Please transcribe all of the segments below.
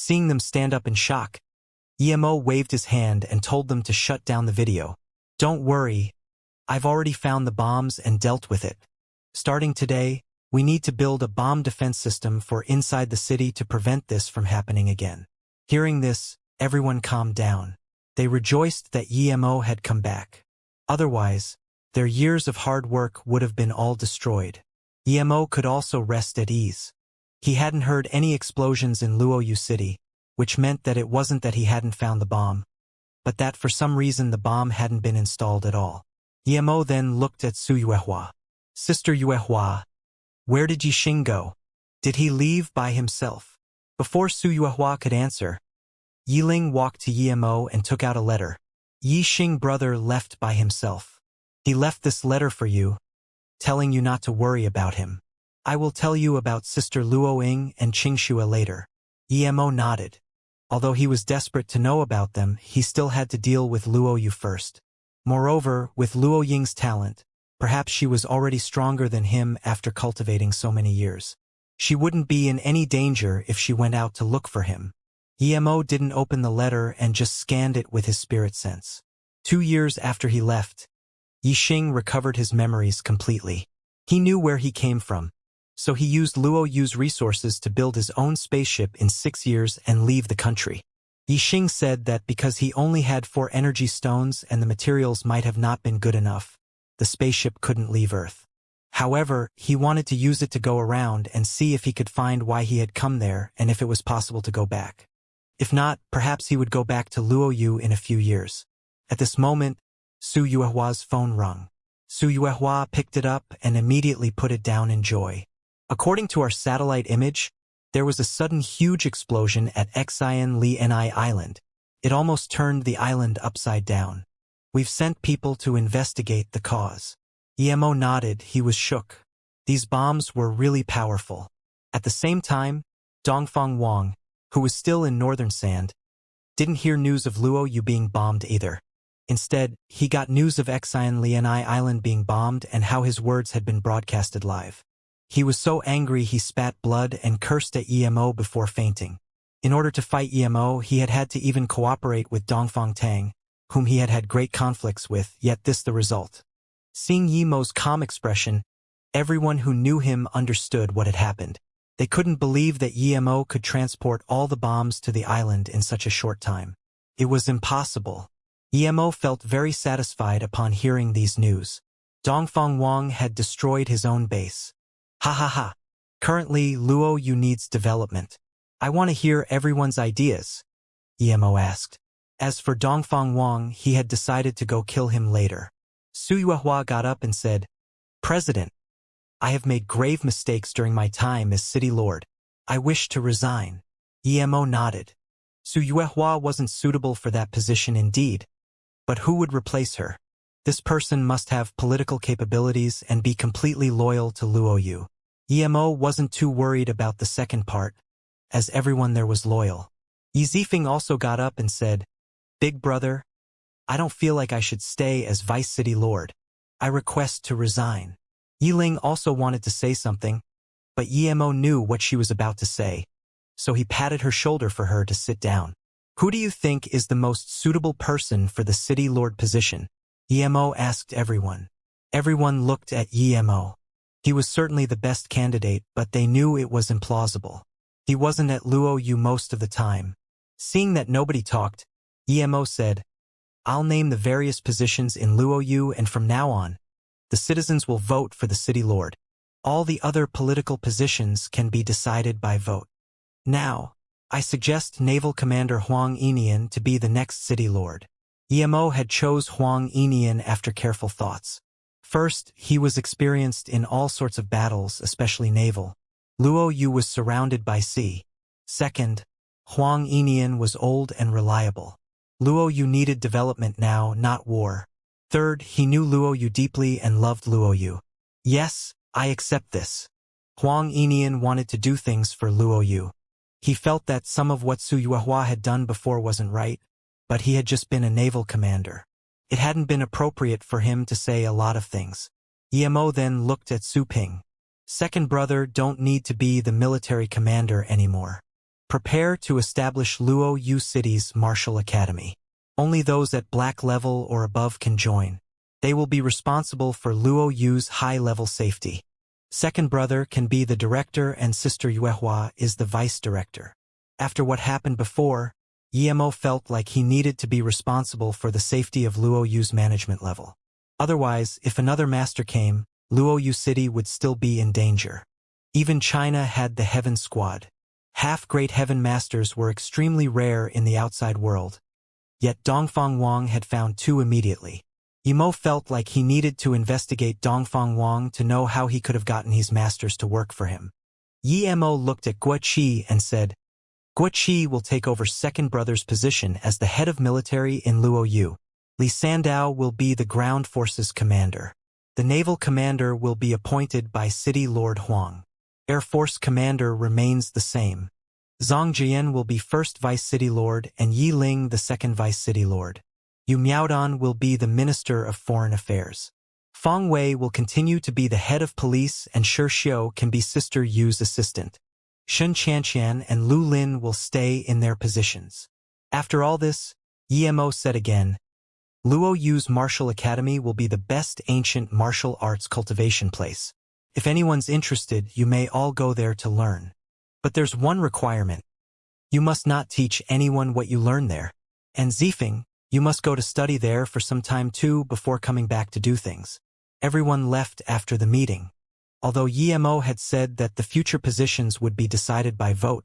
Seeing them stand up in shock, Emo waved his hand and told them to shut down the video. Don't worry, I've already found the bombs and dealt with it. Starting today, we need to build a bomb defense system for inside the city to prevent this from happening again. Hearing this, everyone calmed down. They rejoiced that Emo had come back. Otherwise, their years of hard work would have been all destroyed. Emo could also rest at ease. He hadn't heard any explosions in Luoyu City, which meant that it wasn't that he hadn't found the bomb, but that for some reason the bomb hadn't been installed at all. Emo then looked at Su Yuehua. Sister Yuehua, where did Yixing go? Did he leave by himself? Before Su Yuehua could answer, Yiling walked to Emo and took out a letter. Yixing brother left by himself. He left this letter for you, telling you not to worry about him. I will tell you about Sister Luoying and Qingxue later. Emo nodded. Although he was desperate to know about them, he still had to deal with Luoyu first. Moreover, with Luoying's talent, perhaps she was already stronger than him after cultivating so many years. She wouldn't be in any danger if she went out to look for him. Emo didn't open the letter and just scanned it with his spirit sense. 2 years after he left, Yixing recovered his memories completely. He knew where he came from, so he used Luoyu's resources to build his own spaceship in 6 years and leave the country. Yixing said that because he only had 4 energy stones and the materials might have not been good enough, the spaceship couldn't leave Earth. However, he wanted to use it to go around and see if he could find why he had come there and if it was possible to go back. If not, perhaps he would go back to Luoyu in a few years. At this moment, Su Yuehua's phone rung. Su Yuehua picked it up and immediately put it down in joy. According to our satellite image, there was a sudden huge explosion at Xianxia Island. It almost turned the island upside down. We've sent people to investigate the cause. Emo nodded. He was shook. These bombs were really powerful. At the same time, Dongfang Wang, who was still in Northern Sand, didn't hear news of Luoyu being bombed either. Instead, he got news of Xianxia Island being bombed and how his words had been broadcasted live. He was so angry he spat blood and cursed at Emo before fainting. In order to fight Emo, he had had to even cooperate with Dongfang Tang, whom he had had great conflicts with, yet this the result. Seeing Yemo's calm expression, everyone who knew him understood what had happened. They couldn't believe that Emo could transport all the bombs to the island in such a short time. It was impossible. Emo felt very satisfied upon hearing these news. Dongfang Wang had destroyed his own base. Ha ha ha. Currently, Luoyu needs development. I want to hear everyone's ideas, Emo asked. As for Dongfang Wang, he had decided to go kill him later. Su Yuehua got up and said, President, I have made grave mistakes during my time as city lord. I wish to resign. Emo nodded. Su Yuehua wasn't suitable for that position indeed. But who would replace her? This person must have political capabilities and be completely loyal to Luoyu. Emo wasn't too worried about the second part, as everyone there was loyal. Yizifeng also got up and said, Big brother, I don't feel like I should stay as vice city lord. I request to resign. Yiling also wanted to say something, but Emo knew what she was about to say, so he patted her shoulder for her to sit down. Who do you think is the most suitable person for the city lord position? Emo asked everyone. Everyone looked at Emo. He was certainly the best candidate, but they knew it was implausible. He wasn't at Luoyu most of the time. Seeing that nobody talked, Emo said, I'll name the various positions in Luoyu, and from now on, the citizens will vote for the city lord. All the other political positions can be decided by vote. Now, I suggest Naval Commander Huang Enian to be the next city lord. Emo had chose Huang Enian after careful thoughts. First, he was experienced in all sorts of battles, especially naval. Luoyu was surrounded by sea. Second, Huang Enian was old and reliable. Luoyu needed development now, not war. Third, he knew Luoyu deeply and loved Luoyu. Yes, I accept this. Huang Enian wanted to do things for Luoyu. He felt that some of what Su Yuehua had done before wasn't right, but he had just been a naval commander. It hadn't been appropriate for him to say a lot of things. Emo then looked at Su Ping. Second brother don't need to be the military commander anymore. Prepare to establish Luo Yu City's martial academy. Only those at black level or above can join. They will be responsible for Luo Yu's high-level safety. Second brother can be the director and sister Yuehua is the vice director. After what happened before, Yemo felt like he needed to be responsible for the safety of Luo Yu's management level. Otherwise, if another master came, Luo Yu City would still be in danger. Even China had the Heaven Squad. Half-great Heaven Masters were extremely rare in the outside world. Yet Dongfang Wang had found 2 immediately. Yemo felt like he needed to investigate Dongfang Wang to know how he could have gotten his masters to work for him. Yemo looked at Guo Qi and said, Guo Qi will take over second brother's position as the head of military in Luo Yu. Li Sandao will be the ground forces commander. The naval commander will be appointed by City Lord Huang. Air Force commander remains the same. Zhang Jian will be first vice city lord and Yi Ling the second vice city lord. Yu Miaodan will be the minister of foreign affairs. Fang Wei will continue to be the head of police and Shi Xiu can be sister Yu's assistant. Shun Qianxian and Lu Lin will stay in their positions. After all this, Yemo said again, Luo Yu's martial academy will be the best ancient martial arts cultivation place. If anyone's interested, you may all go there to learn. But there's one requirement. You must not teach anyone what you learn there. And Zifeng, you must go to study there for some time too before coming back to do things. Everyone left after the meeting. Although Yemo had said that the future positions would be decided by vote,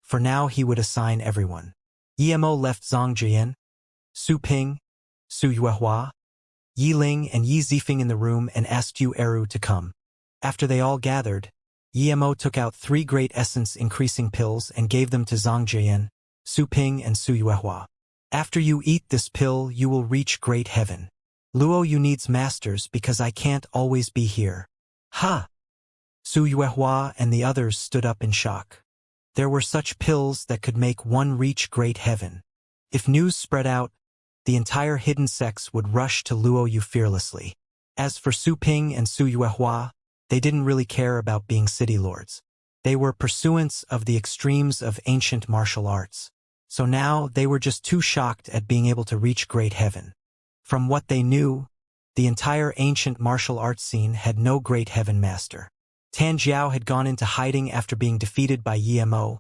for now he would assign everyone. Yemo left Zhang Jian, Su Ping, Su Yuehua, Yi Ling and Yi Zifeng in the room and asked Yu Eru to come. After they all gathered, Yemo took out 3 great essence-increasing pills and gave them to Zhang Jian, Su Ping and Su Yuehua. After you eat this pill, you will reach great heaven. Luo Yu needs masters because I can't always be here. Ha! Su Yuehua and the others stood up in shock. There were such pills that could make one reach great heaven. If news spread out, the entire hidden sects would rush to Luo Yu fearlessly. As for Su Ping and Su Yuehua, they didn't really care about being city lords. They were pursuants of the extremes of ancient martial arts. So now they were just too shocked at being able to reach great heaven. From what they knew, the entire ancient martial arts scene had no great heaven master. Tan Jiao had gone into hiding after being defeated by Yemo,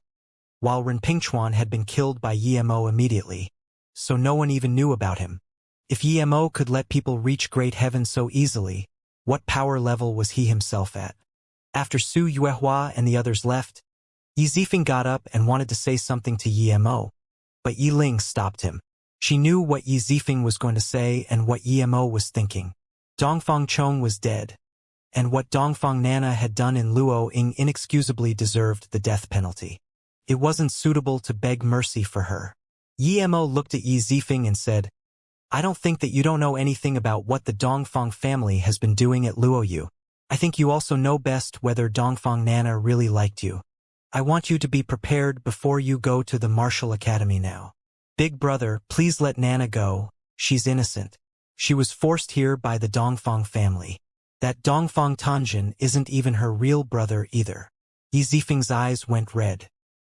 while Ren Pingchuan had been killed by Yemo immediately, so no one even knew about him. If Yemo could let people reach great heaven so easily, what power level was he himself at? After Su Yuehua and the others left, Yi Zifeng got up and wanted to say something to Yemo, but Yi Ling stopped him. She knew what Yi Zifeng was going to say and what Yemo was thinking. Dongfang Chong was dead, and what Dongfang Nana had done in Luo Ying inexcusably deserved the death penalty. It wasn't suitable to beg mercy for her. Yemo looked at Yi Zifeng and said, I don't think that you don't know anything about what the Dongfang family has been doing at Luo Yu. I think you also know best whether Dongfang Nana really liked you. I want you to be prepared before you go to the martial academy now. Big brother, please let Nana go. She's innocent. She was forced here by the Dongfang family. That Dongfang Tanjin isn't even her real brother either. Yi Zifeng's eyes went red.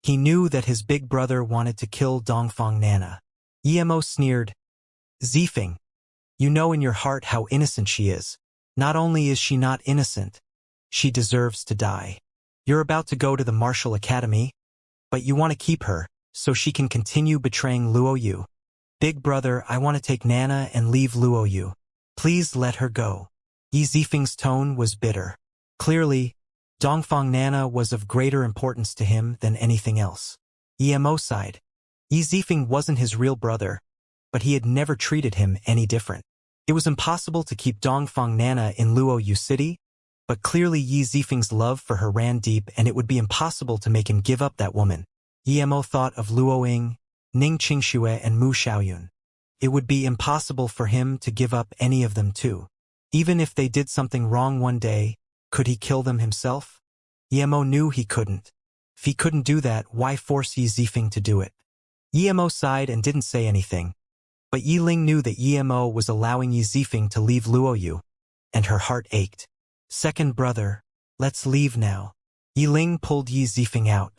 He knew that his big brother wanted to kill Dongfang Nana. Yemo sneered, Zifeng, you know in your heart how innocent she is. Not only is she not innocent, she deserves to die. You're about to go to the martial academy, but you want to keep her, so she can continue betraying Luo Yu. Big brother, I want to take Nana and leave Luo Yu. Please let her go. Yi Zifeng's tone was bitter. Clearly, Dongfang Nana was of greater importance to him than anything else. Yemo sighed. Yi Zifeng wasn't his real brother, but he had never treated him any different. It was impossible to keep Dongfang Nana in Luo Yu City, but clearly Yi Zifeng's love for her ran deep and it would be impossible to make him give up that woman. Yemo thought of Luo Ying, Ning Qingxue and Mu Xiaoyun. It would be impossible for him to give up any of them too. Even if they did something wrong one day, could he kill them himself? Yemo knew he couldn't. If he couldn't do that, why force Yi Zifeng to do it? Yemo sighed and didn't say anything. But Yi Ling knew that Yemo was allowing Yi Zifeng to leave Luo Yu, and her heart ached. Second brother, let's leave now. Yi Ling pulled Yi Zifeng out.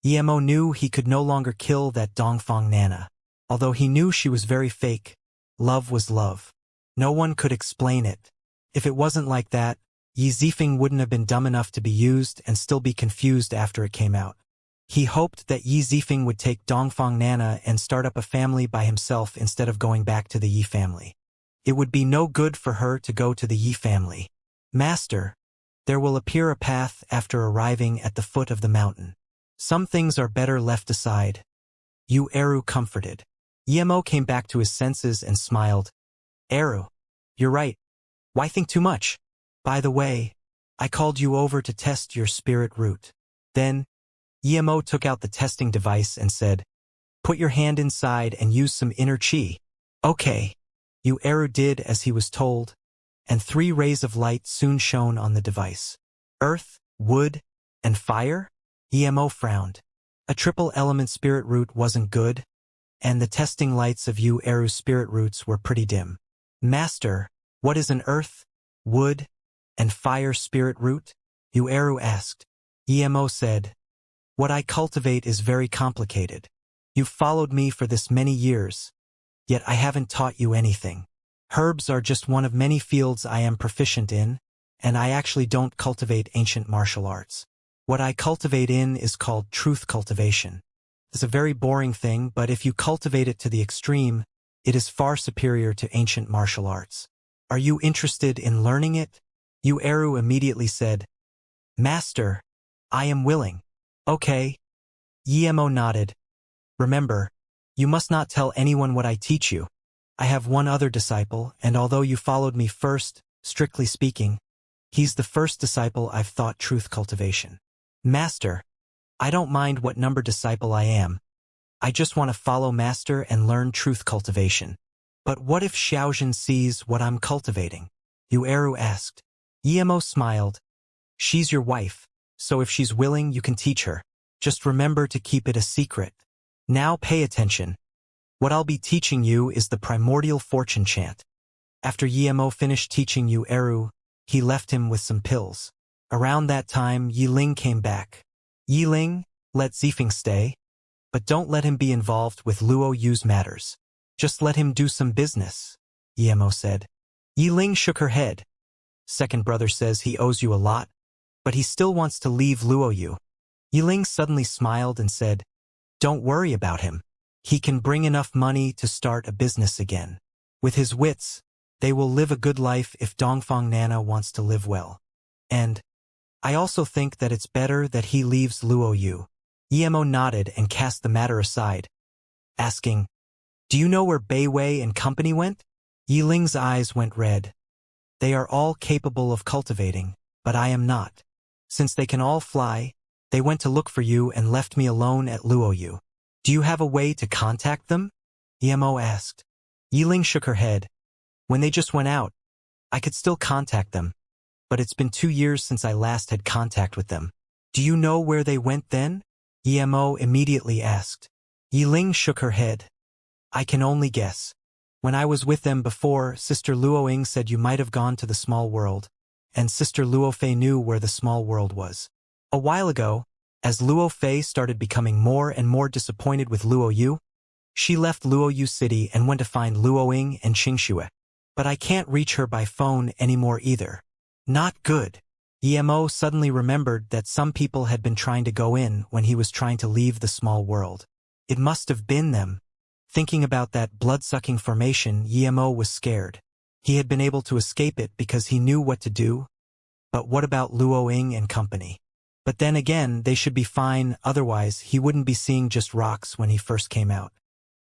Emo knew he could no longer kill that Dongfang Nana. Although he knew she was very fake, love was love. No one could explain it. If it wasn't like that, Yi Zifeng wouldn't have been dumb enough to be used and still be confused after it came out. He hoped that Yi Zifeng would take Dongfang Nana and start up a family by himself instead of going back to the Yi family. It would be no good for her to go to the Yi family. Master, there will appear a path after arriving at the foot of the mountain. Some things are better left aside. You Eru comforted. Emo came back to his senses and smiled. Eru, you're right. Why think too much? By the way, I called you over to test your spirit root. Then, Emo took out the testing device and said, put your hand inside and use some inner chi. Okay. Eru did as he was told, and 3 rays of light soon shone on the device. Earth, wood, and fire? Emo frowned. A triple element spirit root wasn't good, and the testing lights of Eru's spirit roots were pretty dim. Master, what is an earth, wood, and fire spirit root? Eru asked. Emo said, what I cultivate is very complicated. You've followed me for this many years, yet I haven't taught you anything. Herbs are just one of many fields I am proficient in, and I actually don't cultivate ancient martial arts. What I cultivate in is called truth cultivation. It's a very boring thing, but if you cultivate it to the extreme, it is far superior to ancient martial arts. Are you interested in learning it? Eru immediately said, Master, I am willing. Okay. Emo nodded. Remember, you must not tell anyone what I teach you. I have one other disciple, and although you followed me first, strictly speaking, he's the first disciple I've taught truth cultivation. Master, I don't mind what number disciple I am. I just want to follow Master and learn truth cultivation. But what if Xiaozhen sees what I'm cultivating? Eru asked. Emo smiled. She's your wife, so if she's willing, you can teach her. Just remember to keep it a secret. Now pay attention. What I'll be teaching you is the primordial fortune chant. After Emo finished teaching Eru, he left him with some pills. Around that time, Yiling came back. Yiling, let Zifeng stay, but don't let him be involved with Luo Yu's matters. Just let him do some business, Emo said. Yiling shook her head. Second brother says he owes you a lot, but he still wants to leave Luo Yu. Yiling suddenly smiled and said, don't worry about him. He can bring enough money to start a business again. With his wits, they will live a good life if Dongfang Nana wants to live well. And I also think that it's better that he leaves Luo Yu. Emo nodded and cast the matter aside, asking, do you know where Beiwei and company went? Yiling's eyes went red. They are all capable of cultivating, but I am not. Since they can all fly, they went to look for you and left me alone at Luo Yu. Do you have a way to contact them? Emo asked. Yiling shook her head. When they just went out, I could still contact them, but it's been 2 years since I last had contact with them. Do you know where they went then? Emo immediately asked. Yiling shook her head. I can only guess. When I was with them before, Sister Luoying said you might have gone to the small world, and Sister Luofei knew where the small world was. A while ago, as Luo Fei started becoming more and more disappointed with Luo Yu, she left Luo Yu City and went to find Luoying and Xianxia. But I can't reach her by phone anymore either. Not good. Emo suddenly remembered that some people had been trying to go in when he was trying to leave the small world. It must have been them. Thinking about that blood-sucking formation, Emo was scared. He had been able to escape it because he knew what to do. But what about Luoying and company? But then again, they should be fine, otherwise he wouldn't be seeing just rocks when he first came out.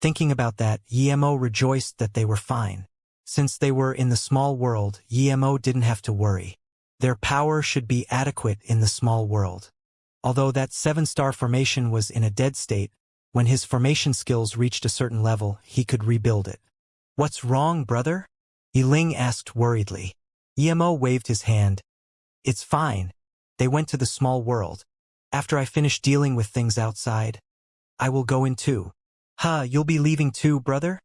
Thinking about that, Emo rejoiced that they were fine. Since they were in the small world, Emo didn't have to worry. Their power should be adequate in the small world. Although that 7-star formation was in a dead state, when his formation skills reached a certain level, he could rebuild it. What's wrong, brother? Yiling asked worriedly. Emo waved his hand. It's fine. They went to the small world. After I finish dealing with things outside, I will go in too. You'll be leaving too, brother?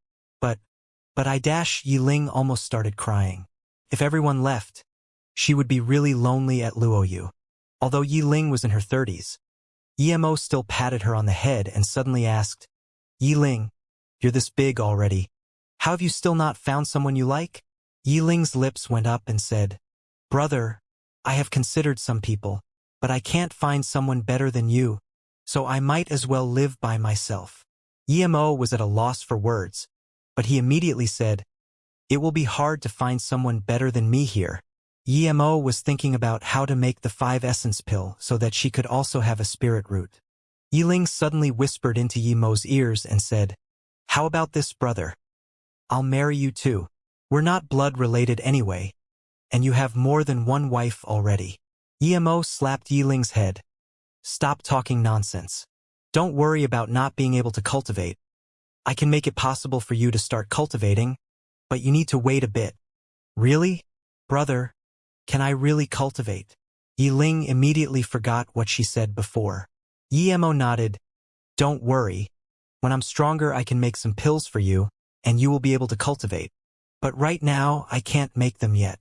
But Yiling almost started crying. If everyone left, she would be really lonely at Luo Yu. Although Yiling was in her 30s, Emo still patted her on the head and suddenly asked, Yiling, you're this big already. How have you still not found someone you like? Yiling's lips went up and said, Brother, I have considered some people, but I can't find someone better than you, so I might as well live by myself. Emo was at a loss for words, but he immediately said, It will be hard to find someone better than me here. Emo was thinking about how to make the 5-essence pill so that she could also have a spirit root. Yiling suddenly whispered into Yemo's ears and said, How about this, brother? I'll marry you too. We're not blood-related anyway, and you have more than one wife already. Emo slapped Yiling's head. Stop talking nonsense. Don't worry about not being able to cultivate. I can make it possible for you to start cultivating, but you need to wait a bit. Really? Brother, can I really cultivate? Yiling immediately forgot what she said before. Emo nodded. Don't worry. When I'm stronger, I can make some pills for you, and you will be able to cultivate. But right now, I can't make them yet.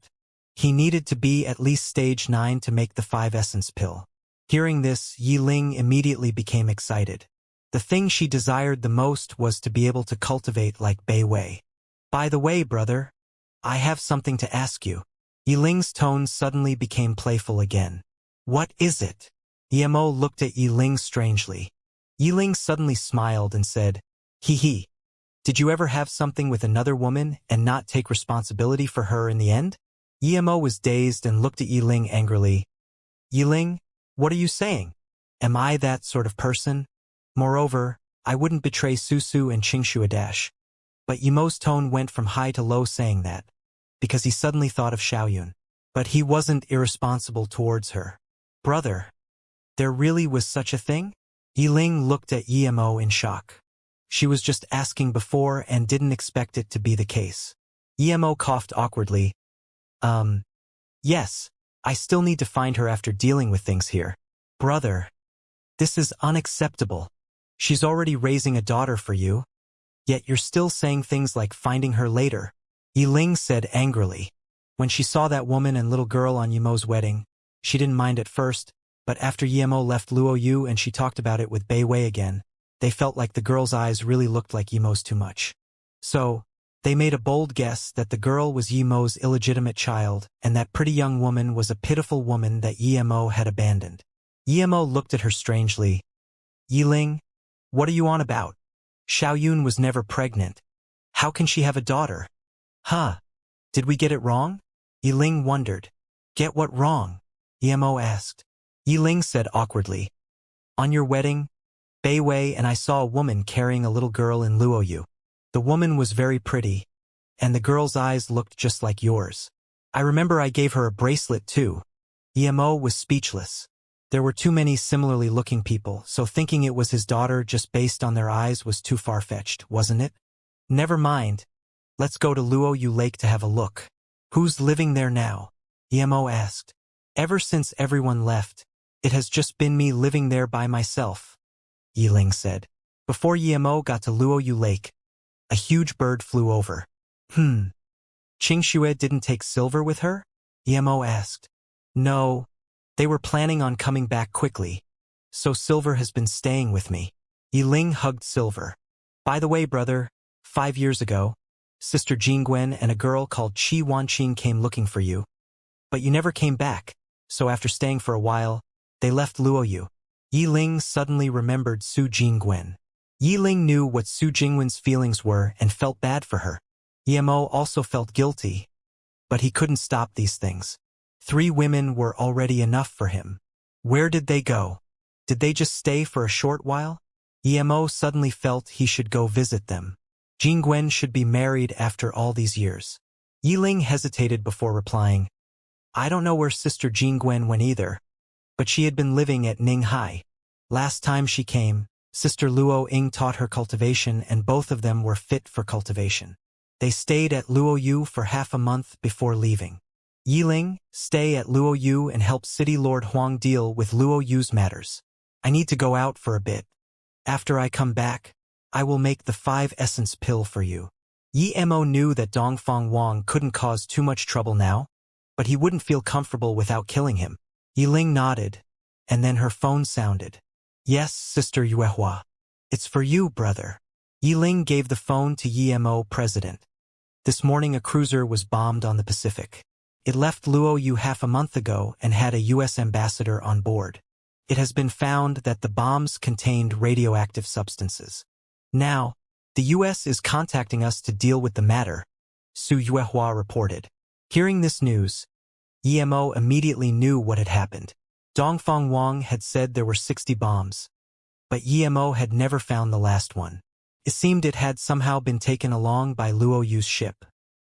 He needed to be at least stage 9 to make the 5-essence pill. Hearing this, Yiling immediately became excited. The thing she desired the most was to be able to cultivate like Bei Wei. By the way, brother, I have something to ask you. Yiling's tone suddenly became playful again. What is it? Emo looked at Yiling strangely. Yiling suddenly smiled and said, Hee hee. Did you ever have something with another woman and not take responsibility for her in the end? Emo was dazed and looked at Yiling angrily. Yiling, what are you saying? Am I that sort of person? Moreover, I wouldn't betray Susu and Xianxia dash. But Yemo's tone went from high to low saying that, because he suddenly thought of Xiaoyun. But he wasn't irresponsible towards her. Brother, there really was such a thing? Yiling looked at Emo in shock. She was just asking before and didn't expect it to be the case. Emo coughed awkwardly. Yes, I still need to find her after dealing with things here. Brother, this is unacceptable. She's already raising a daughter for you, yet you're still saying things like finding her later. Yiling said angrily. When she saw that woman and little girl on Yemo's wedding, she didn't mind at first, but after Yemo left Luoyu and she talked about it with Bei Wei again, they felt like the girl's eyes really looked like Yemo's too much. So, they made a bold guess that the girl was Yemo's illegitimate child and that pretty young woman was a pitiful woman that Yemo had abandoned. Yemo looked at her strangely. Yiling, what are you on about? Xiaoyun was never pregnant. How can she have a daughter? Huh? Did we get it wrong? Yiling wondered. Get what wrong? Yemo asked. Yiling said awkwardly. On your wedding, Bei Wei and I saw a woman carrying a little girl in Luoyu. The woman was very pretty, and the girl's eyes looked just like yours. I remember I gave her a bracelet too. Yemo was speechless. There were too many similarly looking people, so thinking it was his daughter just based on their eyes was too far-fetched, wasn't it? Never mind. Let's go to Luoyu Lake to have a look. Who's living there now? Yemo asked. Ever since everyone left, it has just been me living there by myself, Yiling said. Before Yemo got to Luoyu Lake, a huge bird flew over. Xianxia didn't take Silver with her? Yemo asked. No, they were planning on coming back quickly, so Silver has been staying with me. Yiling hugged Silver. By the way, brother, 5 years ago, Sister Jingwen and a girl called Qi Wanqing came looking for you. But you never came back, so after staying for a while, they left Luoyu. Yiling suddenly remembered Su Jingwen. Yiling knew what Su Jingwen's feelings were and felt bad for her. Yemo also felt guilty, but he couldn't stop these things. 3 women were already enough for him. Where did they go? Did they just stay for a short while? Yemo suddenly felt he should go visit them. Jingwen should be married after all these years. Yiling hesitated before replying. I don't know where Sister Jingwen went either, but she had been living at Ninghai. Last time she came, Sister Luo Ying taught her cultivation and both of them were fit for cultivation. They stayed at Luoyu for half a month before leaving. Yiling, stay at Luoyu and help City Lord Huang deal with Luoyu's matters. I need to go out for a bit. After I come back, I will make the 5-essence pill for you. Yemo knew that Dongfang Wang couldn't cause too much trouble now, but he wouldn't feel comfortable without killing him. Yiling nodded, and then her phone sounded. Yes, Sister Yuehua. It's for you, brother. Yiling gave the phone to Yimo president. This morning a cruiser was bombed on the Pacific. It left Luoyu half a month ago and had a U.S. ambassador on board. It has been found that the bombs contained radioactive substances. Now, the U.S. is contacting us to deal with the matter, Su Yuehua reported. Hearing this news, Yimo immediately knew what had happened. Dongfang Wang had said there were 60 bombs, but Yimo had never found the last one. It seemed it had somehow been taken along by Luoyu's ship.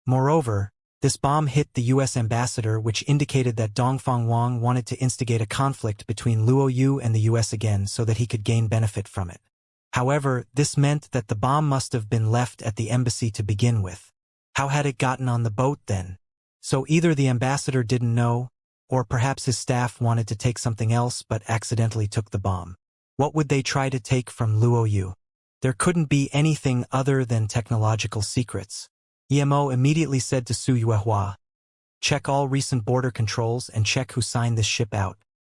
Moreover, this bomb hit the U.S. ambassador, which indicated that Dongfang Wang wanted to instigate a conflict between Luoyu and the U.S. again so that he could gain benefit from it. However, this meant that the bomb must have been left at the embassy to begin with. How had it gotten on the boat then? So either the ambassador didn't know, or perhaps his staff wanted to take something else but accidentally took the bomb. What would they try to take from Luoyu? There couldn't be anything other than technological secrets. Yimo immediately said to Su Yuehua, check all recent border controls and check who signed this ship out.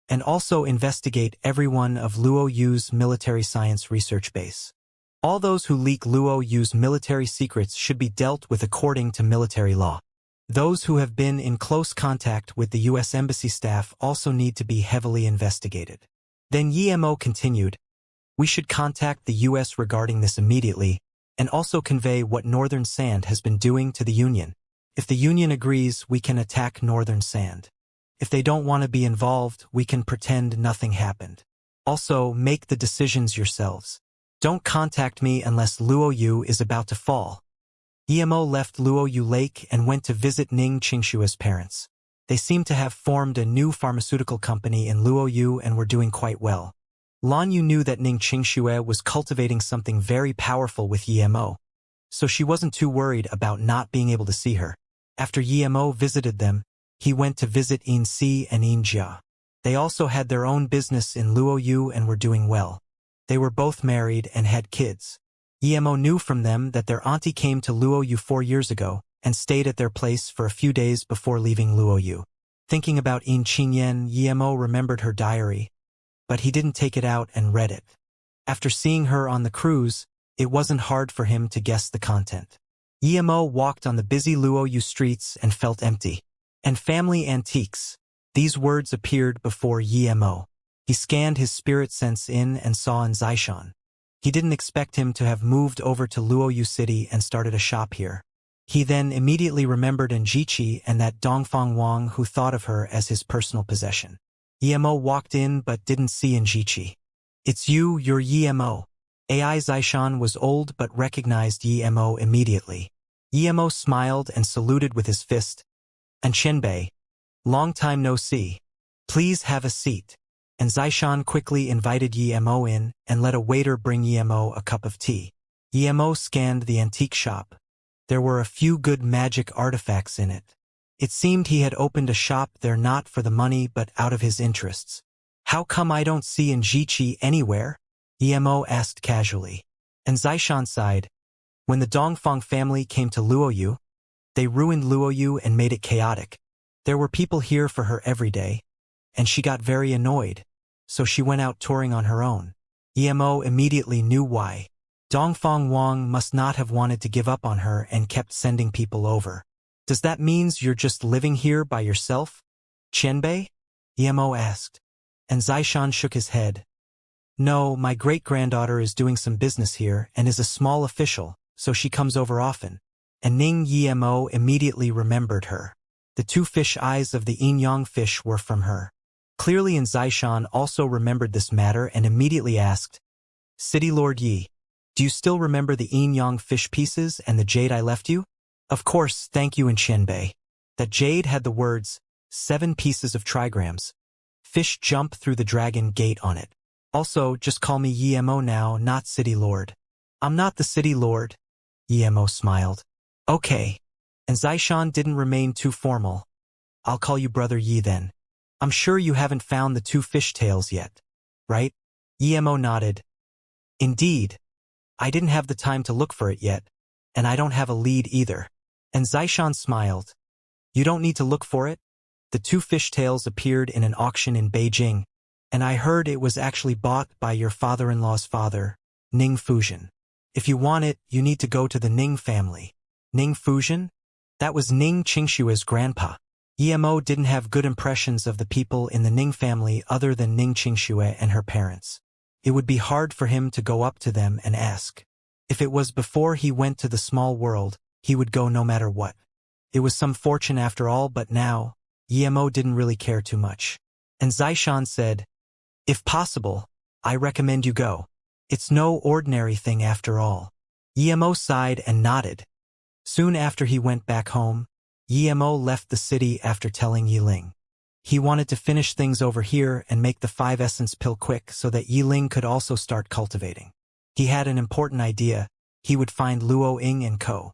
And also investigate every one of Luoyu's military science research base. All those who leak Luoyu's military secrets should be dealt with according to military law. Those who have been in close contact with the U.S. Embassy staff also need to be heavily investigated. Then Yimo continued, we should contact the U.S. regarding this immediately, and also convey what Northern Sand has been doing to the Union. If the Union agrees, we can attack Northern Sand. If they don't want to be involved, we can pretend nothing happened. Also, make the decisions yourselves. Don't contact me unless Luoyu is about to fall. Yimo left Luoyu Lake and went to visit Ning Qingshua's parents. They seemed to have formed a new pharmaceutical company in Luoyu and were doing quite well. Lan Yu knew that Ning Qingxue was cultivating something very powerful with Yimo, so she wasn't too worried about not being able to see her. After Yimo visited them, he went to visit Insi and Injia. They also had their own business in Luoyu and were doing well. They were both married and had kids. Yimo knew from them that their auntie came to Luoyu 4 years ago and stayed at their place for a few days before leaving Luoyu. Thinking about In Qingyan, Yimo remembered her diary, but he didn't take it out and read it. After seeing her on the cruise, it wasn't hard for him to guess the content. Yimo walked on the busy Luoyu streets and felt empty. And family antiques. These words appeared before Yimo. He scanned his spirit sense in and saw in Zishan. He didn't expect him to have moved over to Luoyu City and started a shop here. He then immediately remembered Njichi and that Dongfang Wang who thought of her as his personal possession. Yimo walked in but didn't see Njichi. It's you, you're Yimo. AI Zishan was old but recognized Yimo immediately. Yimo smiled and saluted with his fist. And Qianbei, long time no see. Please have a seat. And Zishan quickly invited Yimo in and let a waiter bring Yimo a cup of tea. Yimo scanned the antique shop. There were a few good magic artifacts in it. It seemed he had opened a shop there not for the money but out of his interests. How come I don't see Njichi anywhere? Yimo asked casually. And Zishan sighed. When the Dongfang family came to Luoyu, they ruined Luoyu and made it chaotic. There were people here for her every day, and she got very annoyed, so she went out touring on her own. Yimo immediately knew why. Dongfang Wang must not have wanted to give up on her and kept sending people over. Does that mean you're just living here by yourself, Qianbei? Yimo asked. And Zishan shook his head. No, my great-granddaughter is doing some business here and is a small official, so she comes over often. And Ning Yimo immediately remembered her. The 2 fish eyes of the yin-yang fish were from her. Clearly Zishan also remembered this matter and immediately asked, City Lord Yi, do you still remember the yin-yang fish pieces and the jade I left you? Of course, thank you in Qianbei. That jade had the words, 7 pieces of trigrams. Fish jump through the dragon gate on it. Also, just call me Yimo now, not City Lord. I'm not the City Lord. Yimo smiled. Okay. And Zishan didn't remain too formal. I'll call you Brother Yi then. I'm sure you haven't found the 2 fishtails yet, right? Yimo nodded. Indeed. I didn't have the time to look for it yet, and I don't have a lead either. And Zishan smiled. You don't need to look for it? The 2 fishtails appeared in an auction in Beijing, And I heard it was actually bought by your father-in-law's father, Ning Fusion. If you want it, you need to go to the Ning family. Ning Fusion? That was Ning Qingshua's grandpa. Emo didn't have good impressions of the people in the Ning family other than Ning Qingxue and her parents. It would be hard for him to go up to them and ask. If it was before he went to the small world, he would go no matter what. It was some fortune after all, but now, Emo didn't really care too much. And Zishan said, "If possible, I recommend you go. It's no ordinary thing after all." Emo sighed and nodded. Soon after he went back home, Emo left the city after telling Yiling. He wanted to finish things over here and make the 5-essence pill quick so that Yiling could also start cultivating. He had an important idea. He would find Luo Ying and Co.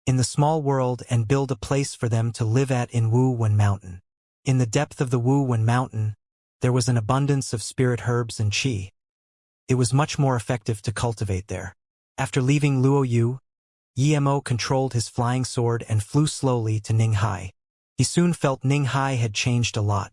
in the small world and build a place for them to live at in Wu Wen Mountain. In the depth of the Wu Wen Mountain, there was an abundance of spirit herbs and qi. It was much more effective to cultivate there. After leaving Luo Yu, Emo controlled his flying sword and flew slowly to Ninghai. He soon felt Ninghai had changed a lot.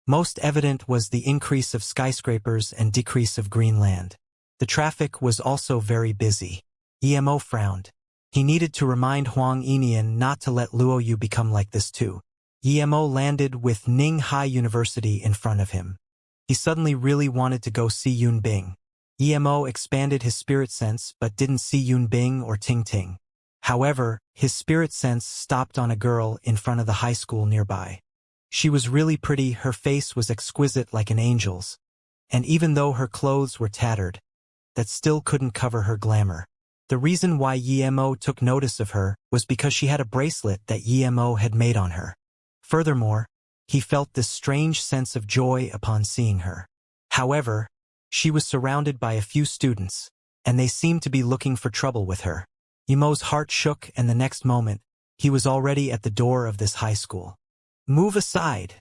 Most evident was the increase of skyscrapers and decrease of green land. The traffic was also very busy. Emo frowned. He needed to remind Huang Enian not to let Luo Yu become like this too. Emo landed with Ninghai University in front of him. He suddenly really wanted to go see Yun Bing. Emo expanded his spirit sense but didn't see Yun Bing or Ting Ting. However, his spirit sense stopped on a girl in front of the high school nearby. She was really pretty, her face was exquisite like an angel's, and even though her clothes were tattered, that still couldn't cover her glamour. The reason why Emo took notice of her was because she had a bracelet that Emo had made on her. Furthermore, he felt this strange sense of joy upon seeing her. However, she was surrounded by a few students, and they seemed to be looking for trouble with her. Emo's heart shook, and the next moment, he was already at the door of this high school. "Move aside."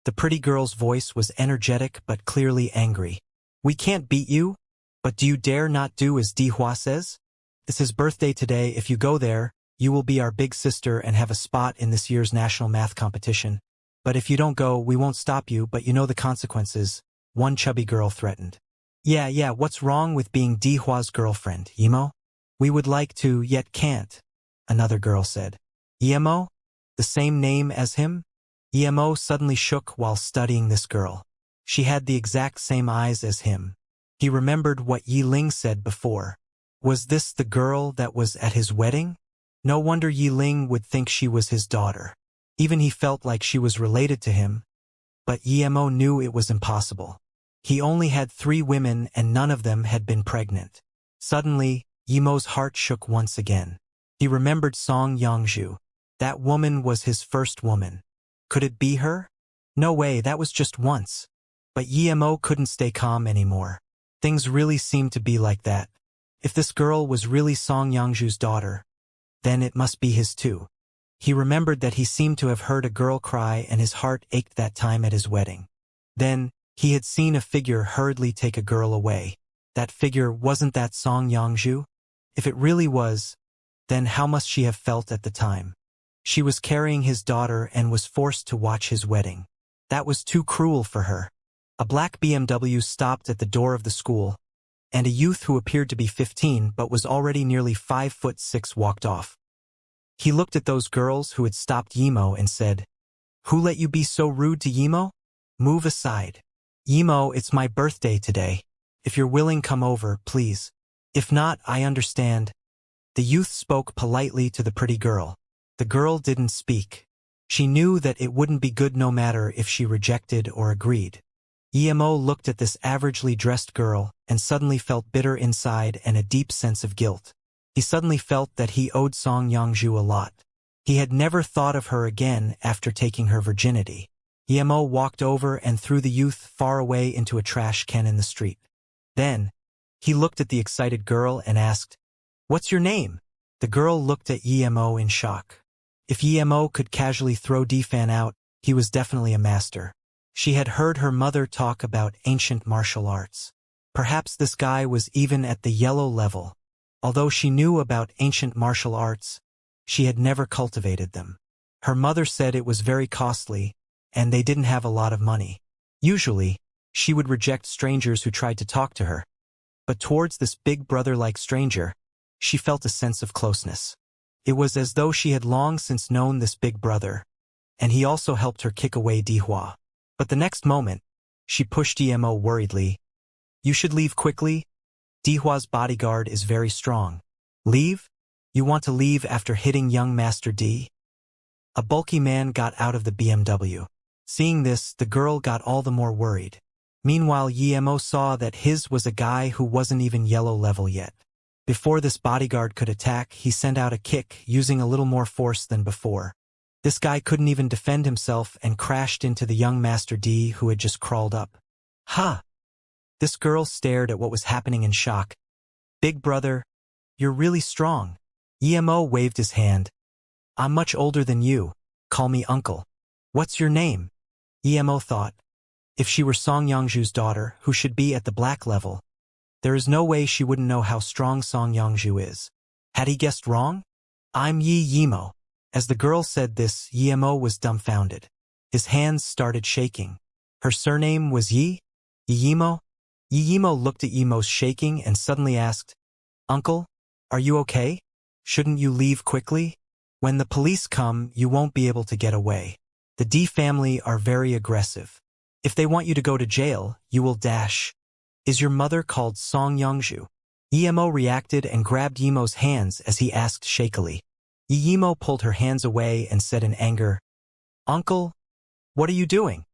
The pretty girl's voice was energetic but clearly angry. "We can't beat you, but do you dare not do as Dihua says? It's his birthday today. If you go there, you will be our big sister and have a spot in this year's national math competition. But if you don't go, we won't stop you, but you know the consequences," one chubby girl threatened. Yeah, what's wrong with being Dihua's girlfriend, Emo? "We would like to, yet can't," another girl said. "Emo? The same name as him?" Emo suddenly shook while studying this girl. She had the exact same eyes as him. He remembered what Yiling said before. Was this the girl that was at his wedding? No wonder Yiling would think she was his daughter. Even he felt like she was related to him. But Emo knew it was impossible. He only had 3 women and none of them had been pregnant. Suddenly, Emo's heart shook once again. He remembered Song Yangzhu. That woman was his first woman. Could it be her? No way, that was just once. But Emo couldn't stay calm anymore. Things really seemed to be like that. If this girl was really Song Yangzhu's daughter, then it must be his too. He remembered that he seemed to have heard a girl cry and his heart ached that time at his wedding. Then, he had seen a figure hurriedly take a girl away. That figure, wasn't that Song Yangzhu? If it really was, then how must she have felt at the time? She was carrying his daughter and was forced to watch his wedding. That was too cruel for her. A black BMW stopped at the door of the school, and a youth who appeared to be 15 but was already nearly 5'6" walked off. He looked at those girls who had stopped Emo and said, "Who let you be so rude to Emo? Move aside. Emo, it's my birthday today. If you're willing, come over, please. If not, I understand." The youth spoke politely to the pretty girl. The girl didn't speak. She knew that it wouldn't be good no matter if she rejected or agreed. Emo looked at this averagely dressed girl and suddenly felt bitter inside and a deep sense of guilt. He suddenly felt that he owed Song Yangzhu a lot. He had never thought of her again after taking her virginity. Emo walked over and threw the youth far away into a trash can in the street. Then, he looked at the excited girl and asked, "What's your name?" The girl looked at Emo in shock. If Emo could casually throw Defan out, he was definitely a master. She had heard her mother talk about ancient martial arts. Perhaps this guy was even at the yellow level. Although she knew about ancient martial arts, she had never cultivated them. Her mother said it was very costly, and they didn't have a lot of money. Usually, She would reject strangers who tried to talk to her. But towards this big brother-like stranger, she felt a sense of closeness. It was as though she had long since known this big brother, and he also helped her kick away Dihua. But the next moment, she pushed Emo worriedly. You should leave quickly. Dihua's bodyguard is very strong. Leave? You want to leave after hitting young Master D? A bulky man got out of the BMW. Seeing this, the girl got all the more worried. Meanwhile, Emo saw that his was a guy who wasn't even yellow level yet. Before this bodyguard could attack, he sent out a kick, using a little more force than before. This guy couldn't even defend himself and crashed into the young Master D who had just crawled up. Ha! This girl stared at what was happening in shock. Big brother, you're really strong. Emo waved his hand. I'm much older than you. Call me uncle. What's your name? Emo thought. If she were Song Yongju's daughter, who should be at the black level, there is no way she wouldn't know how strong Song Yongju is. Had he guessed wrong? I'm Emo. As the girl said this, Emo was dumbfounded. His hands started shaking. Her surname was Emo? Emo looked at Emo's shaking and suddenly asked, Uncle, are you okay? Shouldn't you leave quickly? When the police come, you won't be able to get away. The D family are very aggressive. If they want you to go to jail, you will dash. Is your mother called Song Yongju? Emo reacted and grabbed Emo's hands as he asked shakily. Emo pulled her hands away and said in anger, Uncle, what are you doing?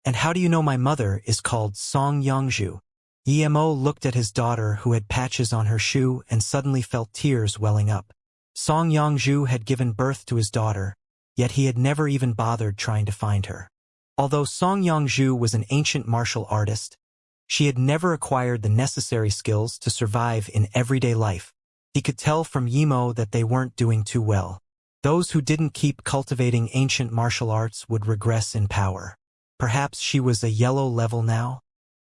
And how do you know my mother is called Song Yongju? Emo looked at his daughter who had patches on her shoe and suddenly felt tears welling up. Song Yongju had given birth to his daughter, yet he had never even bothered trying to find her. Although Song Yongju was an ancient martial artist, she had never acquired the necessary skills to survive in everyday life. He could tell from Emo that they weren't doing too well. Those who didn't keep cultivating ancient martial arts would regress in power. Perhaps she was a yellow level now?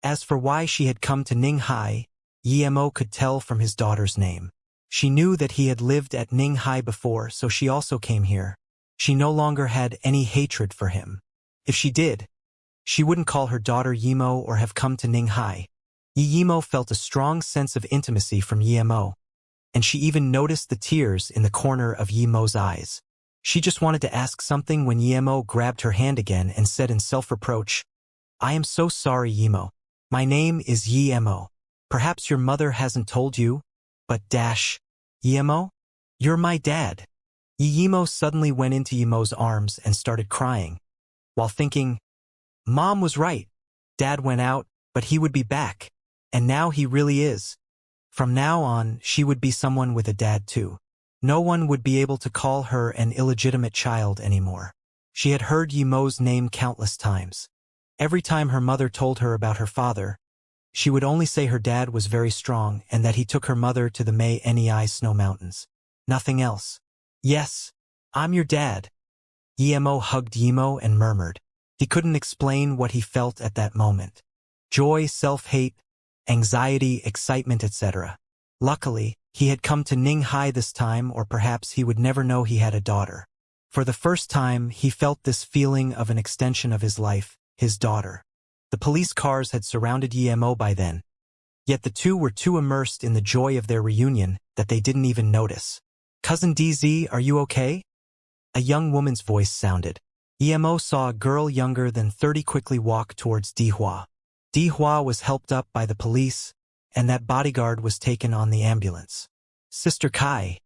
As for why she had come to Ninghai, Emo could tell from his daughter's name. She knew that he had lived at Ninghai before, so she also came here. She no longer had any hatred for him. If she did, she wouldn't call her daughter Emo or have come to Ninghai. Emo felt a strong sense of intimacy from Emo, and she even noticed the tears in the corner of Emo's eyes. She just wanted to ask something when Emo grabbed her hand again and said in self-reproach, I am so sorry, Emo. My name is Emo. Perhaps your mother hasn't told you, but Emo? You're my dad. Emo suddenly went into Emo's arms and started crying, while thinking, Mom was right. Dad went out, but he would be back. And now he really is. From now on, she would be someone with a dad too. No one would be able to call her an illegitimate child anymore. She had heard Emo's name countless times. Every time her mother told her about her father, she would only say her dad was very strong and that he took her mother to the Nei snow mountains. Nothing else. Yes, I'm your dad. Emo hugged Emo and murmured. He couldn't explain what he felt at that moment. Joy, self-hate, anxiety, excitement, etc. Luckily, he had come to Ninghai this time, or perhaps he would never know he had a daughter. For the first time, he felt this feeling of an extension of his life, his daughter. The police cars had surrounded Emo by then. Yet the two were too immersed in the joy of their reunion that they didn't even notice. Cousin DZ, are you okay? A young woman's voice sounded. Emo saw a girl younger than 30 quickly walk towards Dihua. Dihua was helped up by the police, and that bodyguard was taken on the ambulance. Sister Kai,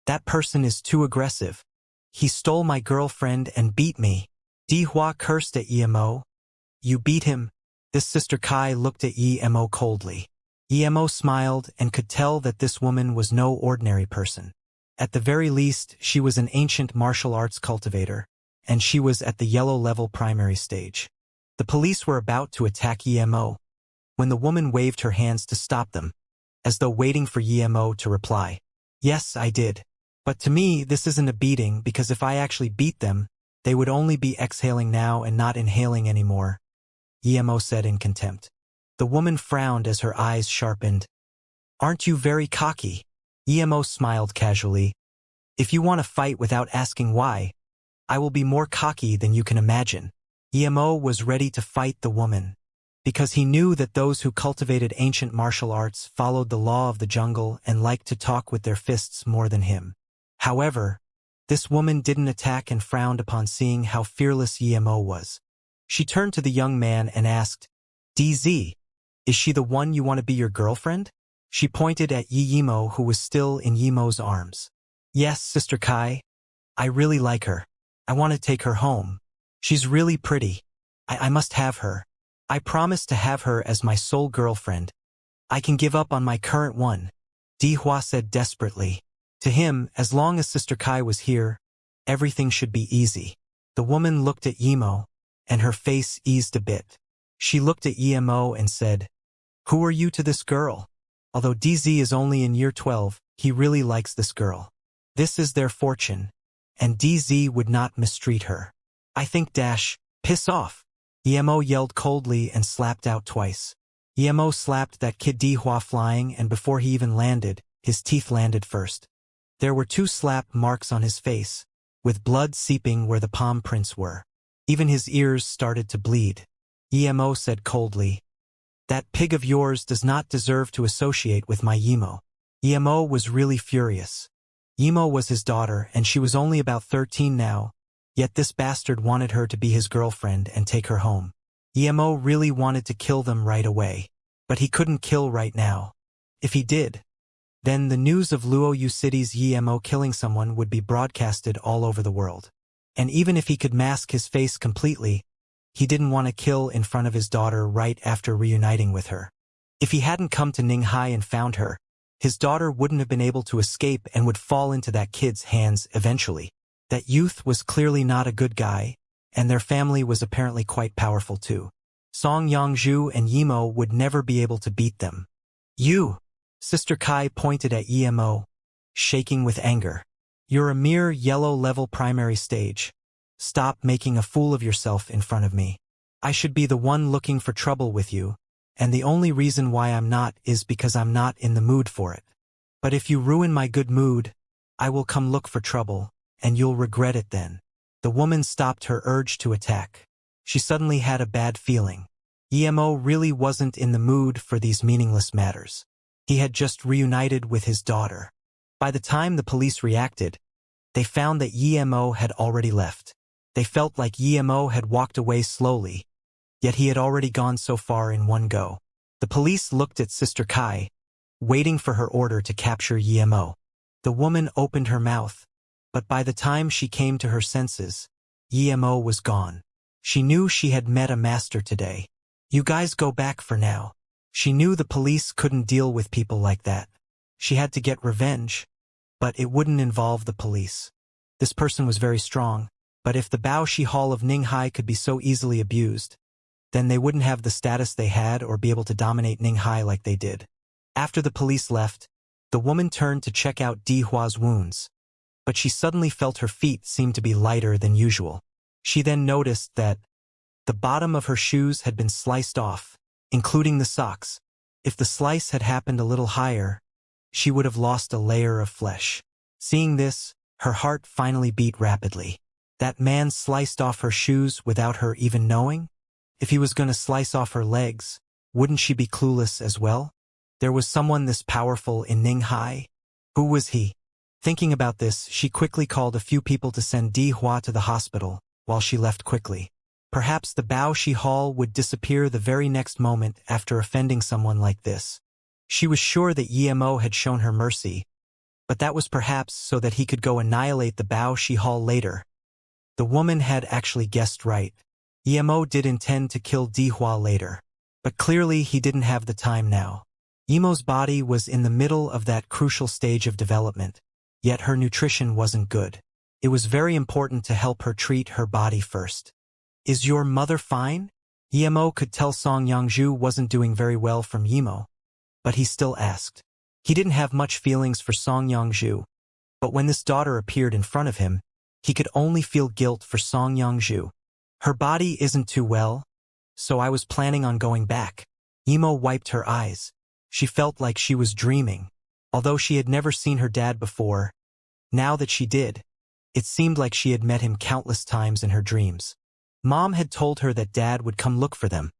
that person is too aggressive. He stole my girlfriend and beat me. Dihua cursed at Emo. You beat him? This Sister Kai looked at Emo coldly. Emo smiled and could tell that this woman was no ordinary person. At the very least, she was an ancient martial arts cultivator, and she was at the yellow level primary stage. The police were about to attack Emo when the woman waved her hands to stop them, as though waiting for Emo to reply. Yes, I did. But to me, this isn't a beating, because if I actually beat them, they would only be exhaling now and not inhaling anymore, Emo said in contempt. The woman frowned as her eyes sharpened. Aren't you very cocky? Emo smiled casually. If you want to fight without asking why, I will be more cocky than you can imagine. Emo was ready to fight the woman. because he knew that those who cultivated ancient martial arts followed the law of the jungle and liked to talk with their fists more than him. However, this woman didn't attack and frowned upon seeing how fearless Yimo was. She turned to the young man and asked, "DZ, is she the one you want to be your girlfriend?" She pointed at Yimo, who was still in Yimo's arms. "Yes, Sister Kai. I really like her. I want to take her home. She's really pretty. I must have her. I promise to have her as my sole girlfriend. I can give up on my current one," Dihua said desperately. To him, as long as Sister Kai was here, everything should be easy. The woman looked at Yimo, and her face eased a bit. She looked at Yimo and said, "Who are you to this girl?" Although DZ is only in year 12, he really likes this girl. This is their fortune, and DZ would not mistreat her. "I think piss off." Yimo yelled coldly and slapped out twice. Yimo slapped that kid Dihua flying, and before he even landed, his teeth landed first. There were 2 slap marks on his face, with blood seeping where the palm prints were. Even his ears started to bleed. Yimo said coldly, "That pig of yours does not deserve to associate with my Yimo." Yimo was really furious. Yimo was his daughter, and she was only about 13 now, yet this bastard wanted her to be his girlfriend and take her home. Yimo really wanted to kill them right away, but he couldn't kill right now. If he did, then the news of Luoyu City's Yimo killing someone would be broadcasted all over the world. And even if he could mask his face completely, he didn't want to kill in front of his daughter right after reuniting with her. If he hadn't come to Ninghai and found her, his daughter wouldn't have been able to escape and would fall into that kid's hands eventually. That youth was clearly not a good guy, and their family was apparently quite powerful too. Song Yangzhu and Yimo would never be able to beat them. "You!" Sister Kai pointed at Yimo, shaking with anger. "You're a mere yellow-level primary stage. Stop making a fool of yourself in front of me. I should be the one looking for trouble with you, and the only reason why I'm not is because I'm not in the mood for it. But if you ruin my good mood, I will come look for trouble, and you'll regret it then." The woman stopped her urge to attack. She suddenly had a bad feeling. Yimo really wasn't in the mood for these meaningless matters. He had just reunited with his daughter. By the time the police reacted, they found that Yimo had already left. They felt like Yimo had walked away slowly, yet he had already gone so far in one go. The police looked at Sister Kai, waiting for her order to capture Yimo. The woman opened her mouth, but by the time she came to her senses, Yimo was gone. She knew she had met a master today. "You guys go back for now." She knew the police couldn't deal with people like that. She had to get revenge, but it wouldn't involve the police. This person was very strong, but if the Baoshi Hall of Ninghai could be so easily abused, then they wouldn't have the status they had or be able to dominate Ninghai like they did. After the police left, the woman turned to check out Dihua's wounds, but she suddenly felt her feet seemed to be lighter than usual. She then noticed that the bottom of her shoes had been sliced off, including the socks. If the slice had happened a little higher, she would have lost a layer of flesh. Seeing this, her heart finally beat rapidly. That man sliced off her shoes without her even knowing? If he was going to slice off her legs, wouldn't she be clueless as well? There was someone this powerful in Ninghai? Who was he? Thinking about this, she quickly called a few people to send Dihua to the hospital, while she left quickly. Perhaps the Baoshi Hall would disappear the very next moment after offending someone like this. She was sure that Yimo had shown her mercy, but that was perhaps so that he could go annihilate the Baoshi Hall later. The woman had actually guessed right. Yimo did intend to kill Dihua later, but clearly he didn't have the time now. Yimo's body was in the middle of that crucial stage of development, yet her nutrition wasn't good. It was very important to help her treat her body first. "Is your mother fine?" Yimo could tell Song Yangzhu wasn't doing very well from Yimo, but he still asked. He didn't have much feelings for Song Yangzhu, but when this daughter appeared in front of him, he could only feel guilt for Song Yangzhu. "Her body isn't too well, so I was planning on going back." Yimo wiped her eyes. She felt like she was dreaming. Although she had never seen her dad before, now that she did, it seemed like she had met him countless times in her dreams. Mom had told her that Dad would come look for them,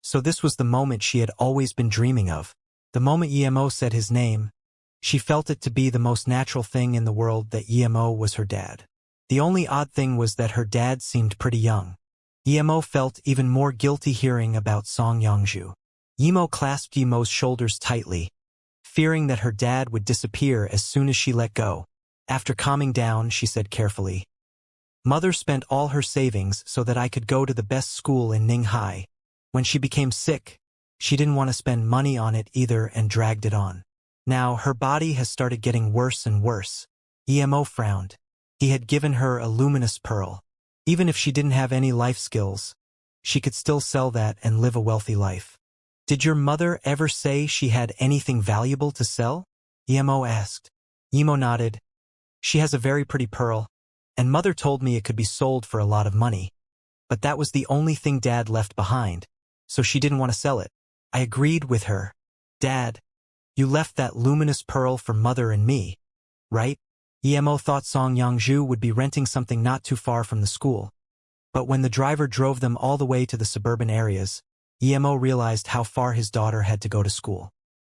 So this was the moment she had always been dreaming of. The moment Emo said his name, she felt it to be the most natural thing in the world that Emo was her dad. The only odd thing was that her dad seemed pretty young. Emo felt even more guilty hearing about Song Yongju. Emo clasped Emo's shoulders tightly, fearing that her dad would disappear as soon as she let go. After calming down, she said carefully, "Mother spent all her savings so that I could go to the best school in Ninghai. When she became sick, she didn't want to spend money on it either and dragged it on. Now her body has started getting worse and worse." Emo frowned. He had given her a luminous pearl. Even if she didn't have any life skills, she could still sell that and live a wealthy life. "Did your mother ever say she had anything valuable to sell?" Emo asked. Emo nodded. "She has a very pretty pearl, and Mother told me it could be sold for a lot of money. But that was the only thing Dad left behind, so she didn't want to sell it." I agreed with her. "Dad, you left that luminous pearl for Mother and me, right?" Emo thought Song Yongju would be renting something not too far from the school. But when the driver drove them all the way to the suburban areas, Emo realized how far his daughter had to go to school.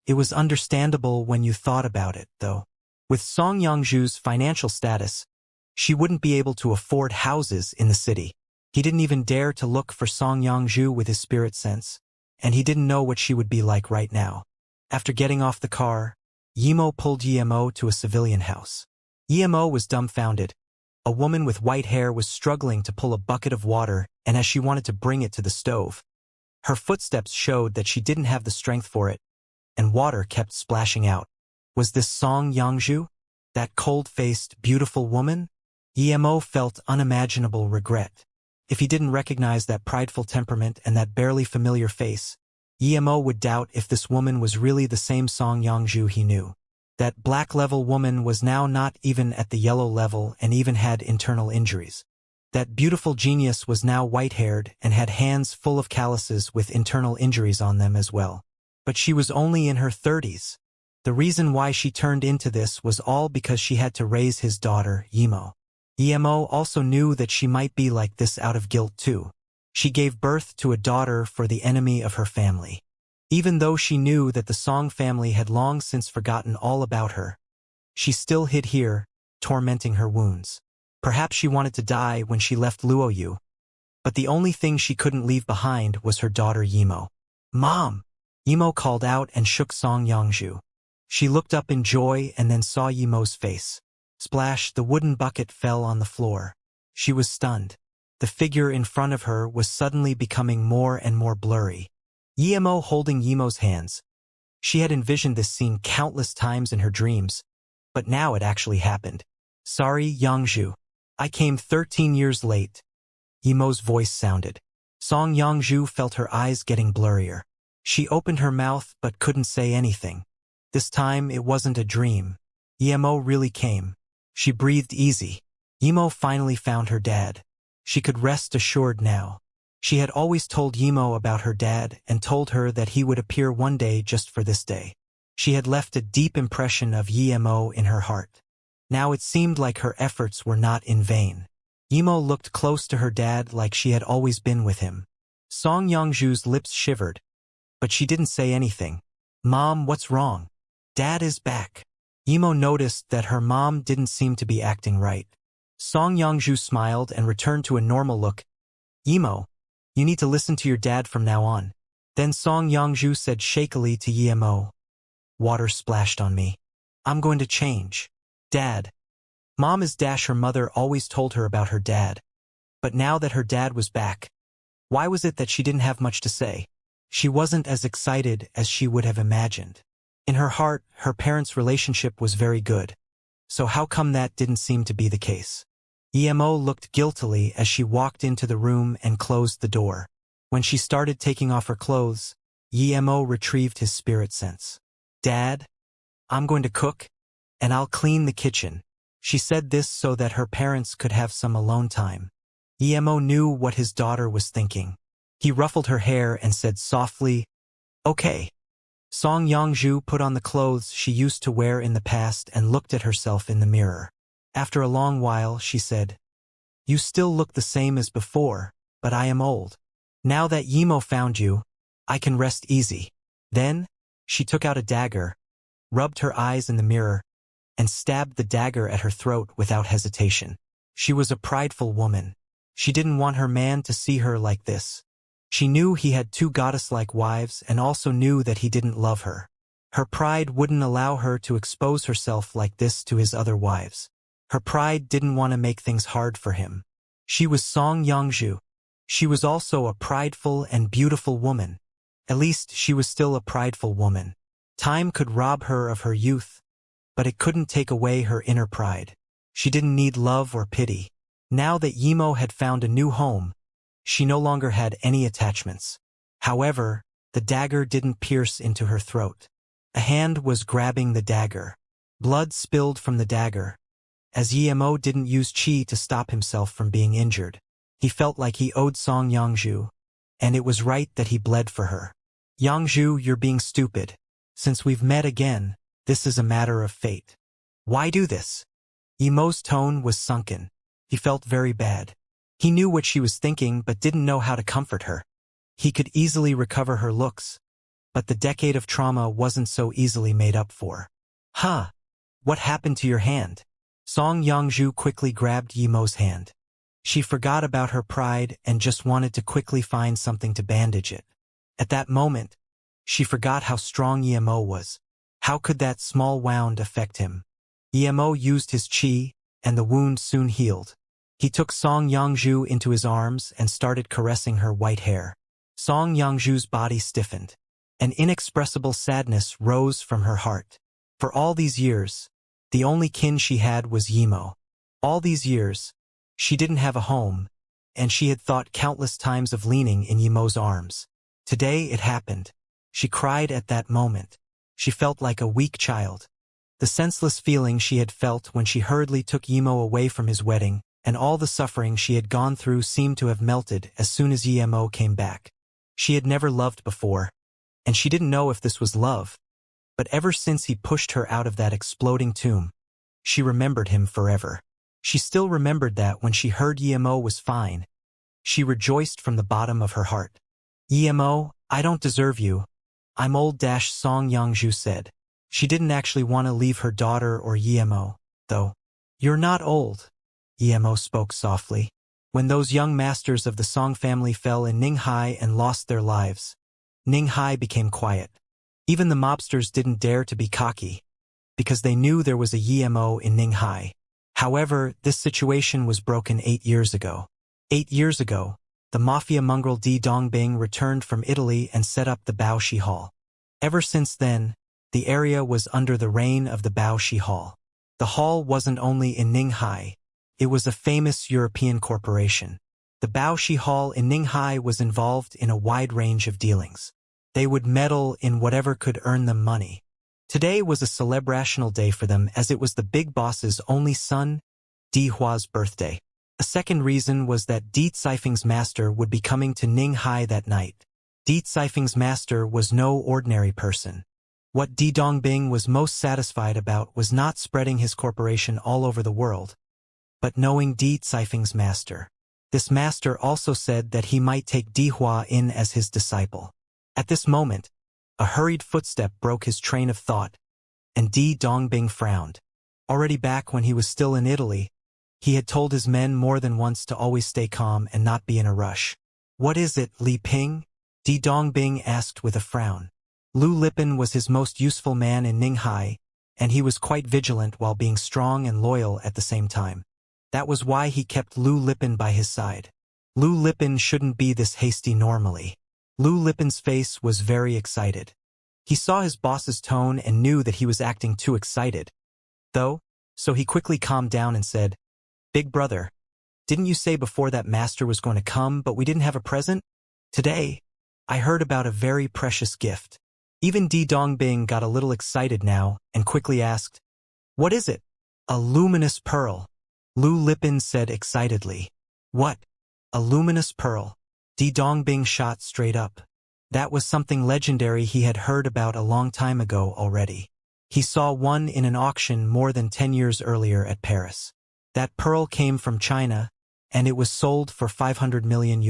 It was understandable when you thought about it, though. With Song Yongju's financial status, she wouldn't be able to afford houses in the city. He didn't even dare to look for Song Yongju with his spirit sense, and he didn't know what she would be like right now. After getting off the car, Emo pulled Emo to a civilian house. Emo was dumbfounded. A woman with white hair was struggling to pull a bucket of water, and as she wanted to bring it to the stove, her footsteps showed that she didn't have the strength for it, and water kept splashing out. Was this Song Yongju? That cold-faced, beautiful woman? Emo felt unimaginable regret. If he didn't recognize that prideful temperament and that barely familiar face, Emo would doubt if this woman was really the same Song Yongju he knew. That black-level woman was now not even at the yellow level and even had internal injuries. That beautiful genius was now white-haired and had hands full of calluses with internal injuries on them as well. But she was only in her 30s. The reason why she turned into this was all because she had to raise his daughter, Emo. Emo also knew that she might be like this out of guilt too. She gave birth to a daughter for the enemy of her family. Even though she knew that the Song family had long since forgotten all about her, she still hid here, tormenting her wounds. Perhaps she wanted to die when she left Luoyu, but the only thing she couldn't leave behind was her daughter Emo. "Mom!" Emo called out and shook Song Yongju. She looked up in joy and then saw Emo's face. Splash, the wooden bucket fell on the floor. She was stunned. The figure in front of her was suddenly becoming more and more blurry. Emo holding Emo's hands. She had envisioned this scene countless times in her dreams, but now it actually happened. "Sorry, Yongju. I came 13 years late." Emo's voice sounded. Song Yongju felt her eyes getting blurrier. She opened her mouth but couldn't say anything. This time it wasn't a dream. Emo really came. She breathed easy. Emo finally found her dad. She could rest assured now. She had always told Emo about her dad and told her that he would appear one day just for this day. She had left a deep impression of Emo in her heart. Now it seemed like her efforts were not in vain. Emo looked close to her dad like she had always been with him. Song Yongju's lips shivered, but she didn't say anything. "Mom, what's wrong?" "Dad is back." Emo noticed that her mom didn't seem to be acting right. Song Yongju smiled and returned to a normal look. "Emo, you need to listen to your dad from now on." Then Song Yongju said shakily to Emo, "Water splashed on me. I'm going to change." "Dad." Mom is dash her mother always told her about her dad. But now that her dad was back, why was it that she didn't have much to say? She wasn't as excited as she would have imagined. In her heart, her parents' relationship was very good. So how come that didn't seem to be the case? Emo looked guiltily as she walked into the room and closed the door. When she started taking off her clothes, Emo retrieved his spirit sense. "Dad, I'm going to cook, and I'll clean the kitchen." She said this so that her parents could have some alone time. Emo knew what his daughter was thinking. He ruffled her hair and said softly, "Okay." Song Yongju put on the clothes she used to wear in the past and looked at herself in the mirror. After a long while, she said, "You still look the same as before, but I am old. Now that Emo found you, I can rest easy. Then, she took out a dagger, rubbed her eyes in the mirror, and stabbed the dagger at her throat without hesitation. She was a prideful woman. She didn't want her man to see her like this. She knew he had two goddess-like wives and also knew that he didn't love her. Her pride wouldn't allow her to expose herself like this to his other wives. Her pride didn't want to make things hard for him. She was Song Yangzhu. She was also a prideful and beautiful woman. At least she was still a prideful woman. Time could rob her of her youth, but it couldn't take away her inner pride. She didn't need love or pity. Now that Yimo had found a new home, she no longer had any attachments. However, the dagger didn't pierce into her throat. A hand was grabbing the dagger. Blood spilled from the dagger. As Yimo didn't use qi to stop himself from being injured, he felt like he owed Song Yangzhu, and it was right that he bled for her. Yangzhu, you're being stupid. Since we've met again, this is a matter of fate. Why do this? Yimo's tone was sunken. He felt very bad. He knew what she was thinking but didn't know how to comfort her. He could easily recover her looks, but the decade of trauma wasn't so easily made up for. Huh? What happened to your hand? Song Yangzhu quickly grabbed Yimo's hand. She forgot about her pride and just wanted to quickly find something to bandage it. At that moment, she forgot how strong Yimo was. How could that small wound affect him? Yimo used his qi, and the wound soon healed. He took Song Yangzhu into his arms and started caressing her white hair. Song Yangzhu's body stiffened. An inexpressible sadness rose from her heart. For all these years, the only kin she had was Yimo. All these years, she didn't have a home, and she had thought countless times of leaning in Yimo's arms. Today it happened. She cried at that moment. She felt like a weak child. The senseless feeling she had felt when she hurriedly took Yimo away from his wedding, and all the suffering she had gone through seemed to have melted as soon as Yimo came back. She had never loved before, and she didn't know if this was love. But ever since he pushed her out of that exploding tomb, she remembered him forever. She still remembered that when she heard Yimo was fine, she rejoiced from the bottom of her heart. Yimo, I don't deserve you. I'm old. Song Yangzhu said. She didn't actually want to leave her daughter or Yimo, though. You're not old, Yimo spoke softly. When those young masters of the Song family fell in Ninghai and lost their lives, Ninghai became quiet. Even the mobsters didn't dare to be cocky, because they knew there was a Yimo in Ninghai. However, this situation was broken 8 years ago. 8 years ago, the mafia mongrel Di Dongbing returned from Italy and set up the Baoshi Hall. Ever since then, the area was under the reign of the Baoshi Hall. The hall wasn't only in Ninghai, it was a famous European corporation. The Baoshi Hall in Ninghai was involved in a wide range of dealings. They would meddle in whatever could earn them money. Today was a celebrational day for them as it was the big boss's only son, Di Hua's birthday. A second reason was that Di Caifeng's master would be coming to Ninghai that night. Di Caifeng's master was no ordinary person. What Di Dongbing was most satisfied about was not spreading his corporation all over the world, but knowing Di Caifeng's master. This master also said that he might take Di Hua in as his disciple. At this moment, a hurried footstep broke his train of thought, and Di Dongbing frowned. Already back when he was still in Italy, he had told his men more than once to always stay calm and not be in a rush. What is it, Li Ping? Di Dongbing asked with a frown. Lu Lipin was his most useful man in Ninghai, and he was quite vigilant while being strong and loyal at the same time. That was why he kept Lu Lipin by his side. Lu Lipin shouldn't be this hasty normally. Lu Lipin's face was very excited. He saw his boss's tone and knew that he was acting too excited, though, so he quickly calmed down and said, Big brother, didn't you say before that master was going to come but we didn't have a present? Today, I heard about a very precious gift. Even Di Dongbing got a little excited now and quickly asked, What is it? A luminous pearl. Lu Lipin said excitedly. What? A luminous pearl? Di Dongbing shot straight up. That was something legendary he had heard about a long time ago already. He saw one in an auction more than 10 years earlier at Paris. That pearl came from China, and it was sold for $500 million.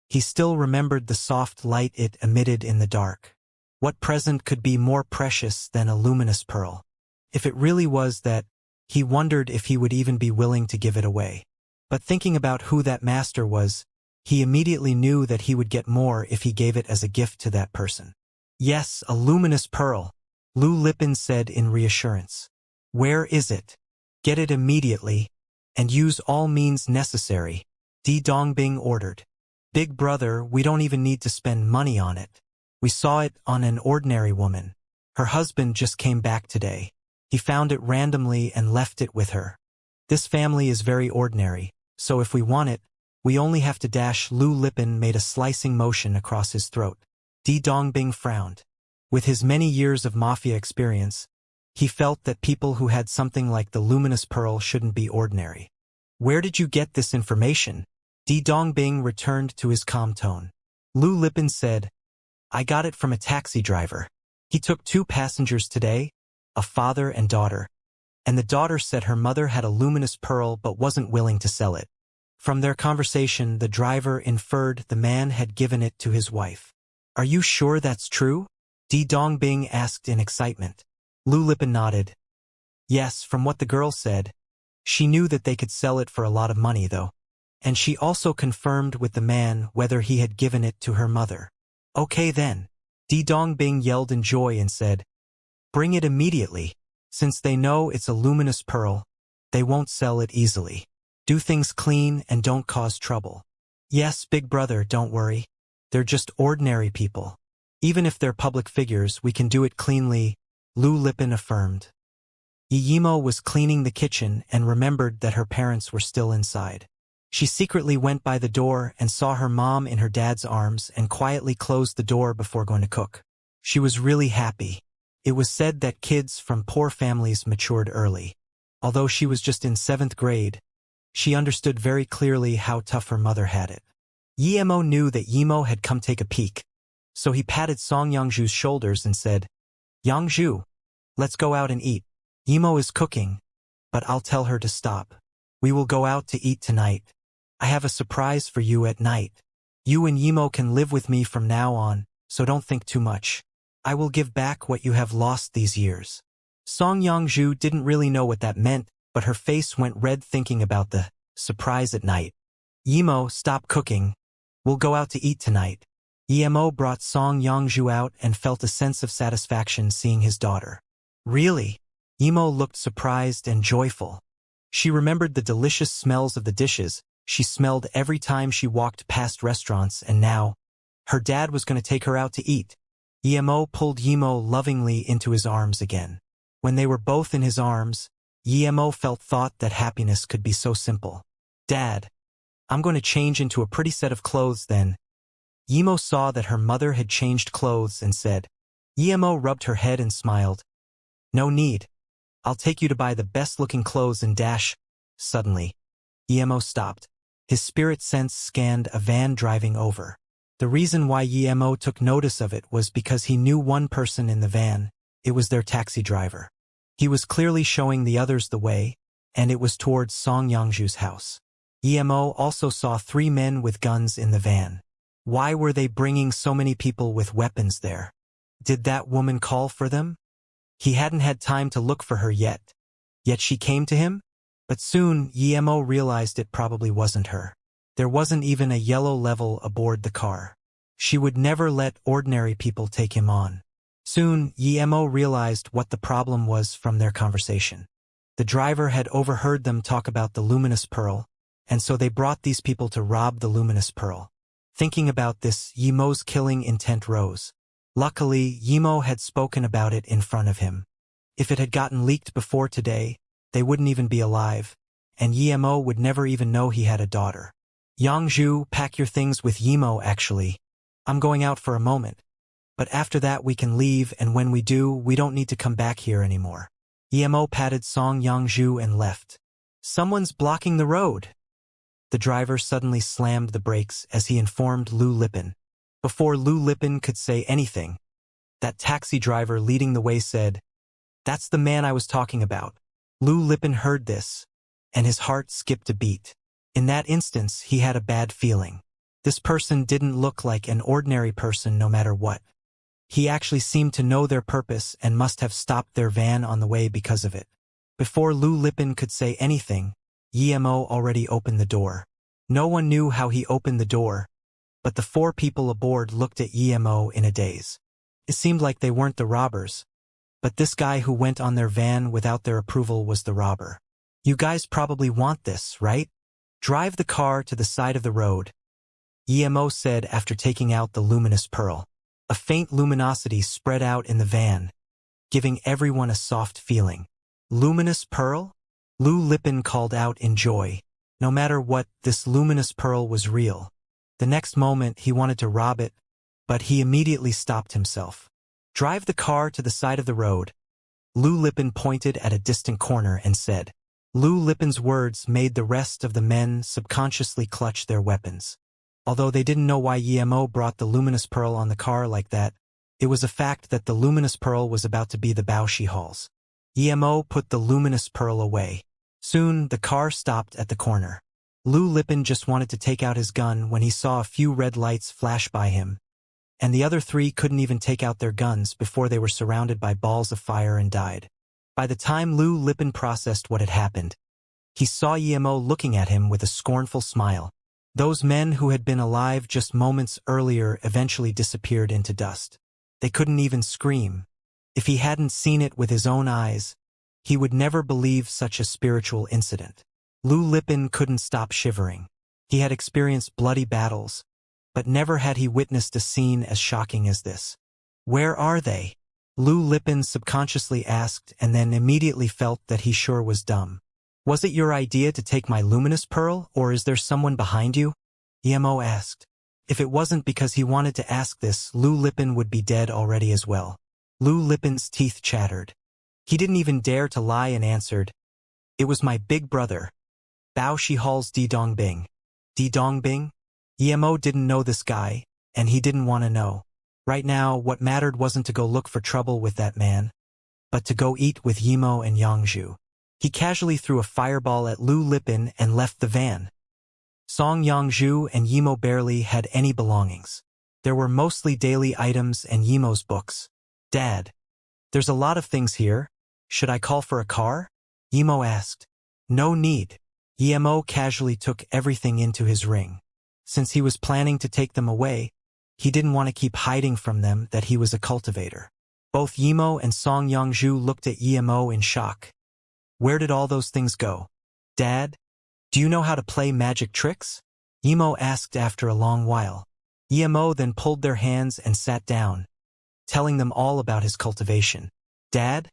He still remembered the soft light it emitted in the dark. What present could be more precious than a luminous pearl? If it really was that, he wondered if he would even be willing to give it away. But thinking about who that master was, he immediately knew that he would get more if he gave it as a gift to that person. Yes, a luminous pearl, Lu Lipin said in reassurance. Where is it? Get it immediately, and use all means necessary, Di Dongbing ordered. Big brother, we don't even need to spend money on it. We saw it on an ordinary woman. Her husband just came back today. He found it randomly and left it with her. This family is very ordinary, so if we want it, we only have to dash. Lu Lipin made a slicing motion across his throat. Di Dongbing frowned. With his many years of mafia experience, he felt that people who had something like the luminous pearl shouldn't be ordinary. Where did you get this information? Di Dongbing returned to his calm tone. Lu Lipin said, I got it from a taxi driver. He took 2 passengers today, a father and daughter, and the daughter said her mother had a luminous pearl but wasn't willing to sell it. From their conversation, the driver inferred the man had given it to his wife. Are you sure that's true? Di Dongbing asked in excitement. Lu Lipin nodded. Yes, from what the girl said. She knew that they could sell it for a lot of money though. And she also confirmed with the man whether he had given it to her mother. Okay then. Di Dongbing yelled in joy and said, Bring it immediately. Since they know it's a luminous pearl, they won't sell it easily. Do things clean and don't cause trouble. Yes, big brother, don't worry. They're just ordinary people. Even if they're public figures, we can do it cleanly, Lu Lipin affirmed. Yimo was cleaning the kitchen and remembered that her parents were still inside. She secretly went by the door and saw her mom in her dad's arms and quietly closed the door before going to cook. She was really happy. It was said that kids from poor families matured early. Although she was just in 7th grade, she understood very clearly how tough her mother had it. Yimo knew that Yimo had come take a peek, so he patted Song Yangzhu's shoulders and said, Yangzhu, let's go out and eat. Yimo is cooking, but I'll tell her to stop. We will go out to eat tonight. I have a surprise for you at night. You and Yimo can live with me from now on, so don't think too much. I will give back what you have lost these years. Song Yangzhu didn't really know what that meant, but her face went red thinking about the surprise at night. Yimo, stop cooking. We'll go out to eat tonight. Yimo brought Song Yangzhu out and felt a sense of satisfaction seeing his daughter. Really? Yimo looked surprised and joyful. She remembered the delicious smells of the dishes she smelled every time she walked past restaurants, and now, her dad was going to take her out to eat. Yimo pulled Yimo lovingly into his arms again. When they were both in his arms, Yimo thought that happiness could be so simple. Dad, I'm going to change into a pretty set of clothes then. Yimo saw that her mother had changed clothes and said. Yimo rubbed her head and smiled. No need. I'll take you to buy the best-looking clothes and dash. Suddenly, Yimo stopped. His spirit sense scanned a van driving over. The reason why Yimo took notice of it was because he knew one person in the van. It was their taxi driver. He was clearly showing the others the way, and it was towards Song Yangzhu's house. Yimo also saw 3 men with guns in the van. Why were they bringing so many people with weapons there? Did that woman call for them? He hadn't had time to look for her yet. Yet she came to him? But soon, Yimo realized it probably wasn't her. There wasn't even a yellow level aboard the car. She would never let ordinary people take him on. Soon, Yimo realized what the problem was from their conversation. The driver had overheard them talk about the luminous pearl, and so they brought these people to rob the luminous pearl. Thinking about this, Yimo's killing intent rose. Luckily, Yimo had spoken about it in front of him. If it had gotten leaked before today, they wouldn't even be alive, and Yimo would never even know he had a daughter. Yangzhu, pack your things with Yimo actually. I'm going out for a moment. But after that we can leave, and when we do, we don't need to come back here anymore. Yimo patted Song Yangzhu and left. Someone's blocking the road. The driver suddenly slammed the brakes as he informed Lu Lipin. Before Lu Lipin could say anything, that taxi driver leading the way said, That's the man I was talking about. Lu Lipin heard this, and his heart skipped a beat. In that instance, he had a bad feeling. This person didn't look like an ordinary person no matter what. He actually seemed to know their purpose and must have stopped their van on the way because of it. Before Lu Lipin could say anything, Yimo already opened the door. No one knew how he opened the door, but the 4 people aboard looked at Yimo in a daze. It seemed like they weren't the robbers, but this guy who went on their van without their approval was the robber. You guys probably want this, right? Drive the car to the side of the road, Yimo said after taking out the luminous pearl. A faint luminosity spread out in the van, giving everyone a soft feeling. Luminous pearl? Lu Lipin called out in joy. No matter what, this luminous pearl was real. The next moment he wanted to rob it, but he immediately stopped himself. Drive the car to the side of the road. Lu Lipin pointed at a distant corner and said. Lu Lipin's words made the rest of the men subconsciously clutch their weapons. Although they didn't know why Yimo brought the luminous pearl on the car like that, it was a fact that the luminous pearl was about to be the Baoshi Hall's. Yimo put the luminous pearl away. Soon, the car stopped at the corner. Lu Lipin just wanted to take out his gun when he saw a few red lights flash by him, and the other 3 couldn't even take out their guns before they were surrounded by balls of fire and died. By the time Lu Lipin processed what had happened, he saw Yimo looking at him with a scornful smile. Those men who had been alive just moments earlier eventually disappeared into dust. They couldn't even scream. If he hadn't seen it with his own eyes, he would never believe such a spiritual incident. Lu Lipin couldn't stop shivering. He had experienced bloody battles, but never had he witnessed a scene as shocking as this. Where are they? Lu Lipin subconsciously asked and then immediately felt that he sure was dumb. Was it your idea to take my luminous pearl, or is there someone behind you? Yimo asked. If it wasn't because he wanted to ask this, Lu Lipin would be dead already as well. Lu Lipin's teeth chattered. He didn't even dare to lie and answered. It was my big brother, Baoshi Hall's Di Dongbing. Di Dongbing? Yimo didn't know this guy, and he didn't want to know. Right now, what mattered wasn't to go look for trouble with that man, but to go eat with Yimo and Yangzhu. He casually threw a fireball at Lu Lipin and left the van. Song Yangzhu and Yimo barely had any belongings. There were mostly daily items and Yimo's books. Dad, there's a lot of things here. Should I call for a car? Yimo asked. No need. Yimo casually took everything into his ring. Since he was planning to take them away, he didn't want to keep hiding from them that he was a cultivator. Both Yimo and Song Yangzhu looked at Yimo in shock. Where did all those things go? Dad, do you know how to play magic tricks? Yimo asked after a long while. Yimo then pulled their hands and sat down, telling them all about his cultivation. Dad,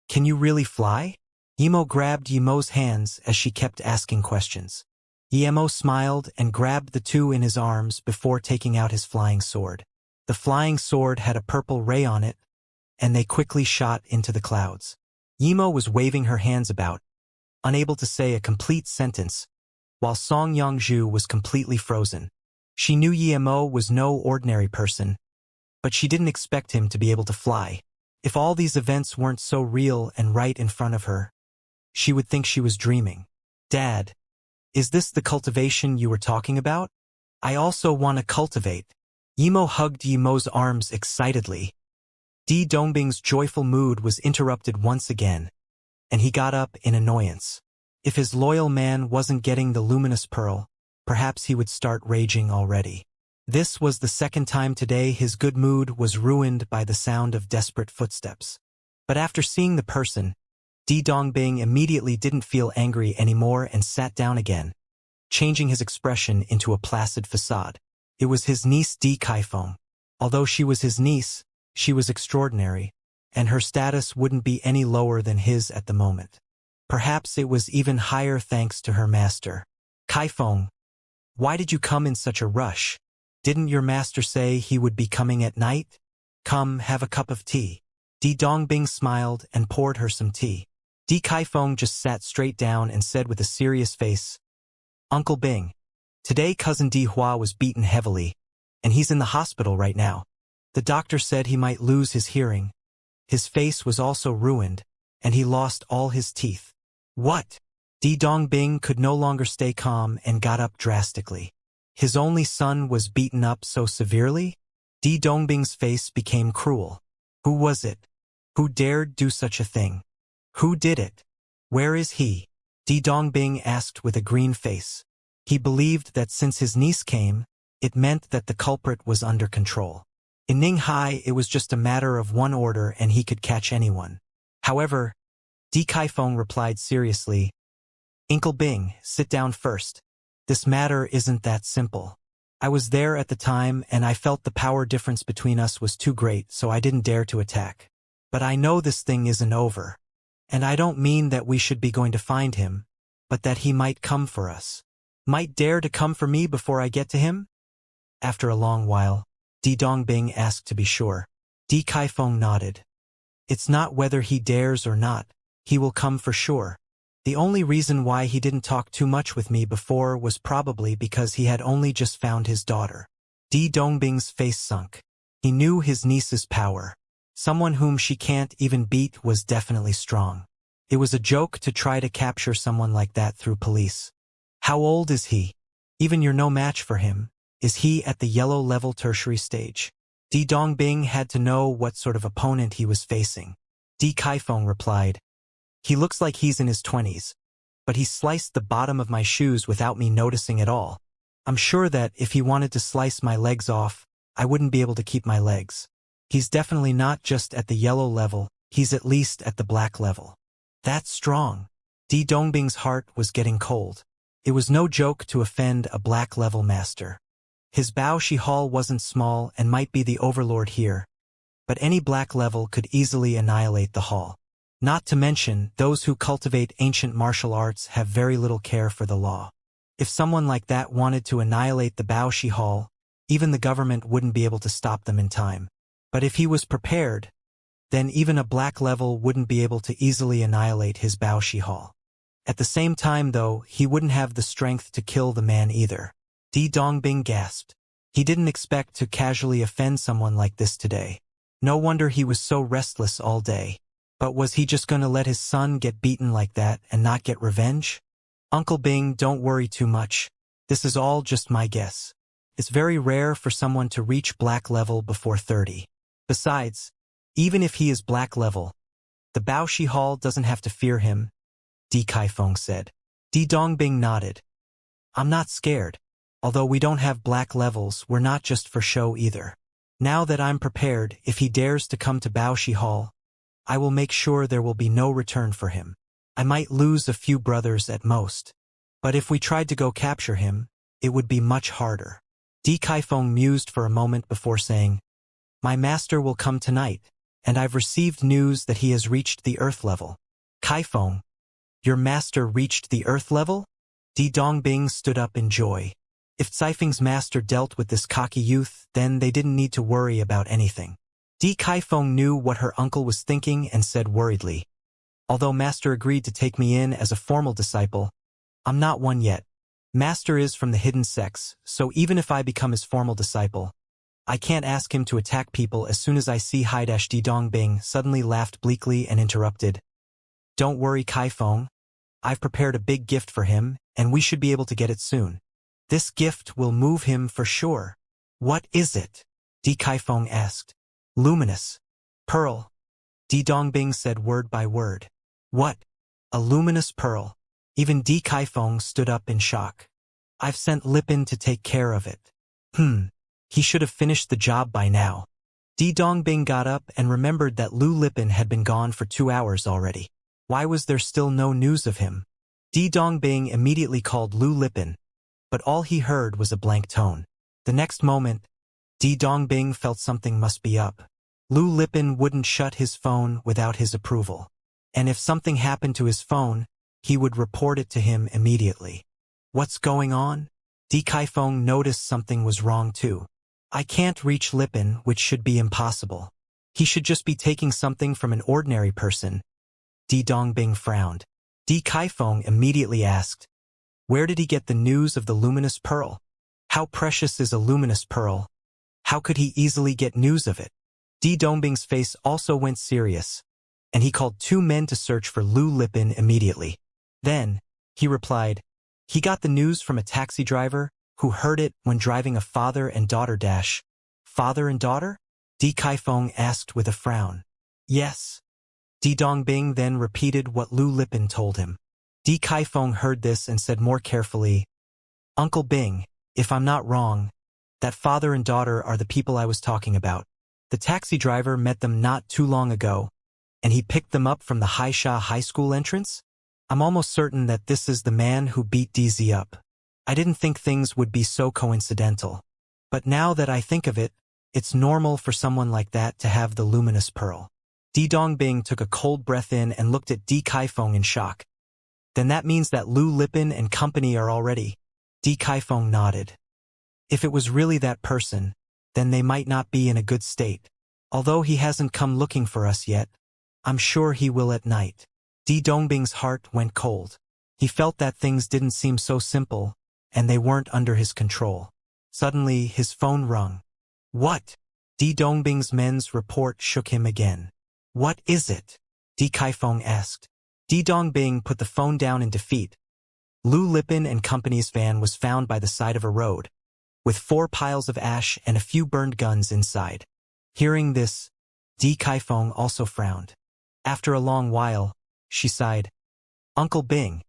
can you really fly? Yimo grabbed Yimo's hands as she kept asking questions. Yimo smiled and grabbed the 2 in his arms before taking out his flying sword. The flying sword had a purple ray on it, and they quickly shot into the clouds. Yimo was waving her hands about, unable to say a complete sentence, while Song Yangzhu was completely frozen. She knew Yimo was no ordinary person, but she didn't expect him to be able to fly. If all these events weren't so real and right in front of her, she would think she was dreaming. Dad, is this the cultivation you were talking about? I also want to cultivate. Yimo hugged Yimo's arms excitedly. Di Dongbing's joyful mood was interrupted once again, and he got up in annoyance. If his loyal man wasn't getting the luminous pearl, perhaps he would start raging already. This was the second time today his good mood was ruined by the sound of desperate footsteps. But after seeing the person, Di Dongbing immediately didn't feel angry anymore and sat down again, changing his expression into a placid facade. It was his niece Di Kaifeng. Although she was his niece, she was extraordinary, and her status wouldn't be any lower than his at the moment. Perhaps it was even higher thanks to her master. Kaifeng, why did you come in such a rush? Didn't your master say he would be coming at night? Come, have a cup of tea. Di Dongbing smiled and poured her some tea. Di Kaifeng just sat straight down and said with a serious face, Uncle Bing, today cousin Di Hua was beaten heavily, and he's in the hospital right now. The doctor said he might lose his hearing. His face was also ruined, and he lost all his teeth. What? Di Dongbing could no longer stay calm and got up drastically. His only son was beaten up so severely? Di Dongbing's face became cruel. Who was it? Who dared do such a thing? Who did it? Where is he? Di Dongbing asked with a green face. He believed that since his niece came, it meant that the culprit was under control. In Ninghai, it was just a matter of one order and he could catch anyone. However, Di Kaifeng replied seriously, "Uncle Bing, sit down first. This matter isn't that simple. I was there at the time and I felt the power difference between us was too great, so I didn't dare to attack. But I know this thing isn't over. And I don't mean that we should be going to find him, but that he might come for us. Might dare to come for me before I get to him?" After a long while, Di Dongbing asked to be sure. Di Kaifeng nodded. "It's not whether he dares or not. He will come for sure. The only reason why he didn't talk too much with me before was probably because he had only just found his daughter." Di Dongbing's face sunk. He knew his niece's power. Someone whom she can't even beat was definitely strong. It was a joke to try to capture someone like that through police. "How old is he? Even you're no match for him. Is he at the yellow level tertiary stage?" Di Dongbing had to know what sort of opponent he was facing. Di Kaifeng replied, "He looks like he's in his 20s, but he sliced the bottom of my shoes without me noticing at all. I'm sure that if he wanted to slice my legs off, I wouldn't be able to keep my legs. He's definitely not just at the yellow level, he's at least at the black level." That's strong. Di Dongbing's heart was getting cold. It was no joke to offend a black level master. His Baoshi Hall wasn't small and might be the overlord here, but any black level could easily annihilate the hall. Not to mention, those who cultivate ancient martial arts have very little care for the law. If someone like that wanted to annihilate the Baoshi Hall, even the government wouldn't be able to stop them in time. But if he was prepared, then even a black level wouldn't be able to easily annihilate his Baoshi Hall. At the same time though, he wouldn't have the strength to kill the man either. Di Dongbing gasped. He didn't expect to casually offend someone like this today. No wonder he was so restless all day. But was he just going to let his son get beaten like that and not get revenge? "Uncle Bing, don't worry too much. This is all just my guess. It's very rare for someone to reach black level before 30. Besides, even if he is black level, the Baoshi Hall doesn't have to fear him," Di Kaifeng said. Di Dongbing nodded. "I'm not scared. Although we don't have black levels, we're not just for show either. Now that I'm prepared, if he dares to come to Baoshi Hall, I will make sure there will be no return for him. I might lose a few brothers at most. But if we tried to go capture him, it would be much harder." Di Kaifeng mused for a moment before saying, "My master will come tonight, and I've received news that he has reached the earth level." "Kaifeng, your master reached the earth level?" Di Dongbing stood up in joy. If Caifeng's master dealt with this cocky youth, then they didn't need to worry about anything. Di Kaifeng knew what her uncle was thinking and said worriedly, "Although master agreed to take me in as a formal disciple, I'm not one yet. Master is from the hidden sects, so even if I become his formal disciple, I can't ask him to attack people as soon as I see Di Dongbing suddenly laughed bleakly and interrupted. "Don't worry, Kaifeng. I've prepared a big gift for him, and we should be able to get it soon. This gift will move him for sure." "What is it?" Di Kaifeng asked. "Luminous. Pearl." Di Dongbing said word by word. "What? A luminous pearl?" Even Di Kaifeng stood up in shock. "I've sent Lipin to take care of it." He should have finished the job by now." Di Dongbing got up and remembered that Lu Lipin had been gone for 2 hours already. Why was there still no news of him? Di Dongbing immediately called Lu Lipin, but all he heard was a blank tone. The next moment, Di Dongbing felt something must be up. Lu Lipin wouldn't shut his phone without his approval. And if something happened to his phone, he would report it to him immediately. What's going on? Di Kaifeng noticed something was wrong too. I can't reach Lipin, which should be impossible. He should just be taking something from an ordinary person. Di Dongbing frowned. Di Kaifeng immediately asked, where did he get the news of the luminous pearl? How precious is a luminous pearl? How could he easily get news of it? Di Dongbing's face also went serious, and he called 2 men to search for Lu Lipin immediately. Then, he replied, he got the news from a taxi driver who heard it when driving a father and daughter dash. Father and daughter? Di Kaifeng asked with a frown. Yes. Di Dongbing then repeated what Lu Lipin told him. Di Kaifeng heard this and said more carefully, Uncle Bing, if I'm not wrong, that father and daughter are the people I was talking about. The taxi driver met them not too long ago, and he picked them up from the Haisha High School entrance? I'm almost certain that this is the man who beat DZ up. I didn't think things would be so coincidental. But now that I think of it, it's normal for someone like that to have the luminous pearl. Di Dongbing took a cold breath in and looked at Di Kaifeng in shock. Then that means that Lu Lipin and company are already. Di Kaifeng nodded. If it was really that person, then they might not be in a good state. Although he hasn't come looking for us yet, I'm sure he will at night. Di Dongbing's heart went cold. He felt that things didn't seem so simple, and they weren't under his control. Suddenly, his phone rung. What? Di Dongbing's men's report shook him again. What is it? Di Kaifeng asked. Di Dongbing put the phone down in defeat. Lu Lipin and company's van was found by the side of a road, with 4 piles of ash and a few burned guns inside. Hearing this, Di Kaifeng also frowned. After a long while, she sighed. Uncle Bing,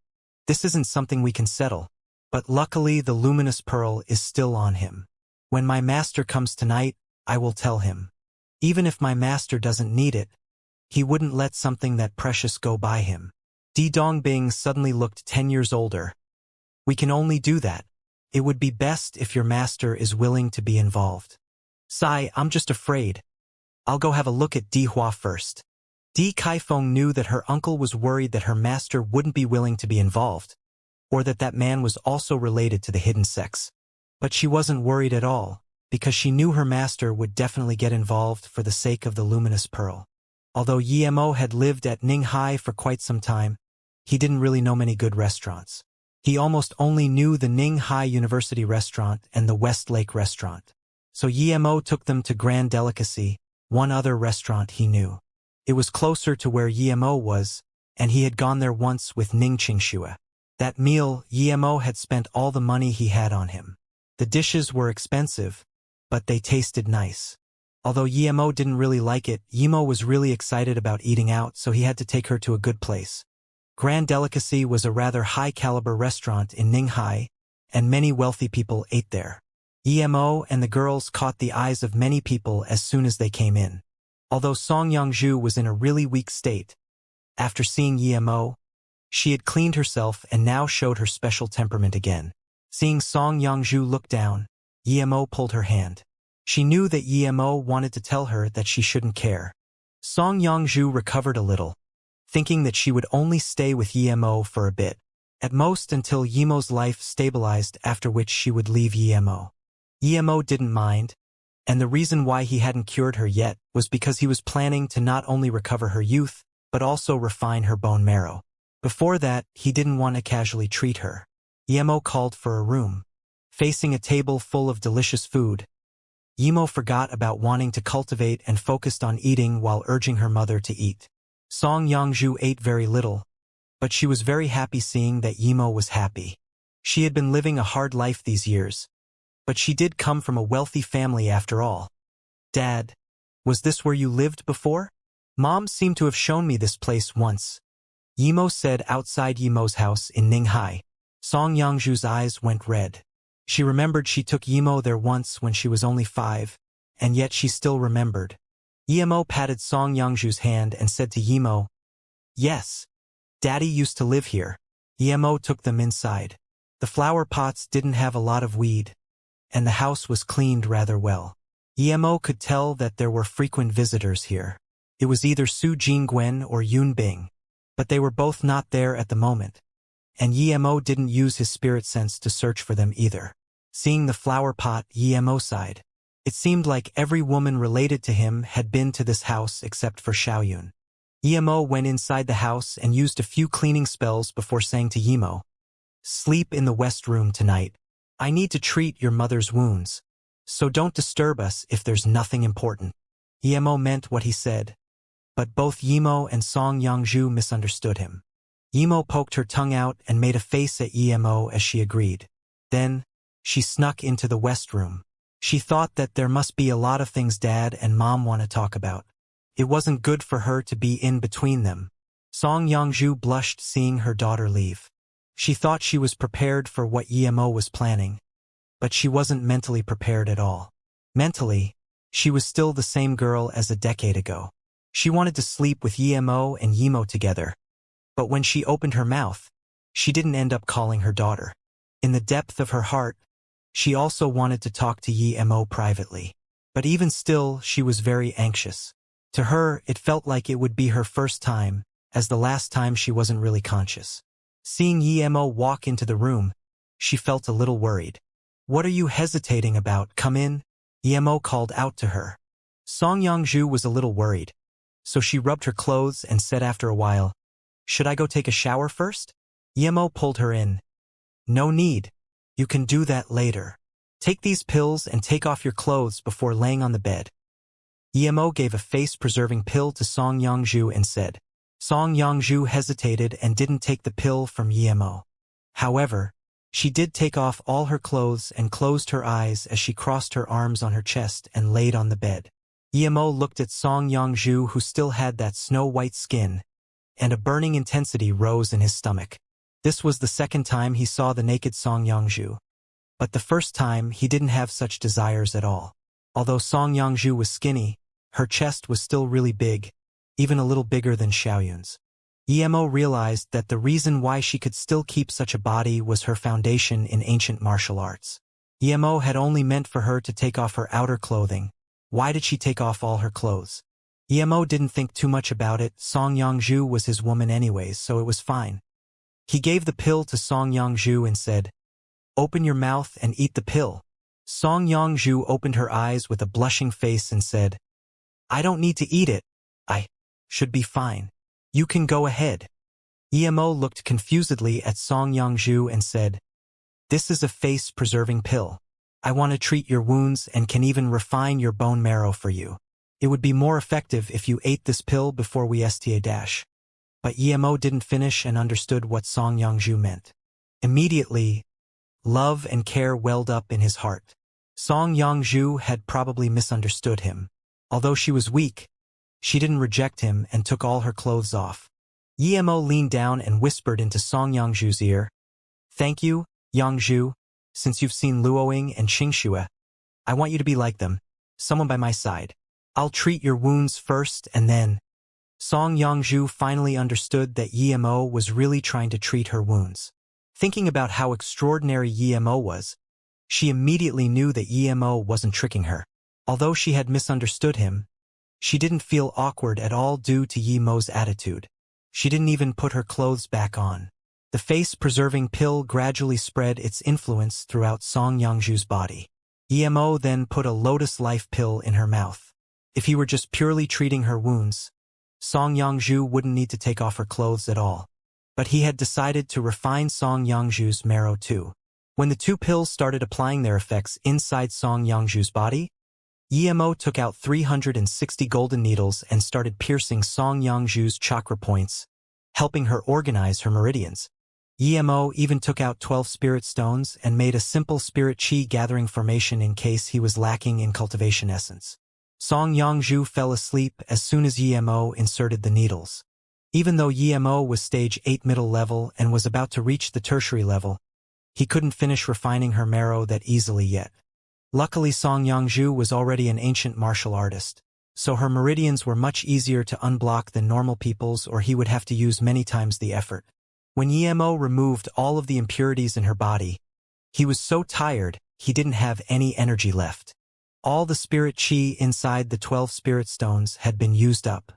this isn't something we can settle, but luckily the luminous pearl is still on him. When my master comes tonight, I will tell him. Even if my master doesn't need it, he wouldn't let something that precious go by him. Di Dongbing suddenly looked 10 years older. We can only do that. It would be best if your master is willing to be involved. Sai, I'm just afraid. I'll go have a look at Di Hua first. Di Kaifeng knew that her uncle was worried that her master wouldn't be willing to be involved, or that that man was also related to the hidden sex. But she wasn't worried at all, because she knew her master would definitely get involved for the sake of the luminous pearl. Although Yemo had lived at Ninghai for quite some time, he didn't really know many good restaurants. He almost only knew the Ninghai University restaurant and the Westlake restaurant. So Yemo took them to Grand Delicacy, one other restaurant he knew. It was closer to where Yemo was, and he had gone there once with Ning Qingxue. That meal, Yemo had spent all the money he had on him. The dishes were expensive, but they tasted nice. Although Yemo didn't really like it, Yemo was really excited about eating out, so he had to take her to a good place. Grand Delicacy was a rather high-caliber restaurant in Ninghai, and many wealthy people ate there. Yemo and the girls caught the eyes of many people as soon as they came in. Although Song Yongzhu was in a really weak state, after seeing Yemo, she had cleaned herself and now showed her special temperament again. Seeing Song Yongzhu look down, Yemo pulled her hand. She knew that Yemo wanted to tell her that she shouldn't care. Song Yongzhu recovered a little, thinking that she would only stay with Yemo for a bit, at most until Yemo's life stabilized, after which she would leave Yemo. Yemo didn't mind, and the reason why he hadn't cured her yet was because he was planning to not only recover her youth, but also refine her bone marrow. Before that, he didn't want to casually treat her. Yemo called for a room. Facing a table full of delicious food, Yemo forgot about wanting to cultivate and focused on eating while urging her mother to eat. Song Yongzhu ate very little, but she was very happy seeing that Yemo was happy. She had been living a hard life these years, but she did come from a wealthy family after all. Dad, was this where you lived before? Mom seemed to have shown me this place once, Yemo said outside Yemo's house in Ninghai. Song Yongzhu's eyes went red. She remembered she took Yemo there once when she was only 5, and yet she still remembered. Yemo patted Song Yongzhu's hand and said to Yemo, "Yes, Daddy used to live here." Yemo took them inside. The flower pots didn't have a lot of weed, and the house was cleaned rather well. Yemo could tell that there were frequent visitors here. It was either Su Jingwen or Yun Bing, but they were both not there at the moment, and Yemo didn't use his spirit sense to search for them either. Seeing the flower pot, Yemo sighed. It seemed like every woman related to him had been to this house except for Xiaoyun. Yemo went inside the house and used a few cleaning spells before saying to Yemo, "Sleep in the west room tonight. I need to treat your mother's wounds, so don't disturb us if there's nothing important." Yemo meant what he said, but both Yemo and Song Yongzhu misunderstood him. Yemo poked her tongue out and made a face at Yemo as she agreed. Then, she snuck into the West room. She thought that there must be a lot of things Dad and Mom want to talk about. It wasn't good for her to be in between them. Song Yongju blushed seeing her daughter leave. She thought she was prepared for what Emo was planning, but she wasn't mentally prepared at all. Mentally, she was still the same girl as a decade ago. She wanted to sleep with Emo and Yemo together, but when she opened her mouth, she didn't end up calling her daughter. In the depth of her heart, she also wanted to talk to Emo privately. But even still, she was very anxious. To her, it felt like it would be her first time, as the last time she wasn't really conscious. Seeing Emo walk into the room, she felt a little worried. "What are you hesitating about? Come in," Emo called out to her. Song Yongju was a little worried, so she rubbed her clothes and said after a while, "Should I go take a shower first?" Emo pulled her in. "No need. You can do that later. Take these pills and take off your clothes before laying on the bed." Emo gave a face-preserving pill to Song Yongju and said. Song Yongju hesitated and didn't take the pill from Emo. However, she did take off all her clothes and closed her eyes as she crossed her arms on her chest and laid on the bed. Emo looked at Song Yongju, who still had that snow-white skin, and a burning intensity rose in his stomach. This was the second time he saw the naked Song Yongju. But the first time, he didn't have such desires at all. Although Song Yongju was skinny, her chest was still really big, even a little bigger than Xiaoyun's. Emo realized that the reason why she could still keep such a body was her foundation in ancient martial arts. Emo had only meant for her to take off her outer clothing. Why did she take off all her clothes? Emo didn't think too much about it. Song Yongju was his woman anyways, so it was fine. He gave the pill to Song Yongju and said, "Open your mouth and eat the pill." Song Yongju opened her eyes with a blushing face and said, "I don't need to eat it. I should be fine. You can go ahead." Emo looked confusedly at Song Yongju and said, "This is a face-preserving pill. I want to treat your wounds and can even refine your bone marrow for you. It would be more effective if you ate this pill before we sta-." But Emo didn't finish and understood what Song Yongju meant. Immediately, love and care welled up in his heart. Song Yongju had probably misunderstood him. Although she was weak, she didn't reject him and took all her clothes off. Emo leaned down and whispered into Song Yongju's ear, "Thank you, Yongju. Since you've seen Luoying and Xianxia, I want you to be like them, someone by my side. I'll treat your wounds first and then." Song Yongju finally understood that Emo was really trying to treat her wounds. Thinking about how extraordinary Emo was, she immediately knew that Emo wasn't tricking her. Although she had misunderstood him, she didn't feel awkward at all due to Yemo's attitude. She didn't even put her clothes back on. The face-preserving pill gradually spread its influence throughout Song Yongju's body. Emo then put a Lotus Life pill in her mouth. If he were just purely treating her wounds, Song Yongju wouldn't need to take off her clothes at all. But he had decided to refine Song Yongju's marrow too. When the two pills started applying their effects inside Song Yongju's body, Emo took out 360 golden needles and started piercing Song Yongju's chakra points, helping her organize her meridians. Emo even took out 12 spirit stones and made a simple spirit chi gathering formation in case he was lacking in cultivation essence. Song Yongju fell asleep as soon as Emo inserted the needles. Even though Emo was stage 8 middle level and was about to reach the tertiary level, he couldn't finish refining her marrow that easily yet. Luckily, Song Yongju was already an ancient martial artist, so her meridians were much easier to unblock than normal people's, or he would have to use many times the effort. When Emo removed all of the impurities in her body, he was so tired he didn't have any energy left. All the spirit chi inside the 12 spirit stones had been used up.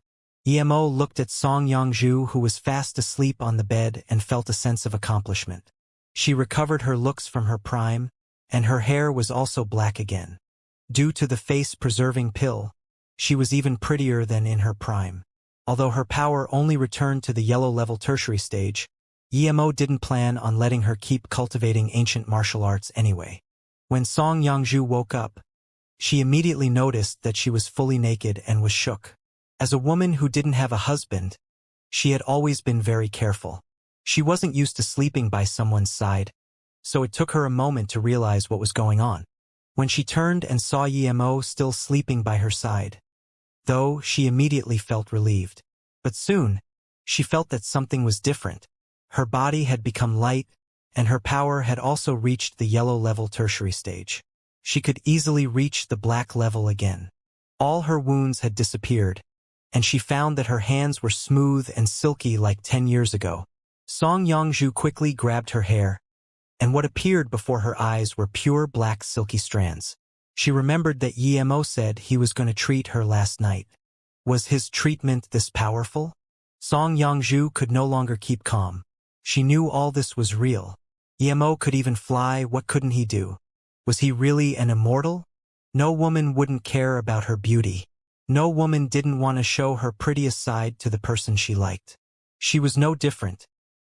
Emo looked at Song Yongju, who was fast asleep on the bed, and felt a sense of accomplishment. She recovered her looks from her prime, and her hair was also black again. Due to the face-preserving pill, she was even prettier than in her prime. Although her power only returned to the yellow-level tertiary stage, Emo didn't plan on letting her keep cultivating ancient martial arts anyway. When Song Yongju woke up, she immediately noticed that she was fully naked and was shook. As a woman who didn't have a husband, she had always been very careful. She wasn't used to sleeping by someone's side, so it took her a moment to realize what was going on. When she turned and saw Emo still sleeping by her side, though, she immediately felt relieved. But soon, she felt that something was different. Her body had become light, and her power had also reached the yellow level tertiary stage. She could easily reach the black level again. All her wounds had disappeared, and she found that her hands were smooth and silky like 10 years ago. Song Yongzhu quickly grabbed her hair, and what appeared before her eyes were pure black silky strands. She remembered that Emo said he was going to treat her last night. Was his treatment this powerful? Song Yongzhu could no longer keep calm. She knew all this was real. Emo could even fly, what couldn't he do? Was he really an immortal? No woman wouldn't care about her beauty. No woman didn't want to show her prettiest side to the person she liked. She was no different,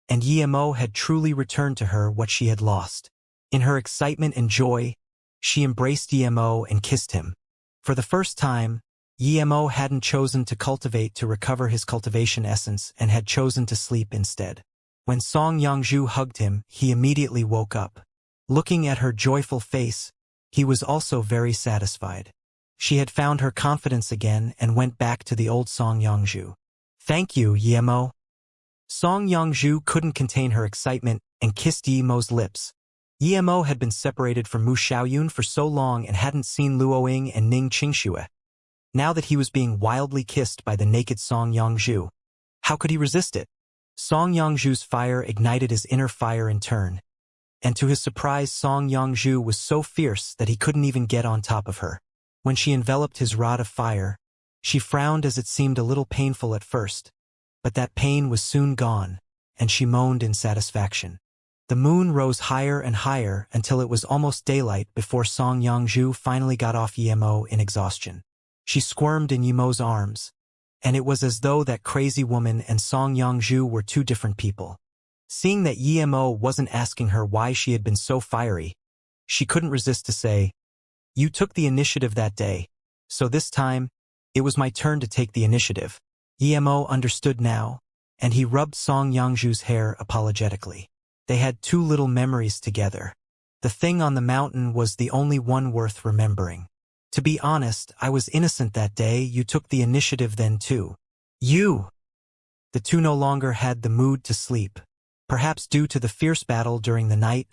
and Emo had truly returned to her what she had lost. In her excitement and joy, she embraced Emo and kissed him. For the first time, Emo hadn't chosen to cultivate to recover his cultivation essence and had chosen to sleep instead. When Song Yongzhu hugged him, he immediately woke up. Looking at her joyful face, he was also very satisfied. She had found her confidence again and went back to the old Song Yongzhu. "Thank you, Emo." Song Yongzhu couldn't contain her excitement and kissed Emo's lips. Emo had been separated from Mu Xiaoyun for so long and hadn't seen Luoying and Ning Qingxue. Now that he was being wildly kissed by the naked Song Yongzhu, how could he resist it? Song Yongzhu's fire ignited his inner fire in turn, and to his surprise Song Yongzhu was so fierce that he couldn't even get on top of her. When she enveloped his rod of fire, she frowned as it seemed a little painful at first, but that pain was soon gone, and she moaned in satisfaction. The moon rose higher and higher until it was almost daylight before Song Yongzhu finally got off Emo in exhaustion. She squirmed in Emo's arms, and it was as though that crazy woman and Song Yongzhu were two different people. Seeing that Emo wasn't asking her why she had been so fiery, she couldn't resist to say, "You took the initiative that day, so this time, it was my turn to take the initiative." Emo understood now, and he rubbed Song Yongzhu's hair apologetically. They had two little memories together. The thing on the mountain was the only one worth remembering. "To be honest, I was innocent that day. You took the initiative then too." "You!" The two no longer had the mood to sleep. Perhaps due to the fierce battle during the night,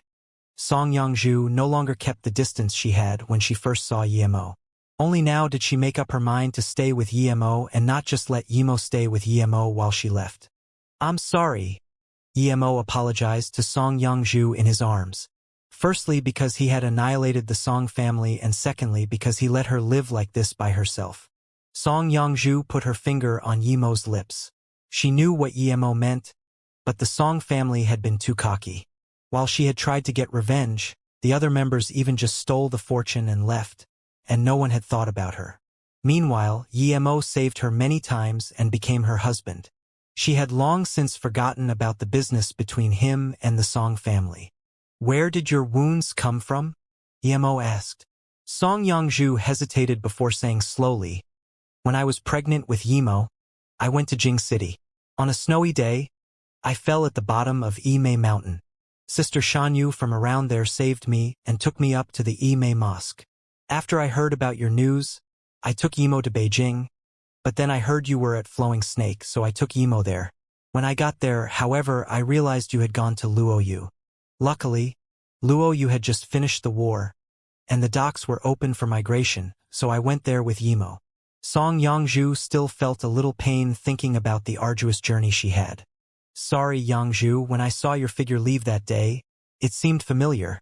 Song Yongzhu no longer kept the distance she had when she first saw Emo. Only now did she make up her mind to stay with Emo and not just let Emo stay with Emo while she left. "I'm sorry," Emo apologized to Song Yongzhu in his arms. Firstly because he had annihilated the Song family, and secondly because he let her live like this by herself. Song Yongzhu put her finger on Emo's lips. She knew what Emo meant, but the Song family had been too cocky. While she had tried to get revenge, the other members even just stole the fortune and left, and no one had thought about her. Meanwhile, Emo saved her many times and became her husband. She had long since forgotten about the business between him and the Song family. "Where did your wounds come from?" Emo asked. Song Yongzhu hesitated before saying slowly, "When I was pregnant with Emo, I went to Jing City. On a snowy day, I fell at the bottom of Yimei Mountain. Sister Shanyu from around there saved me and took me up to the Yimei Mosque. After I heard about your news, I took Emo to Beijing, but then I heard you were at Flowing Snake, so I took Emo there. When I got there, however, I realized you had gone to Luoyu. Luckily, Luoyu had just finished the war, and the docks were open for migration, so I went there with Emo." Song Yongzhu still felt a little pain thinking about the arduous journey she had. "Sorry, Yongzhu, when I saw your figure leave that day, it seemed familiar,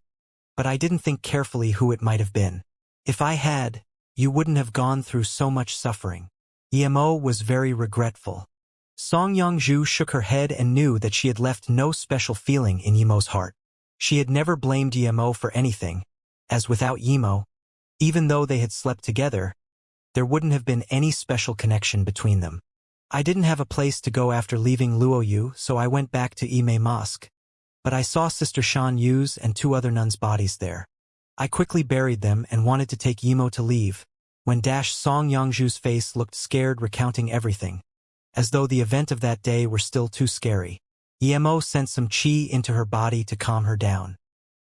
but I didn't think carefully who it might have been. If I had, you wouldn't have gone through so much suffering." Emo was very regretful. Song Yongzhu shook her head and knew that she had left no special feeling in Emo's heart. She had never blamed Emo for anything, as without Emo, even though they had slept together, there wouldn't have been any special connection between them. "I didn't have a place to go after leaving Luoyu, so I went back to Yimei Mosque. But I saw Sister Shan Yu's and two other nuns' bodies there. I quickly buried them and wanted to take Emo to leave, when Song Yongzhu's face looked scared, recounting everything, as though the event of that day were still too scary. Emo sent some qi into her body to calm her down.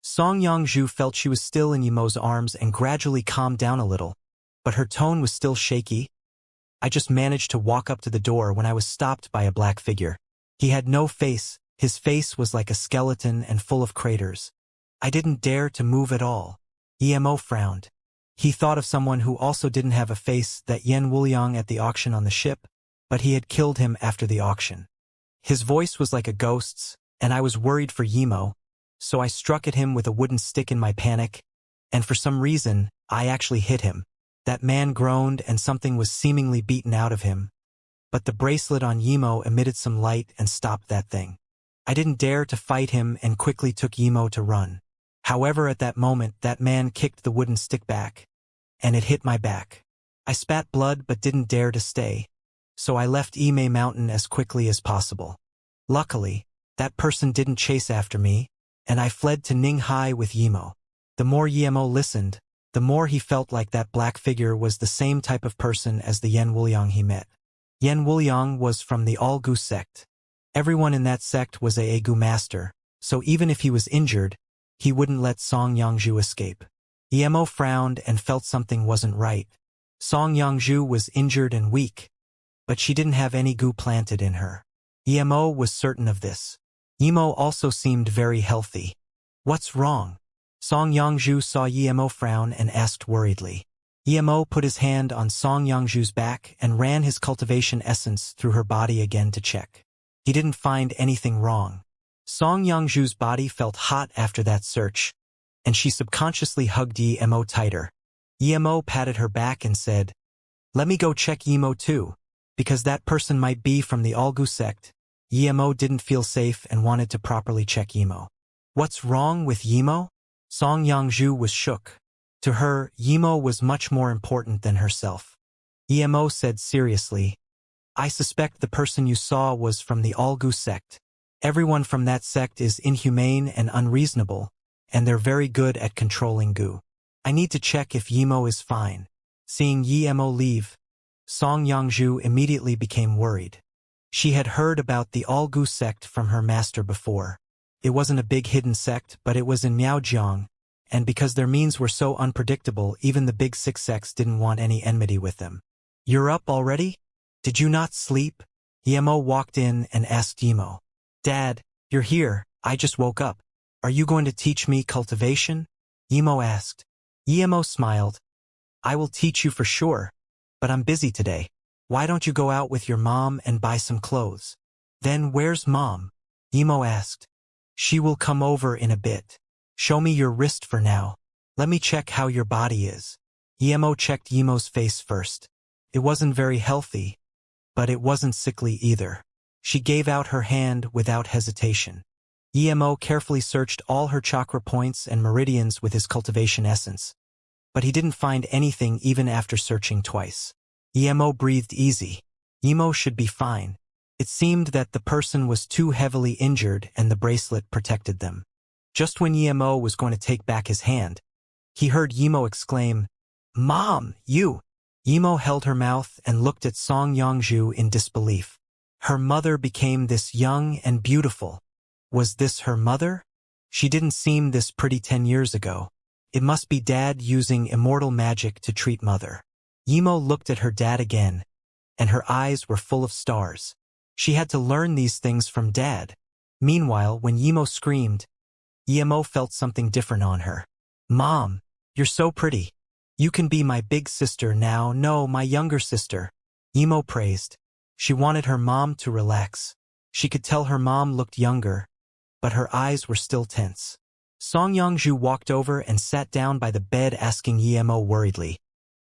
Song Yongzhu felt she was still in Yimo's arms and gradually calmed down a little, but her tone was still shaky. I just managed to walk up to the door when I was stopped by a black figure. He had no face, his face was like a skeleton and full of craters. I didn't dare to move at all. Emo frowned. He thought of someone who also didn't have a face, that Yan Wuliang at the auction on the ship, but he had killed him after the auction. His voice was like a ghost's, and I was worried for Emo, so I struck at him with a wooden stick in my panic, and for some reason, I actually hit him. That man groaned and something was seemingly beaten out of him, but the bracelet on Emo emitted some light and stopped that thing. I didn't dare to fight him and quickly took Emo to run. However, at that moment, that man kicked the wooden stick back, and it hit my back. I spat blood but didn't dare to stay, so I left Imei Mountain as quickly as possible. Luckily, that person didn't chase after me, and I fled to Ninghai with Yimo. The more Yimo listened, the more he felt like that black figure was the same type of person as the Yan Wuliang he met. Yan Wuliang was from the All Gu sect. Everyone in that sect was a Gu master, so even if he was injured, he wouldn't let Song Yongzhu escape. Yemo frowned and felt something wasn't right. Song Yongzhu was injured and weak, but she didn't have any Gu planted in her. Yemo was certain of this. Yemo also seemed very healthy. What's wrong? Song Yongzhu saw Yemo frown and asked worriedly. Yemo put his hand on Song Yongzhu's back and ran his cultivation essence through her body again to check. He didn't find anything wrong. Song Yongzhu's body felt hot after that search, and she subconsciously hugged Yemo tighter. Yemo patted her back and said, "Let me go check Yemo too, because that person might be from the Algu sect." Yemo didn't feel safe and wanted to properly check Yemo. What's wrong with Yemo? Song Yongzhu was shook. To her, Yemo was much more important than herself. Yemo said seriously, "I suspect the person you saw was from the Algu sect. Everyone from that sect is inhumane and unreasonable, and they're very good at controlling Gu. I need to check if Yemo is fine." Seeing Yemo leave, Song Yongzhu immediately became worried. She had heard about the Algu sect from her master before. It wasn't a big hidden sect, but it was in Miaojiang, and because their means were so unpredictable, even the big six sects didn't want any enmity with them. "You're up already? Did you not sleep?" Yemo walked in and asked Yemo. "Dad, you're here, I just woke up. Are you going to teach me cultivation?" Yemo asked. Yemo smiled. "I will teach you for sure, but I'm busy today. Why don't you go out with your mom and buy some clothes?" "Then where's Mom?" Yemo asked. "She will come over in a bit. Show me your wrist for now. Let me check how your body is." Yemo checked Yemo's face first. It wasn't very healthy, but it wasn't sickly either. She gave out her hand without hesitation. Yemo carefully searched all her chakra points and meridians with his cultivation essence, but he didn't find anything even after searching twice. Yemo breathed easy. Yemo should be fine. It seemed that the person was too heavily injured and the bracelet protected them. Just when Yemo was going to take back his hand, he heard Yemo exclaim, "Mom, you!" Yemo held her mouth and looked at Song Yongzhu in disbelief. Her mother became this young and beautiful. Was this her mother? She didn't seem this pretty 10 years ago. It must be Dad using immortal magic to treat Mother. Yemo looked at her dad again, and her eyes were full of stars. She had to learn these things from Dad. Meanwhile, when Yemo screamed, Yemo felt something different on her. "Mom, you're so pretty. You can be my big sister now." "No, my younger sister," Yemo praised. She wanted her mom to relax. She could tell her mom looked younger, but her eyes were still tense. Song Yongzhu walked over and sat down by the bed, asking Yemo worriedly,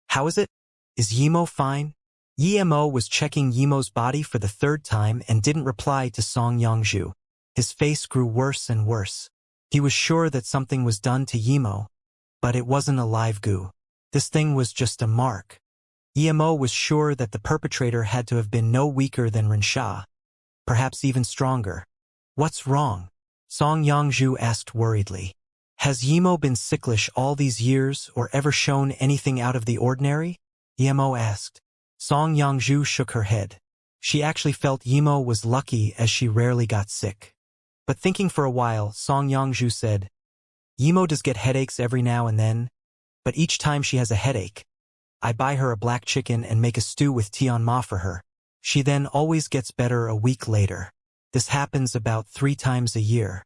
"How is it? Is Yemo fine?" Yemo was checking Yemo's body for the third time and didn't reply to Song Yongzhu. His face grew worse and worse. He was sure that something was done to Yemo, but it wasn't a live Gu. This thing was just a mark. Yemo was sure that the perpetrator had to have been no weaker than Reincarnation, perhaps even stronger. "What's wrong?" Song Yongzhu asked worriedly. "Has Yemo been sicklish all these years or ever shown anything out of the ordinary?" Yemo asked. Song Yongzhu shook her head. She actually felt Yemo was lucky as she rarely got sick. But thinking for a while, Song Yongzhu said, Yimo does get headaches every now and then, but each time she has a headache, I buy her a black chicken and make a stew with tian ma for her. She then always gets better a week later. This happens about 3 times a year.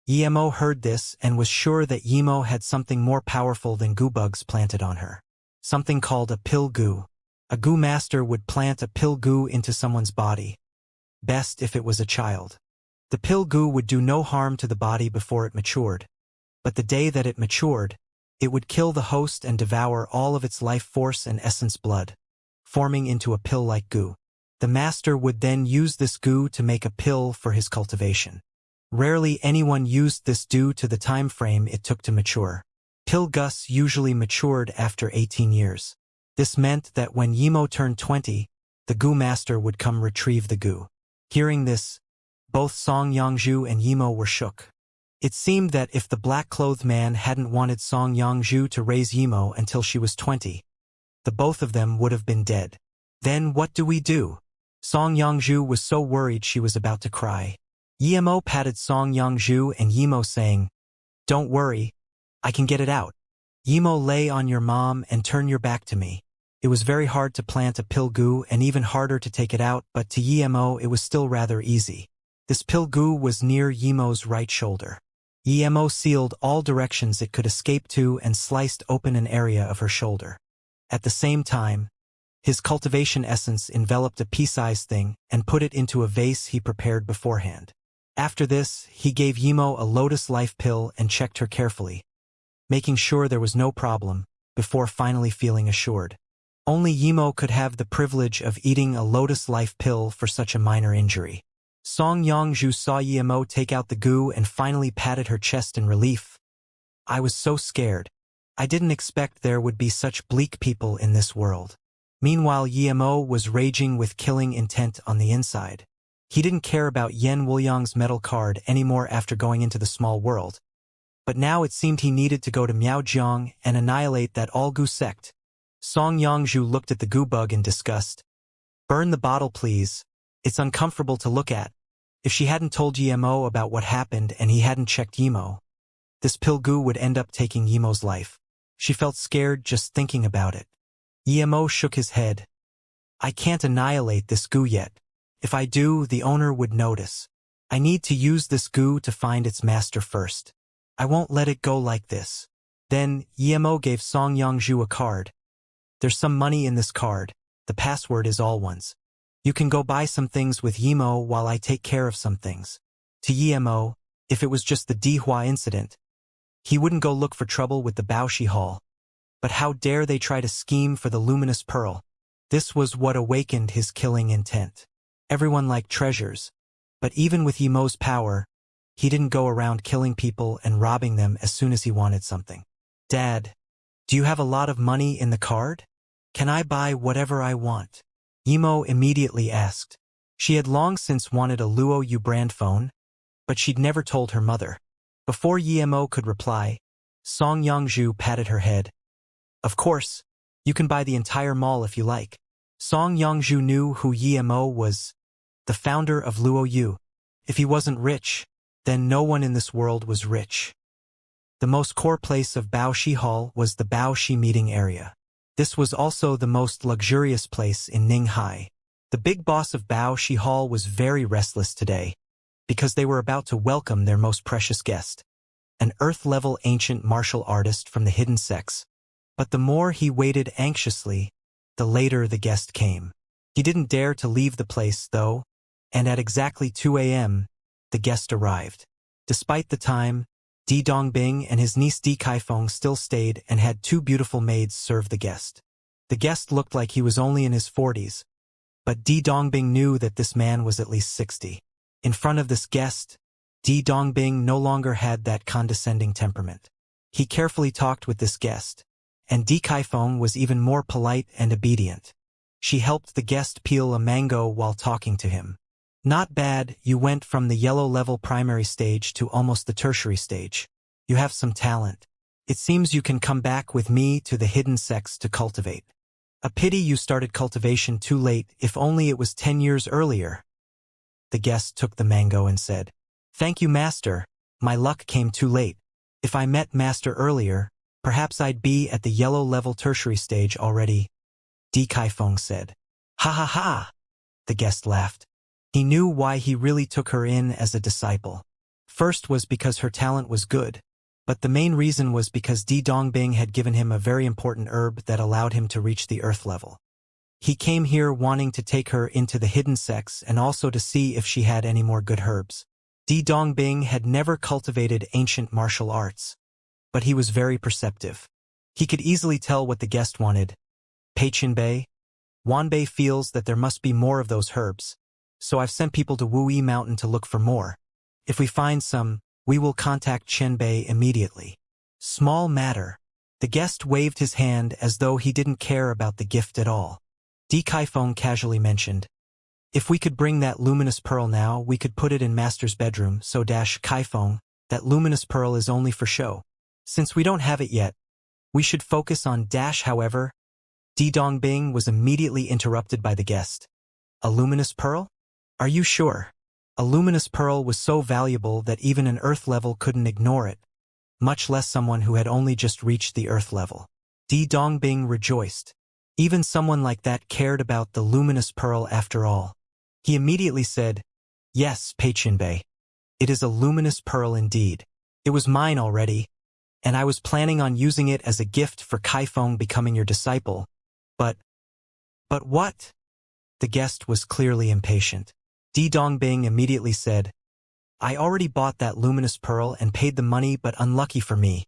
Yimo heard this and was sure that Yimo had something more powerful than goo bugs planted on her. Something called a pill goo. A goo master would plant a pill goo into someone's body. Best if it was a child. The pill goo would do no harm to the body before it matured. But the day that it matured, it would kill the host and devour all of its life force and essence blood, forming into a pill-like goo. The master would then use this goo to make a pill for his cultivation. Rarely anyone used this due to the time frame it took to mature. Pill gus usually matured after 18 years. This meant that when Yimo turned 20, the goo master would come retrieve the goo. Hearing this, both Song Yongzhu and Yimo were shook. It seemed that if the black-clothed man hadn't wanted Song Yongzhu to raise Yimo until she was 20, the both of them would have been dead. Then what do we do? Song Yongzhu was so worried she was about to cry. Yimo patted Song Yongzhu and Yimo saying, "Don't worry, I can get it out. Yimo, lay on your mom and turn your back to me." It was very hard to plant a pill goo and even harder to take it out, but to Yimo it was still rather easy. This pill goo was near Yimo's right shoulder. Yimo sealed all directions it could escape to and sliced open an area of her shoulder. At the same time, his cultivation essence enveloped a pea-sized thing and put it into a vase he prepared beforehand. After this, he gave Yimo a lotus life pill and checked her carefully, making sure there was no problem, before finally feeling assured. Only Yimo could have the privilege of eating a lotus life pill for such a minor injury. Song Yongzhu saw Yimo take out the goo and finally patted her chest in relief. "I was so scared. I didn't expect there would be such bleak people in this world." Meanwhile, Yimo was raging with killing intent on the inside. He didn't care about Yen Wuliang's metal card anymore after going into the small world. But now it seemed he needed to go to Miaojiang and annihilate that all-goo sect. Song Yongzhu looked at the goo bug in disgust. "Burn the bottle, please. It's uncomfortable to look at." If she hadn't told Yimo about what happened and he hadn't checked Yimo, this pill goo would end up taking Yimo's life. She felt scared just thinking about it. Yimo shook his head. "I can't annihilate this goo yet. If I do, the owner would notice. I need to use this goo to find its master first. I won't let it go like this." Then, Yimo gave Song Yongzhu a card. "There's some money in this card. The password is all ones. You can go buy some things with Yimo while I take care of some things." To Yimo, if it was just the Dihua incident, he wouldn't go look for trouble with the Baoshi Hall. But how dare they try to scheme for the luminous pearl? This was what awakened his killing intent. Everyone liked treasures, but even with Yimo's power, he didn't go around killing people and robbing them as soon as he wanted something. "Dad, do you have a lot of money in the card? Can I buy whatever I want?" Yimo immediately asked. She had long since wanted a Luo Yu brand phone, but she'd never told her mother. Before Yimo could reply, Song Yongzhu patted her head. "Of course, you can buy the entire mall if you like." Song Yongzhu knew who Yimo was, the founder of Luo Yu. If he wasn't rich, then no one in this world was rich. The most core place of Baoshi Hall was the Baoshi meeting area. This was also the most luxurious place in Ninghai. The big boss of Baoshi Hall was very restless today, because they were about to welcome their most precious guest, an Earth-level ancient martial artist from the hidden sects. But the more he waited anxiously, the later the guest came. He didn't dare to leave the place, though, and at exactly 2 a.m., the guest arrived. Despite the time, Di Dongbing and his niece Di Kaifeng still stayed and had 2 beautiful maids serve the guest. The guest looked like he was only in his 40s, but Di Dongbing knew that this man was at least 60. In front of this guest, Di Dongbing no longer had that condescending temperament. He carefully talked with this guest, and Di Kaifeng was even more polite and obedient. She helped the guest peel a mango while talking to him. "Not bad, you went from the yellow-level primary stage to almost the tertiary stage. You have some talent. It seems you can come back with me to the hidden sects to cultivate. A pity you started cultivation too late, if only it was 10 years earlier." The guest took the mango and said, "Thank you, master. My luck came too late. If I met Master earlier, perhaps I'd be at the yellow level tertiary stage already, Di Kaifeng said. Ha ha ha! The guest laughed. He knew why he really took her in as a disciple. First was because her talent was good, but the main reason was because Di Dongbing had given him a very important herb that allowed him to reach the earth level. He came here wanting to take her into the hidden sects and also to see if she had any more good herbs. Di Dongbing had never cultivated ancient martial arts, but he was very perceptive. He could easily tell what the guest wanted. Peichenbei, Wanbei feels that there must be more of those herbs, so I've sent people to Wuyi Mountain to look for more. If we find some, we will contact Chenbei immediately. Small matter. The guest waved his hand as though he didn't care about the gift at all. Di Kaifeng casually mentioned, if we could bring that luminous pearl now, we could put it in Master's bedroom, so Kaifeng, that luminous pearl is only for show. Since we don't have it yet, we should focus on however. Di Dongbing was immediately interrupted by the guest. A luminous pearl? Are you sure? A luminous pearl was so valuable that even an earth level couldn't ignore it, much less someone who had only just reached the earth level. Di Dongbing rejoiced. Even someone like that cared about the luminous pearl after all. He immediately said, yes, Peichenbei. It is a luminous pearl indeed. It was mine already, and I was planning on using it as a gift for Kaifeng becoming your disciple. But what? The guest was clearly impatient. Di Dongbing immediately said, I already bought that luminous pearl and paid the money, but unlucky for me,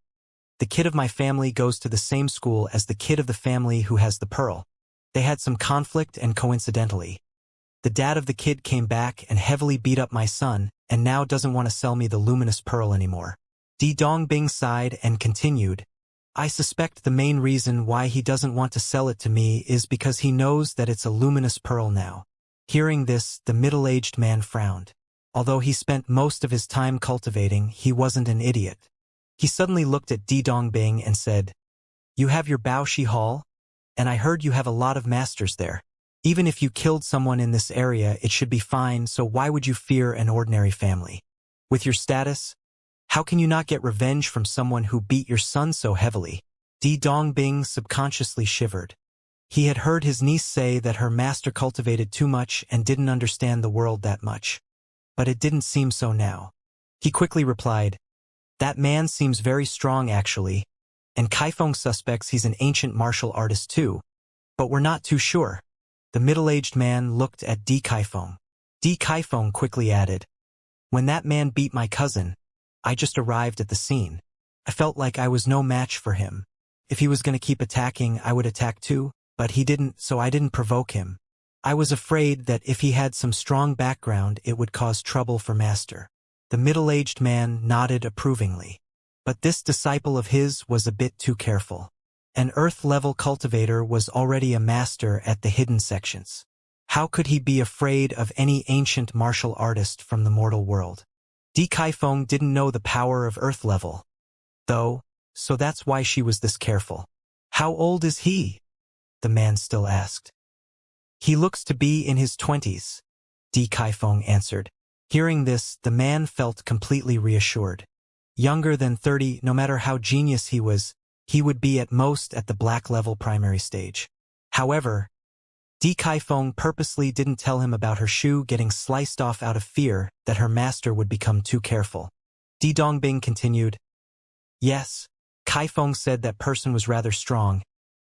the kid of my family goes to the same school as the kid of the family who has the pearl. They had some conflict and coincidentally, the dad of the kid came back and heavily beat up my son and now doesn't want to sell me the luminous pearl anymore. Di Dongbing sighed and continued, I suspect the main reason why he doesn't want to sell it to me is because he knows that it's a luminous pearl now. Hearing this, the middle-aged man frowned. Although he spent most of his time cultivating, he wasn't an idiot. He suddenly looked at Di Dongbing and said, you have your Baoshi Hall? And I heard you have a lot of masters there. Even if you killed someone in this area, it should be fine, so why would you fear an ordinary family? With your status, how can you not get revenge from someone who beat your son so heavily? Di Dongbing subconsciously shivered. He had heard his niece say that her master cultivated too much and didn't understand the world that much. But it didn't seem so now. He quickly replied, that man seems very strong actually, and Kaifeng suspects he's an ancient martial artist too, but we're not too sure. The middle-aged man looked at Di Kaifeng. Di Kaifeng quickly added, when that man beat my cousin, I just arrived at the scene. I felt like I was no match for him. If he was going to keep attacking, I would attack too, but he didn't, so I didn't provoke him. I was afraid that if he had some strong background, it would cause trouble for Master. The middle-aged man nodded approvingly. But this disciple of his was a bit too careful. An earth-level cultivator was already a master at the hidden sections. How could he be afraid of any ancient martial artist from the mortal world? Di Kaifeng didn't know the power of earth-level, though, so that's why she was this careful. How old is he? The man still asked. He looks to be in his 20s, Di Kaifeng answered. Hearing this, the man felt completely reassured. Younger than 30, no matter how genius he would be at most at the black level primary stage. However, Di Kaifeng purposely didn't tell him about her shoe getting sliced off out of fear that her master would become too careful. Di Dongbing continued, yes, Kaifeng said that person was rather strong,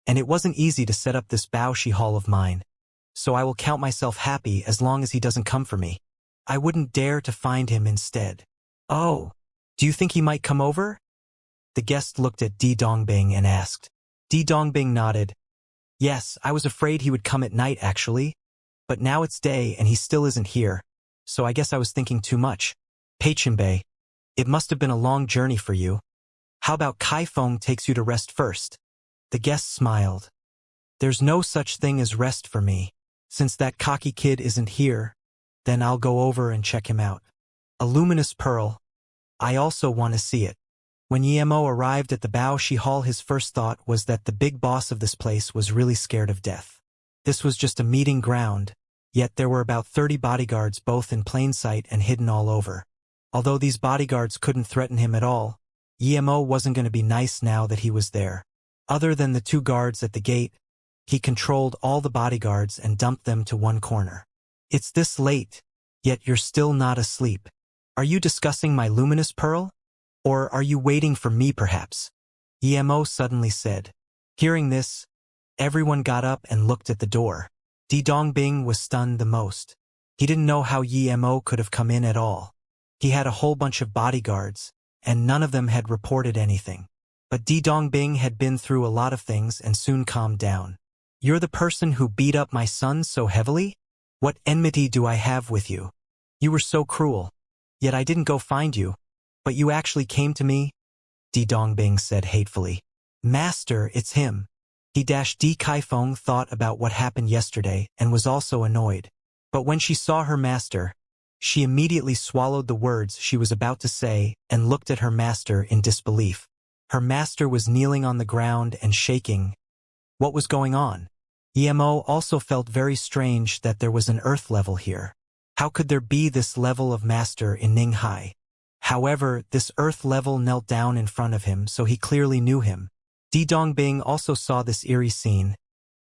and it wasn't easy to set up this Baoshi Hall of mine, so I will count myself happy as long as he doesn't come for me. I wouldn't dare to find him instead. Oh, do you think he might come over? The guest looked at Di Dongbing and asked. Di Dongbing nodded. Yes, I was afraid he would come at night actually, but now it's day and he still isn't here, so I guess I was thinking too much. Peichenbei, it must have been a long journey for you. How about Kaifeng takes you to rest first? The guest smiled. There's no such thing as rest for me. Since that cocky kid isn't here, then I'll go over and check him out. A luminous pearl. I also want to see it. When Yemo arrived at the Baoshi Hall, his first thought was that the big boss of this place was really scared of death. This was just a meeting ground, yet there were about 30 bodyguards both in plain sight and hidden all over. Although these bodyguards couldn't threaten him at all, Emo wasn't going to be nice now that he was there. Other than the 2 guards at the gate, he controlled all the bodyguards and dumped them to one corner. It's this late, yet you're still not asleep. Are you discussing my luminous pearl? Or are you waiting for me perhaps? Emo suddenly said. Hearing this, everyone got up and looked at the door. Di Dongbing was stunned the most. He didn't know how Emo could have come in at all. He had a whole bunch of bodyguards, and none of them had reported anything. But Di Dongbing had been through a lot of things and soon calmed down. You're the person who beat up my son so heavily? What enmity do I have with you? You were so cruel. Yet I didn't go find you. But you actually came to me? Di Dongbing said hatefully. Master, it's him. Di Kaifeng thought about what happened yesterday and was also annoyed. But when she saw her master, she immediately swallowed the words she was about to say and looked at her master in disbelief. Her master was kneeling on the ground and shaking. What was going on? Emo also felt very strange that there was an earth level here. How could there be this level of master in Ninghai? However, this earth level knelt down in front of him, so he clearly knew him. Di Dongbing also saw this eerie scene,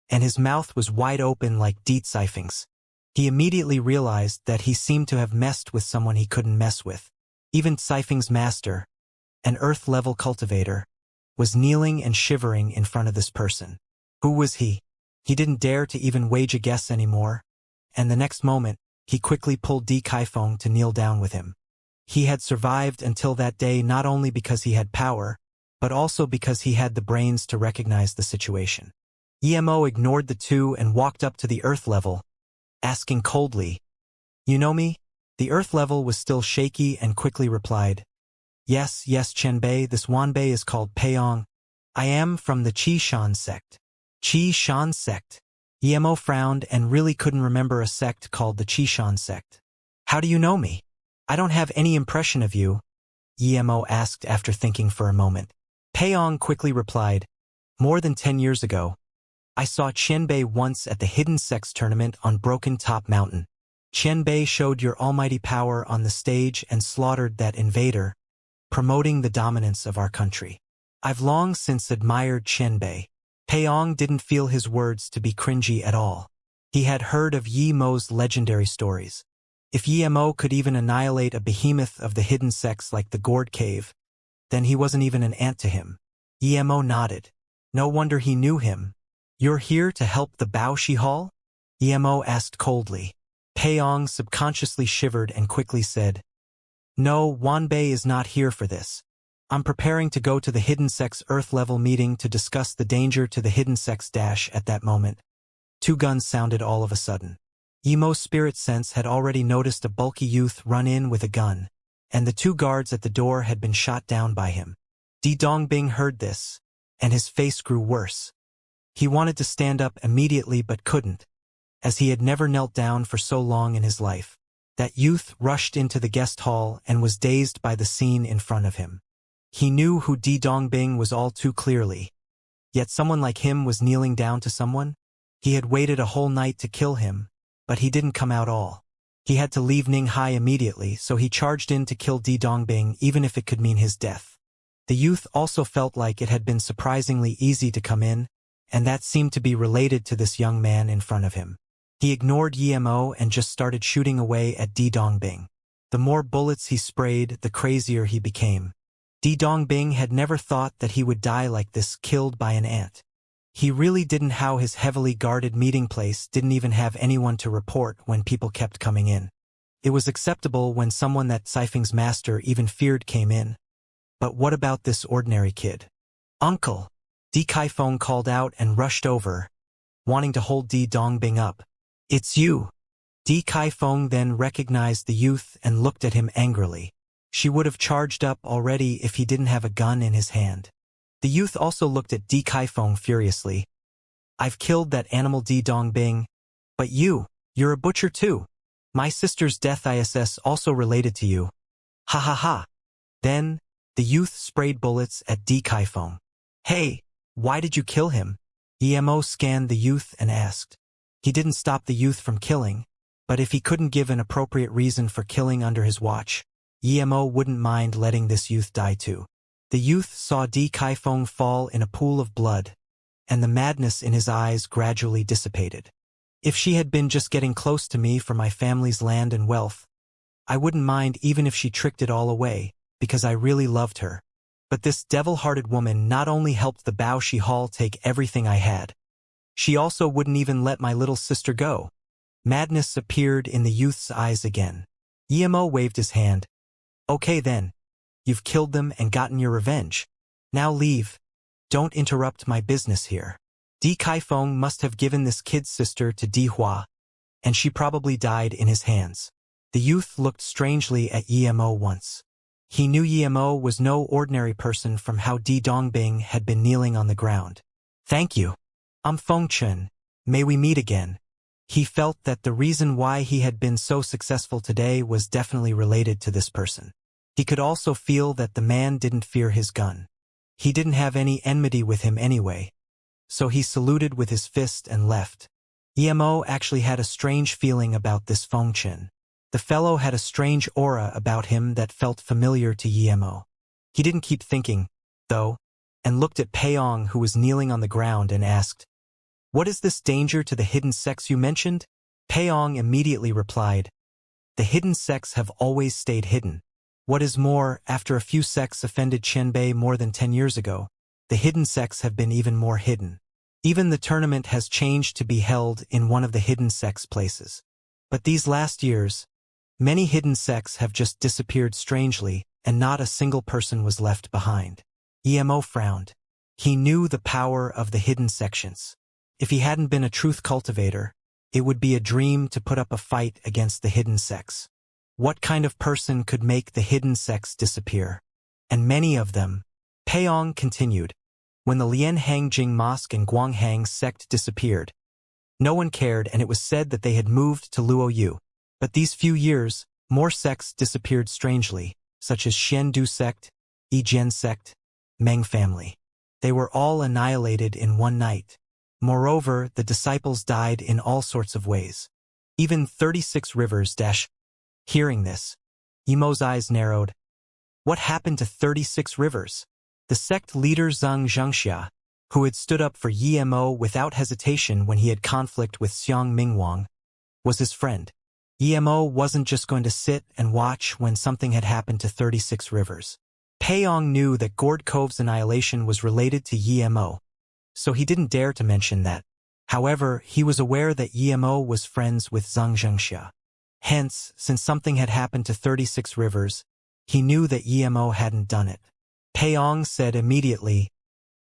and his mouth was wide open like Di Caifeng's. He immediately realized that he seemed to have messed with someone he couldn't mess with. Even Caifeng's master, an earth-level cultivator, was kneeling and shivering in front of this person. Who was he? He didn't dare to even wage a guess anymore, and the next moment, he quickly pulled Di Kaifeng to kneel down with him. He had survived until that day not only because he had power, but also because he had the brains to recognize the situation. Emo ignored the two and walked up to the earth level, asking coldly, "You know me?" The earth level was still shaky and quickly replied, Yes, Chenbei, this Wanbei is called Peiyong. I am from the Qi Shan sect." Qi Shan sect? Emo frowned and really couldn't remember a sect called the Qi Shan sect. "How do you know me? I don't have any impression of you," Emo asked after thinking for a moment. Peiyong quickly replied, "More than 10 years ago, I saw Qianbei once at the Hidden Sects tournament on Broken Top Mountain. Qianbei showed your almighty power on the stage and slaughtered that invader, promoting the dominance of our country. I've long since admired Qianbei." Peiyong didn't feel his words to be cringy at all. He had heard of Yi Mo's legendary stories. If Yi Mo could even annihilate a behemoth of the hidden sects like the Gourd Cave, then he wasn't even an ant to him. Yi Mo nodded. No wonder he knew him. "You're here to help the Baoshi Hall?" Yi Mo asked coldly. Peiyong subconsciously shivered and quickly said, "No, Wanbei is not here for this. I'm preparing to go to the Hidden Sects Earth-level meeting to discuss the danger to the Hidden Sects dash." At that moment, 2 guns sounded all of a sudden. Emo's spirit sense had already noticed a bulky youth run in with a gun, and the 2 guards at the door had been shot down by him. Di Dongbing heard this, and his face grew worse. He wanted to stand up immediately but couldn't, as he had never knelt down for so long in his life. That youth rushed into the guest hall and was dazed by the scene in front of him. He knew who Di Dongbing was all too clearly, yet someone like him was kneeling down to someone? He had waited a whole night to kill him, but he didn't come out all. He had to leave Ninghai immediately, so he charged in to kill Di Dongbing even if it could mean his death. The youth also felt like it had been surprisingly easy to come in, and that seemed to be related to this young man in front of him. He ignored Emo and just started shooting away at Di Dongbing. The more bullets he sprayed, the crazier he became. Di Dongbing had never thought that he would die like this, killed by an ant. He really didn't how his heavily guarded meeting place didn't even have anyone to report when people kept coming in. It was acceptable when someone that Caifeng's master even feared came in. But what about this ordinary kid? "Uncle!" Di Kaifeng called out and rushed over, wanting to hold Di Dongbing up. "It's you!" Di Kaifeng then recognized the youth and looked at him angrily. She would have charged up already if he didn't have a gun in his hand. The youth also looked at Di Kaifeng furiously. "I've killed that animal Di Dongbing, but you're a butcher too. My sister's death is also related to you. Ha ha ha." Then, the youth sprayed bullets at Di Kaifeng. "Hey, why did you kill him?" Emo scanned the youth and asked. He didn't stop the youth from killing, but if he couldn't give an appropriate reason for killing under his watch, Emo wouldn't mind letting this youth die too. The youth saw Di Kaifeng fall in a pool of blood, and the madness in his eyes gradually dissipated. If she had been just getting close to me for my family's land and wealth, I wouldn't mind even if she tricked it all away, because I really loved her. But this devil-hearted woman not only helped the Bao Shi Hall take everything I had, she also wouldn't even let my little sister go. Madness appeared in the youth's eyes again. Emo waved his hand. Okay then. You've killed them and gotten your revenge. Now leave. Don't interrupt my business here. Di Kaifeng must have given this kid's sister to Di Hua, and she probably died in his hands. The youth looked strangely at Emo once. He knew Emo was no ordinary person from how Di Dongbing had been kneeling on the ground. Thank you. I'm Feng Chen. May we meet again. He felt that the reason why he had been so successful today was definitely related to this person. He could also feel that the man didn't fear his gun. He didn't have any enmity with him anyway. So he saluted with his fist and left. Emo actually had a strange feeling about this Feng Chen. The fellow had a strange aura about him that felt familiar to Emo. He didn't keep thinking, though, and looked at Peong, who was kneeling on the ground, and asked, "What is this danger to the hidden sects you mentioned?" Peong immediately replied, "The hidden sects have always stayed hidden. What is more, after a few sects offended Qianbei more than 10 years ago, the hidden sects have been even more hidden. Even the tournament has changed to be held in one of the hidden sects' places. But these last years, many hidden sects have just disappeared strangely, and not a single person was left behind." Emo frowned. He knew the power of the hidden sections. If he hadn't been a truth cultivator, it would be a dream to put up a fight against the hidden sects. What kind of person could make the hidden sects disappear? And many of them. Peong continued. When the Lianhangjing Mosque and Guanghang sect disappeared, no one cared, and it was said that they had moved to Luoyu. But these few years, more sects disappeared strangely, such as Xiandu sect, Yijian sect, Meng family. They were all annihilated in one night. Moreover, the disciples died in all sorts of ways. Even 36 rivers. Hearing this, Emo's eyes narrowed. What happened to 36 rivers? The sect leader Xianxia, who had stood up for Emo without hesitation when he had conflict with Xiang Mingwang, was his friend. Emo wasn't just going to sit and watch when something had happened to 36 rivers. Peong knew that Gourd Cove's annihilation was related to Emo, so he didn't dare to mention that. However, he was aware that Emo was friends with Xianxia. Hence, since something had happened to 36 rivers, he knew that Emo hadn't done it. Peong said immediately,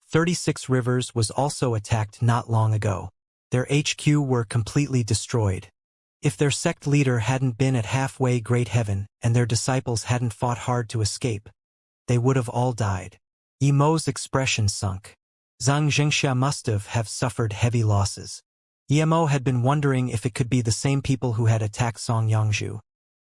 36 rivers was also attacked not long ago. Their HQ were completely destroyed. If their sect leader hadn't been at halfway Great Heaven and their disciples hadn't fought hard to escape, they would have all died. Emo's expression sunk. Xianxia must have suffered heavy losses. Emo had been wondering if it could be the same people who had attacked Song Yangzhu.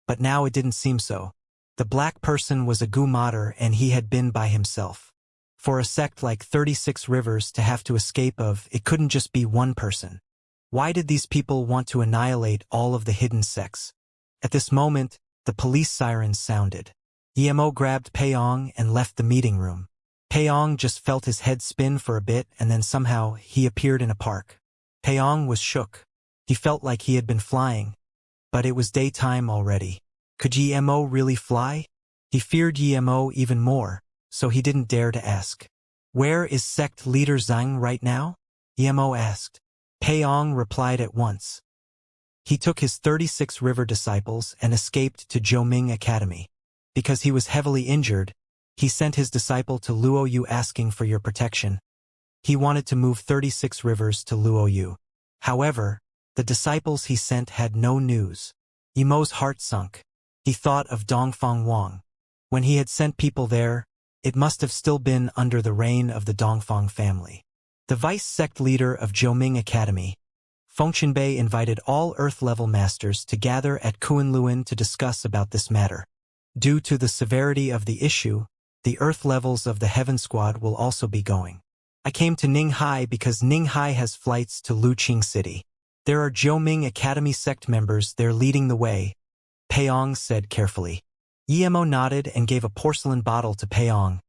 But now it didn't seem so. The black person was a Gu Mater, and he had been by himself. For a sect like 36 Rivers to have to escape of, it couldn't just be one person. Why did these people want to annihilate all of the hidden sects? At this moment, the police sirens sounded. Emo grabbed Peong and left the meeting room. Peong just felt his head spin for a bit, and then somehow he appeared in a park. Peong was shook. He felt like he had been flying, but it was daytime already. Could Emo really fly? He feared Emo even more, so he didn't dare to ask. Where is sect leader Zhang right now? Emo asked. Peong replied at once. He took his 36 river disciples and escaped to Zhouming Academy. Because he was heavily injured, he sent his disciple to Luoyu asking for your protection. He wanted to move 36 rivers to Luoyu. However, the disciples he sent had no news. Emo's heart sunk. He thought of Dongfang Wang. When he had sent people there, it must have still been under the reign of the Dongfang family. The vice-sect leader of Zhouming Academy, Fengqianbei, invited all Earth-level masters to gather at Kunluan to discuss about this matter. Due to the severity of the issue, the Earth levels of the Heaven Squad will also be going. I came to Ninghai because Ninghai has flights to Luqing City. There are Zhouming Academy sect members there leading the way, Peong said carefully. Emo nodded and gave a porcelain bottle to Peong.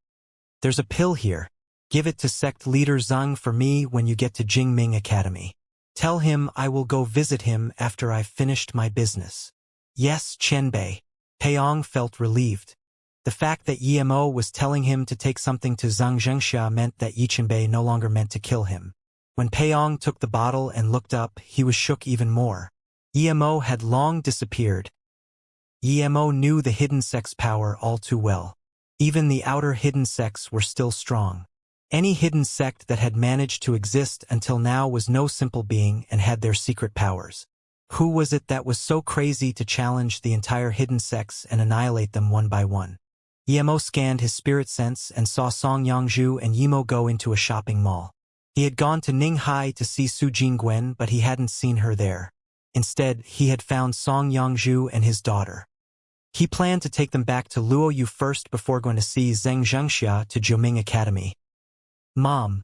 There's a pill here. Give it to sect leader Zhang for me when you get to Jingming Academy. Tell him I will go visit him after I've finished my business. Yes, Qianbei. Peiyong felt relieved. The fact that Emo was telling him to take something to Zhang Xianxia meant that Yiqianbei no longer meant to kill him. When Peiyong took the bottle and looked up, he was shook even more. Emo had long disappeared. Emo knew the hidden sect's power all too well. Even the outer hidden sects were still strong. Any hidden sect that had managed to exist until now was no simple being and had their secret powers. Who was it that was so crazy to challenge the entire hidden sects and annihilate them one by one? Emo scanned his spirit sense and saw Song Yangzhu and Emo go into a shopping mall. He had gone to Ninghai to see Su Jingguan, but he hadn't seen her there. Instead, he had found Song Yangzhu and his daughter. He planned to take them back to Luoyu first before going to see Zheng Xianxia to Jiuming Academy. Mom,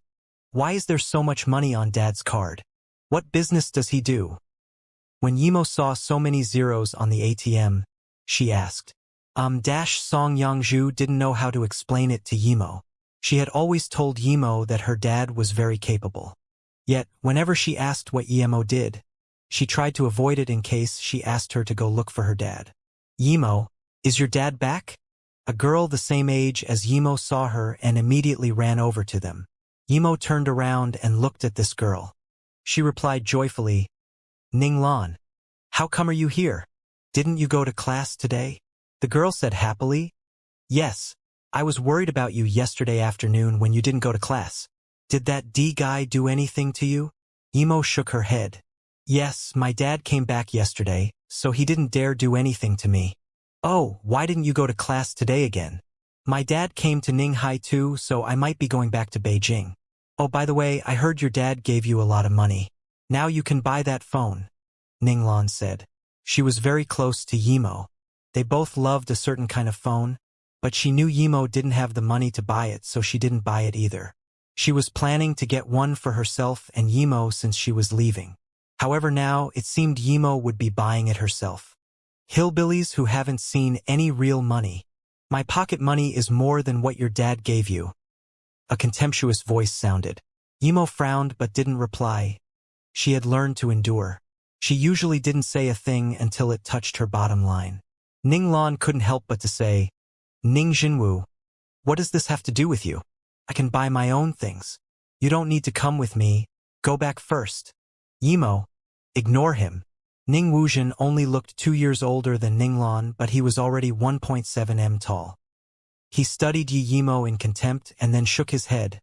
why is there so much money on Dad's card? What business does he do? When Emo saw so many zeros on the ATM, she asked. Song Yangzhu didn't know how to explain it to Emo. She had always told Emo that her dad was very capable. Yet, whenever she asked what Emo did, she tried to avoid it in case she asked her to go look for her dad. Emo, is your dad back? A girl the same age as Emo saw her and immediately ran over to them. Emo turned around and looked at this girl. She replied joyfully, Ninglan, how come are you here? Didn't you go to class today? The girl said happily, yes, I was worried about you yesterday afternoon when you didn't go to class. Did that D guy do anything to you? Emo shook her head. Yes, my dad came back yesterday, so he didn't dare do anything to me. Oh, why didn't you go to class today again? My dad came to Ninghai too, so I might be going back to Beijing. Oh, by the way, I heard your dad gave you a lot of money. Now you can buy that phone, Ninglan said. She was very close to Emo. They both loved a certain kind of phone, but she knew Emo didn't have the money to buy it, so she didn't buy it either. She was planning to get one for herself and Emo since she was leaving. However, now it seemed Emo would be buying it herself. Hillbillies who haven't seen any real money. My pocket money is more than what your dad gave you. A contemptuous voice sounded. Emo frowned but didn't reply. She had learned to endure. She usually didn't say a thing until it touched her bottom line. Ninglan couldn't help but to say, Ning Jinwu, what does this have to do with you? I can buy my own things. You don't need to come with me. Go back first. Emo, ignore him. Ning Wuzhen only looked 2 years older than Ninglan, but he was already 1.7 m tall. He studied Emo in contempt and then shook his head,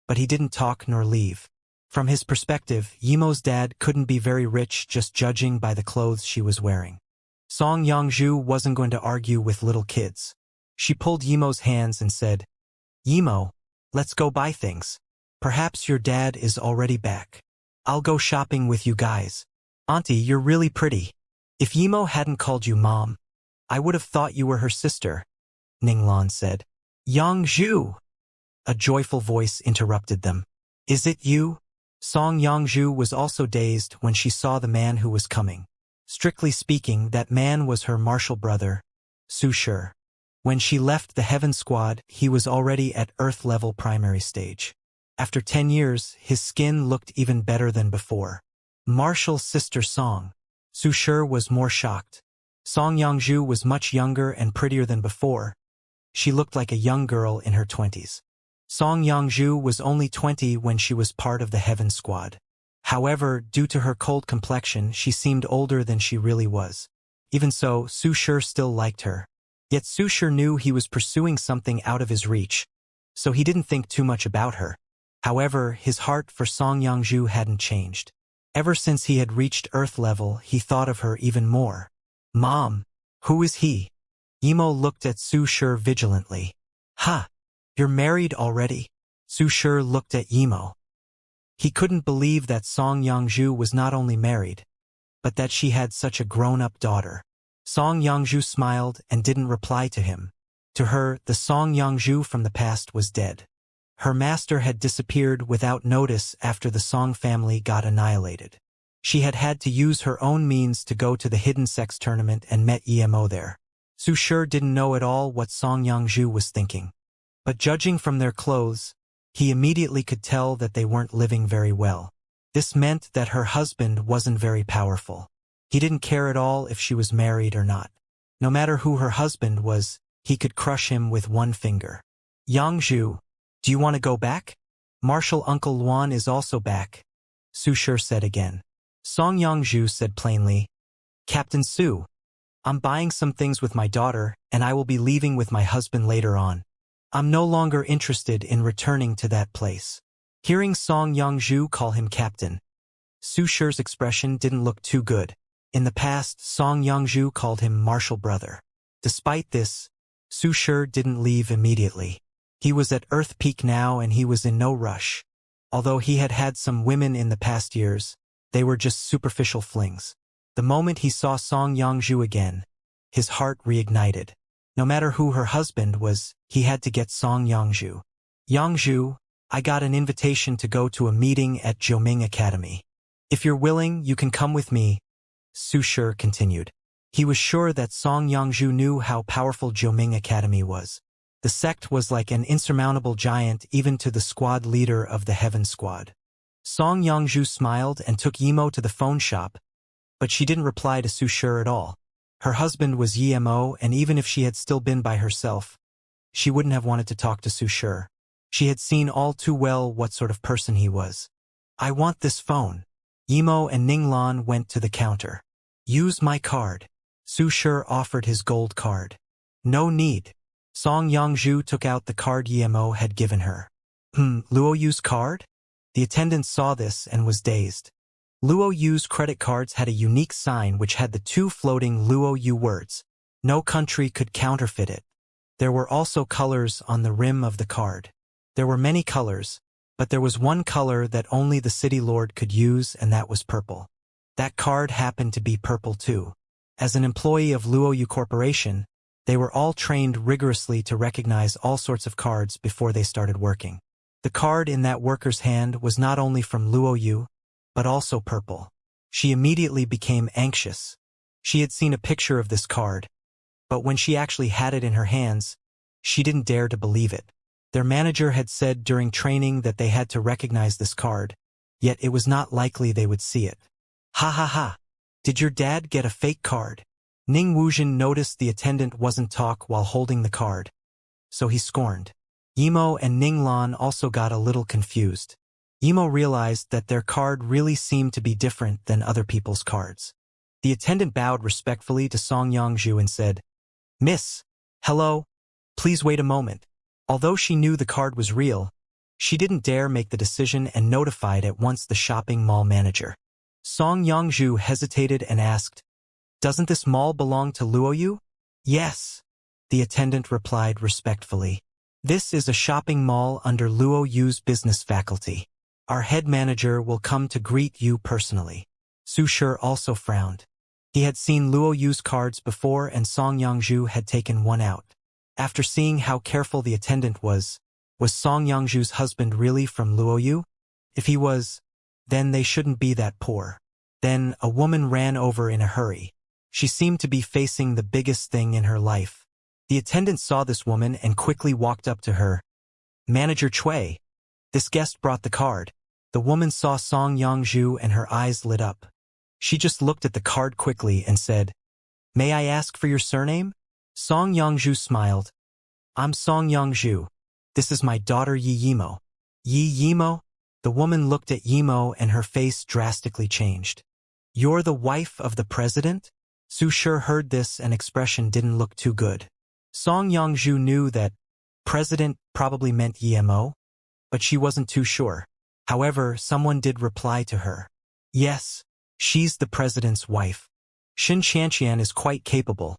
but he didn't talk nor leave. From his perspective, Emo's dad couldn't be very rich just judging by the clothes she was wearing. Song Yangzhu wasn't going to argue with little kids. She pulled Emo's hands and said, Emo, let's go buy things. Perhaps your dad is already back. I'll go shopping with you guys. Auntie, you're really pretty. If Emo hadn't called you Mom, I would have thought you were her sister, Ninglan said. Yangzhu! A joyful voice interrupted them. Is it you? Song Yangzhu was also dazed when she saw the man who was coming. Strictly speaking, that man was her martial brother, Su Shi. When she left the Heaven Squad, he was already at Earth-level primary stage. After 10 years, his skin looked even better than before. Martial sister Song. Su Shi was more shocked. Song Yangzhu was much younger and prettier than before. She looked like a young girl in her 20s. Song Yangzhu was only 20 when she was part of the Heaven Squad. However, due to her cold complexion, she seemed older than she really was. Even so, Su Shi still liked her. Yet Su Shi knew he was pursuing something out of his reach, so he didn't think too much about her. However, his heart for Song Yangzhu hadn't changed. Ever since he had reached Earth level, he thought of her even more. Mom, who is he? Emo looked at Su Shi vigilantly. Ha! You're married already? Su Shi looked at Emo. He couldn't believe that Song Yangzhu was not only married, but that she had such a grown-up daughter. Song Yangzhu smiled and didn't reply to him. To her, the Song Yangzhu from the past was dead. Her master had disappeared without notice after the Song family got annihilated. She had had to use her own means to go to the Hidden Sex tournament and met Emo there. Su Shi didn't know at all what Song Yangzhu was thinking. But judging from their clothes, he immediately could tell that they weren't living very well. This meant that her husband wasn't very powerful. He didn't care at all if she was married or not. No matter who her husband was, he could crush him with one finger. Yangzhu, do you want to go back? Marshal Uncle Luan is also back, Su Shi said again. Song Yangzhu said plainly, Captain Su, I'm buying some things with my daughter, and I will be leaving with my husband later on. I'm no longer interested in returning to that place. Hearing Song Yangzhu call him captain, Su Shi's expression didn't look too good. In the past, Song Yangzhu called him marshal brother. Despite this, Su Shi didn't leave immediately. He was at Earth Peak now and he was in no rush. Although he had had some women in the past years, they were just superficial flings. The moment he saw Song Yangzhu again, his heart reignited. No matter who her husband was, he had to get Song Yangzhu. Yangzhu, I got an invitation to go to a meeting at Jiuming Academy. If you're willing, you can come with me, Su Shi continued. He was sure that Song Yangzhu knew how powerful Jiuming Academy was. The sect was like an insurmountable giant even to the squad leader of the Heaven Squad. Song Yangzhu smiled and took Yimo to the phone shop, but she didn't reply to Su Shi at all. Her husband was Yimo, and even if she had still been by herself, she wouldn't have wanted to talk to Su Shi. She had seen all too well what sort of person he was. I want this phone. Yimo and Ninglan went to the counter. Use my card. Su Shi offered his gold card. No need. Song Yangzhu took out the card Yimo had given her. Luo Yu's card? The attendant saw this and was dazed. Luo Yu's credit cards had a unique sign which had the two floating Luo Yu words. No country could counterfeit it. There were also colors on the rim of the card. There were many colors, but there was one color that only the city lord could use, and that was purple. That card happened to be purple too. As an employee of Luo Yu Corporation, they were all trained rigorously to recognize all sorts of cards before they started working. The card in that worker's hand was not only from Luo Yu, but also purple. She immediately became anxious. She had seen a picture of this card, but when she actually had it in her hands, she didn't dare to believe it. Their manager had said during training that they had to recognize this card, yet it was not likely they would see it. Ha ha ha! Did your dad get a fake card? Ning Wuzhen noticed the attendant wasn't talk while holding the card, so he scorned. Yimo and Ninglan also got a little confused. Yimo realized that their card really seemed to be different than other people's cards. The attendant bowed respectfully to Song Yangzhu and said, Miss, hello, please wait a moment. Although she knew the card was real, she didn't dare make the decision and notified at once the shopping mall manager. Song Yangzhu hesitated and asked, Doesn't this mall belong to Luo Yu? Yes, the attendant replied respectfully. This is a shopping mall under Luo Yu's business faculty. Our head manager will come to greet you personally. Su Shi also frowned. He had seen Luo Yu's cards before and Song Yangzhu had taken one out. After seeing how careful the attendant was Song Yangzhu's husband really from Luo Yu? If he was, then they shouldn't be that poor. Then a woman ran over in a hurry. She seemed to be facing the biggest thing in her life. The attendant saw this woman and quickly walked up to her. Manager Cui. This guest brought the card. The woman saw Song Yangzhu and her eyes lit up. She just looked at the card quickly and said, May I ask for your surname? Song Yangzhu smiled. I'm Song Yangzhu. This is my daughter Yi Yimo. Yi Yimo? The woman looked at Yimo and her face drastically changed. You're the wife of the president? Su Shi heard this and expression didn't look too good. Song Yangzhu knew that president probably meant Yimo, but she wasn't too sure. However, someone did reply to her. Yes, she's the president's wife. Xianxia is quite capable.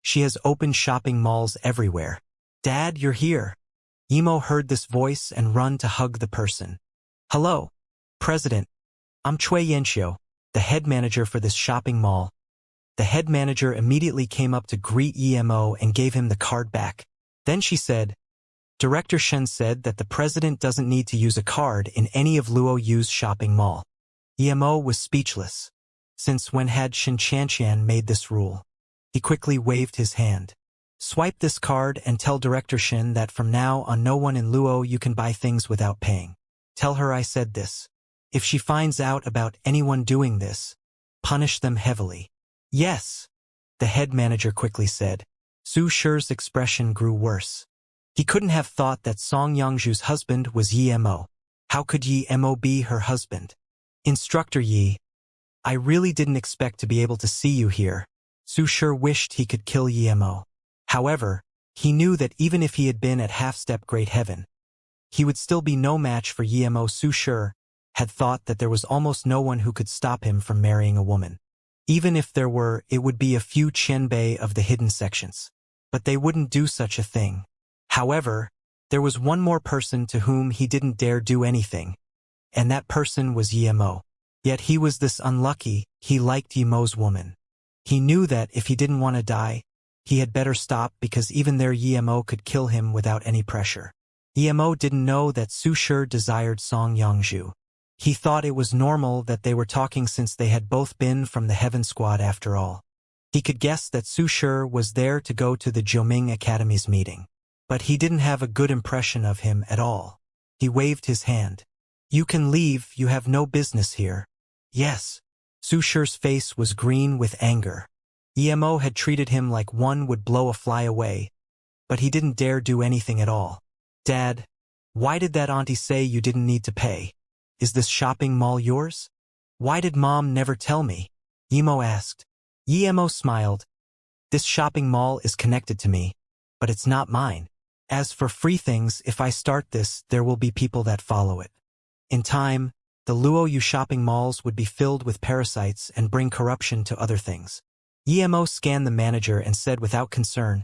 She has opened shopping malls everywhere. Dad, you're here. Yimo heard this voice and run to hug the person. Hello, President. I'm Cui Yanxiu, the head manager for this shopping mall. The head manager immediately came up to greet Yimo and gave him the card back. Then she said, Director Shen said that the president doesn't need to use a card in any of Luo Yu's shopping mall. Yimo was speechless. Since when had Xianxia made this rule? He quickly waved his hand. Swipe this card and tell Director Shin that from now on no one in Luo you can buy things without paying. Tell her I said this. If she finds out about anyone doing this, punish them heavily. Yes, the head manager quickly said. Su Shi's expression grew worse. He couldn't have thought that Song Yangzhu's husband was Yi Mo. How could Yi Mo be her husband? Instructor Yi, I really didn't expect to be able to see you here. Su Shi wished he could kill Yi Mo. However, he knew that even if he had been at half-step great heaven, he would still be no match for Yi Mo. Su Shi had thought that there was almost no one who could stop him from marrying a woman. Even if there were, it would be a few Qianbei of the hidden sections. But they wouldn't do such a thing. However, there was one more person to whom he didn't dare do anything, and that person was Yi Mo. Yet he was this unlucky, he liked Yi Mo's woman. He knew that if he didn't want to die, he had better stop because even there Yi Mo could kill him without any pressure. Yi Mo didn't know that Su Shi desired Song Yangzhu. He thought it was normal that they were talking since they had both been from the Heaven Squad after all. He could guess that Su Shi was there to go to the Jiuming Academy's meeting. But he didn't have a good impression of him at all. He waved his hand. You can leave, you have no business here. Yes. Su Shi's face was green with anger. Yi Mo had treated him like one would blow a fly away, but he didn't dare do anything at all. Dad, why did that auntie say you didn't need to pay? Is this shopping mall yours? Why did Mom never tell me? Yi Mo asked. Yi Mo smiled. This shopping mall is connected to me, but it's not mine. As for free things, if I start this, there will be people that follow it. In time, the Luoyu shopping malls would be filled with parasites and bring corruption to other things. Yi Mo scanned the manager and said without concern,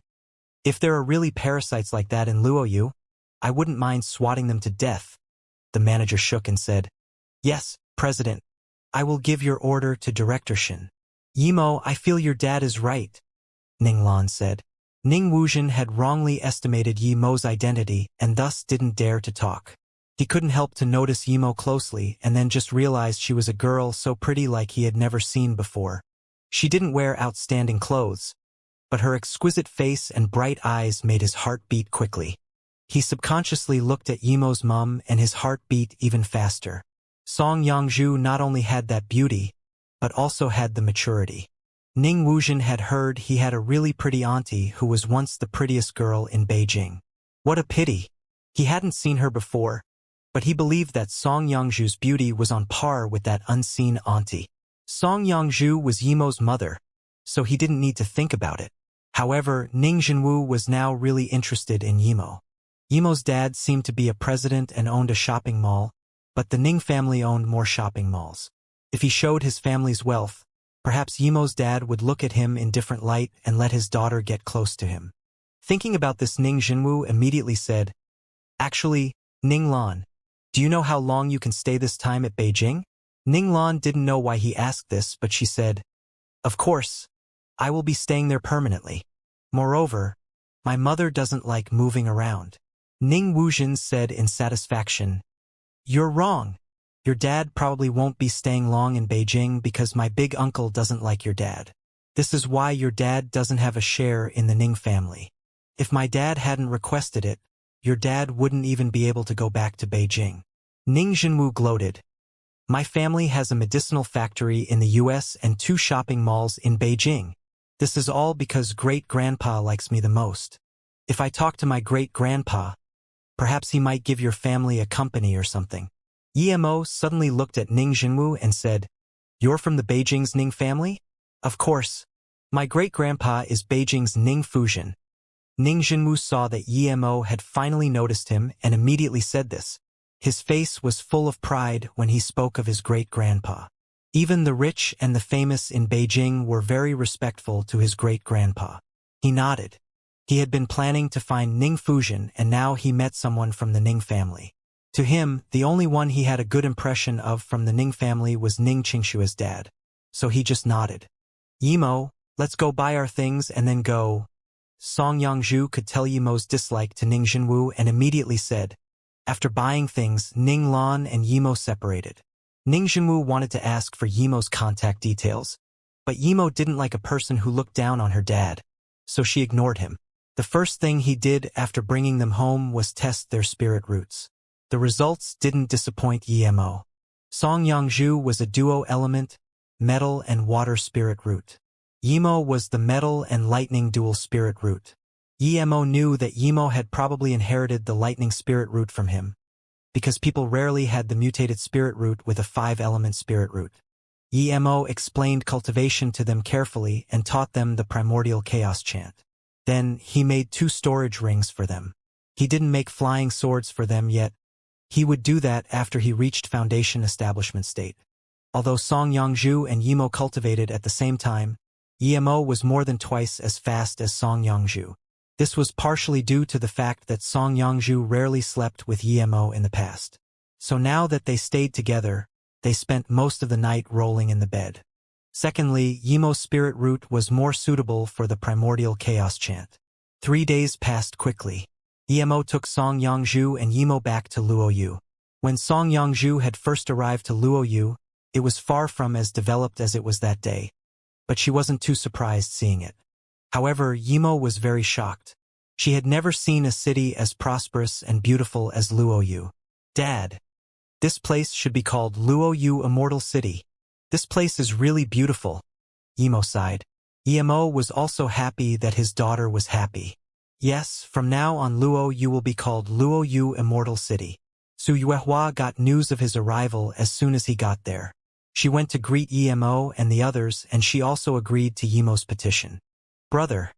if there are really parasites like that in Luoyu, I wouldn't mind swatting them to death. The manager shook and said, Yes, President. I will give your order to Director Shin. Yi Mo, I feel your dad is right, Ning Lan said. Ning Wuzhen had wrongly estimated Yi Mo's identity and thus didn't dare to talk. He couldn't help to notice Yi Mo closely and then just realized she was a girl so pretty like he had never seen before. She didn't wear outstanding clothes, but her exquisite face and bright eyes made his heart beat quickly. He subconsciously looked at Yi Mo's mom and his heart beat even faster. Song Yangzhu not only had that beauty, but also had the maturity. Ning Wuzhen had heard he had a really pretty auntie who was once the prettiest girl in Beijing. What a pity. He hadn't seen her before, but he believed that Song Yangzhu's beauty was on par with that unseen auntie. Song Yangzhu was Yi Mo's mother, so he didn't need to think about it. However, Ning Zhenwu was now really interested in Yi Mo. Yi Mo's dad seemed to be a president and owned a shopping mall, but the Ning family owned more shopping malls. If he showed his family's wealth, perhaps Yi Mo's dad would look at him in different light and let his daughter get close to him. Thinking about this, Ning Zhenwu immediately said, Actually, Ning Lan, do you know how long you can stay this time at Beijing? Ning Lan didn't know why he asked this, but she said, Of course, I will be staying there permanently. Moreover, my mother doesn't like moving around. Ning Wuzhen said in satisfaction, You're wrong. Your dad probably won't be staying long in Beijing because my big uncle doesn't like your dad. This is why your dad doesn't have a share in the Ning family. If my dad hadn't requested it, your dad wouldn't even be able to go back to Beijing. Ning Zhenwu gloated. My family has a medicinal factory in the US and 2 shopping malls in Beijing. This is all because great-grandpa likes me the most. If I talk to my great-grandpa, perhaps he might give your family a company or something. Yi Mo suddenly looked at Ning Zhenwu and said, You're from the Beijing's Ning family? Of course. My great-grandpa is Beijing's Ning Fuzhen. Ning Zhenwu saw that Yi Mo had finally noticed him and immediately said this. His face was full of pride when he spoke of his great-grandpa. Even the rich and the famous in Beijing were very respectful to his great-grandpa. He nodded. He had been planning to find Ning Fuzhen and now he met someone from the Ning family. To him, the only one he had a good impression of from the Ning family was Ning Qingshua's dad. So he just nodded. Yi Mo, let's go buy our things and then go. Song Yangzhu could tell Yi Mo's dislike to Ning Zhenwu and immediately said, After buying things, Ning Lan and Yi Mo separated. Ning Zhenwu wanted to ask for Yi Mo's contact details, but Yi Mo didn't like a person who looked down on her dad, so she ignored him. The first thing he did after bringing them home was test their spirit roots. The results didn't disappoint Emo. Song Yangzhu was a duo element, metal and water spirit root. Emo was the metal and lightning dual spirit root. Emo knew that Emo had probably inherited the lightning spirit root from him, because people rarely had the mutated spirit root with a 5-element spirit root. Emo explained cultivation to them carefully and taught them the primordial chaos chant. Then he made 2 storage rings for them. He didn't make flying swords for them yet. He would do that after he reached foundation establishment state. Although Song Yangzhu and Emo cultivated at the same time, Emo was more than twice as fast as Song Yangzhu. This was partially due to the fact that Song Yangzhu rarely slept with Emo in the past. So now that they stayed together, they spent most of the night rolling in the bed. Secondly, Emo's spirit root was more suitable for the primordial chaos chant. 3 days passed quickly. Emo took Song Yangzhu and Emo back to Luoyu. When Song Yangzhu had first arrived to Luoyu, it was far from as developed as it was that day. But she wasn't too surprised seeing it. However, Emo was very shocked. She had never seen a city as prosperous and beautiful as Luoyu. Dad, this place should be called Luoyu Immortal City. This place is really beautiful. Emo sighed. Emo was also happy that his daughter was happy. Yes, from now on Luoyu will be called Luoyu Immortal City. Su Yuehua got news of his arrival as soon as he got there. She went to greet Emo and the others, and she also agreed to Emo's petition. Brother.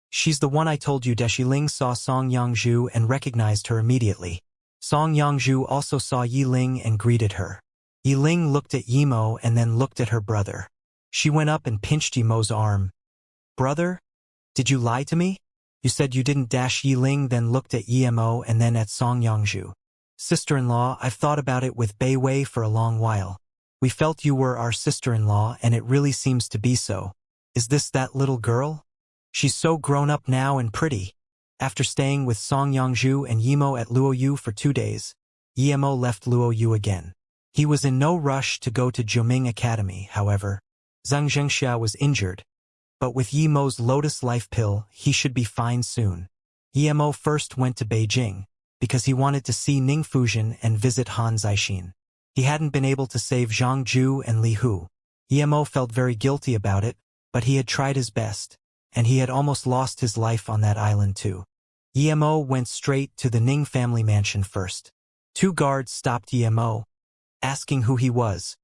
She's the one I told you. Deshi Ling saw Song Yangzhu and recognized her immediately. Song Yangzhu also saw Yi Ling and greeted her. Yi Ling looked at Emo and then looked at her brother. She went up and pinched Emo's arm. Brother? Did you lie to me? You said you didn't. Yi Ling then looked at Emo and then at Song Yangzhu. Sister-in-law, I've thought about it with Bei Wei for a long while. We felt you were our sister-in-law and it really seems to be so. Is this that little girl? She's so grown up now and pretty. After staying with Song Yangzhu and Emo at Luoyu for 2 days, Emo left Luoyu again. He was in no rush to go to Jiuming Academy, however. Xianxia was injured, but with Emo's Lotus Life Pill, he should be fine soon. Emo first went to Beijing, because he wanted to see Ningfusion and visit Han Zixin. He hadn't been able to save Zhang Ju and Li Hu. Emo felt very guilty about it, but he had tried his best, and he had almost lost his life on that island too. Emo went straight to the Ning family mansion first. 2 guards stopped Emo, asking who he was,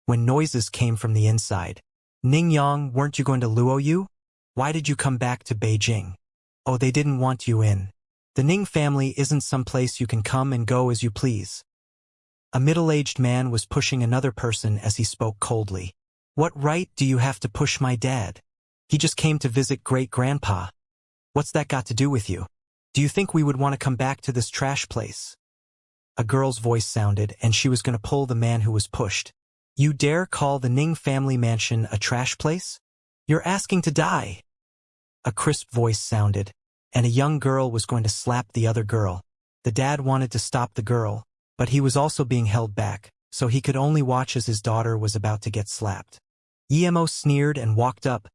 when noises came from the inside. Ning Yang, weren't you going to Luoyu? Why did you come back to Beijing? Oh, they didn't want you in. The Ning family isn't some place you can come and go as you please. A middle-aged man was pushing another person as he spoke coldly. What right do you have to push my dad? He just came to visit great-grandpa. What's that got to do with you? Do you think we would want to come back to this trash place? A girl's voice sounded, and she was going to pull the man who was pushed. You dare call the Ning family mansion a trash place? You're asking to die. A crisp voice sounded, and a young girl was going to slap the other girl. The dad wanted to stop the girl, but he was also being held back, so he could only watch as his daughter was about to get slapped. Emo sneered and walked up,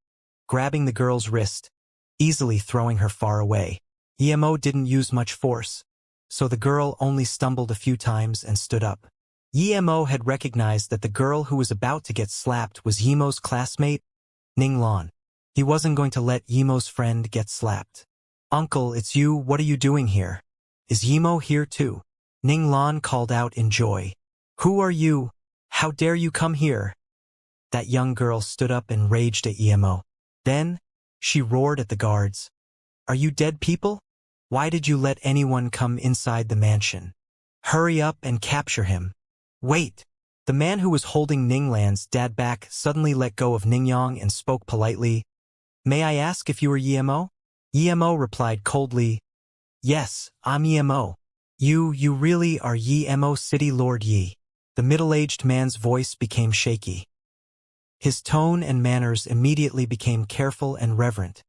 grabbing the girl's wrist, easily throwing her far away. Emo didn't use much force, so the girl only stumbled a few times and stood up. Emo had recognized that the girl who was about to get slapped was Emo's classmate, Ning Lan. He wasn't going to let Emo's friend get slapped. Uncle, it's you. What are you doing here? Is Emo here too? Ning Lan called out in joy. Who are you? How dare you come here? That young girl stood up and raged at Emo. Then, she roared at the guards. Are you dead people? Why did you let anyone come inside the mansion? Hurry up and capture him. Wait! The man who was holding Ning Lan's dad back suddenly let go of Ning Yang and spoke politely. May I ask if you are Emo? Emo replied coldly. Yes, I'm Emo. You really are Emo City Lord Yi. The middle-aged man's voice became shaky. His tone and manners immediately became careful and reverent,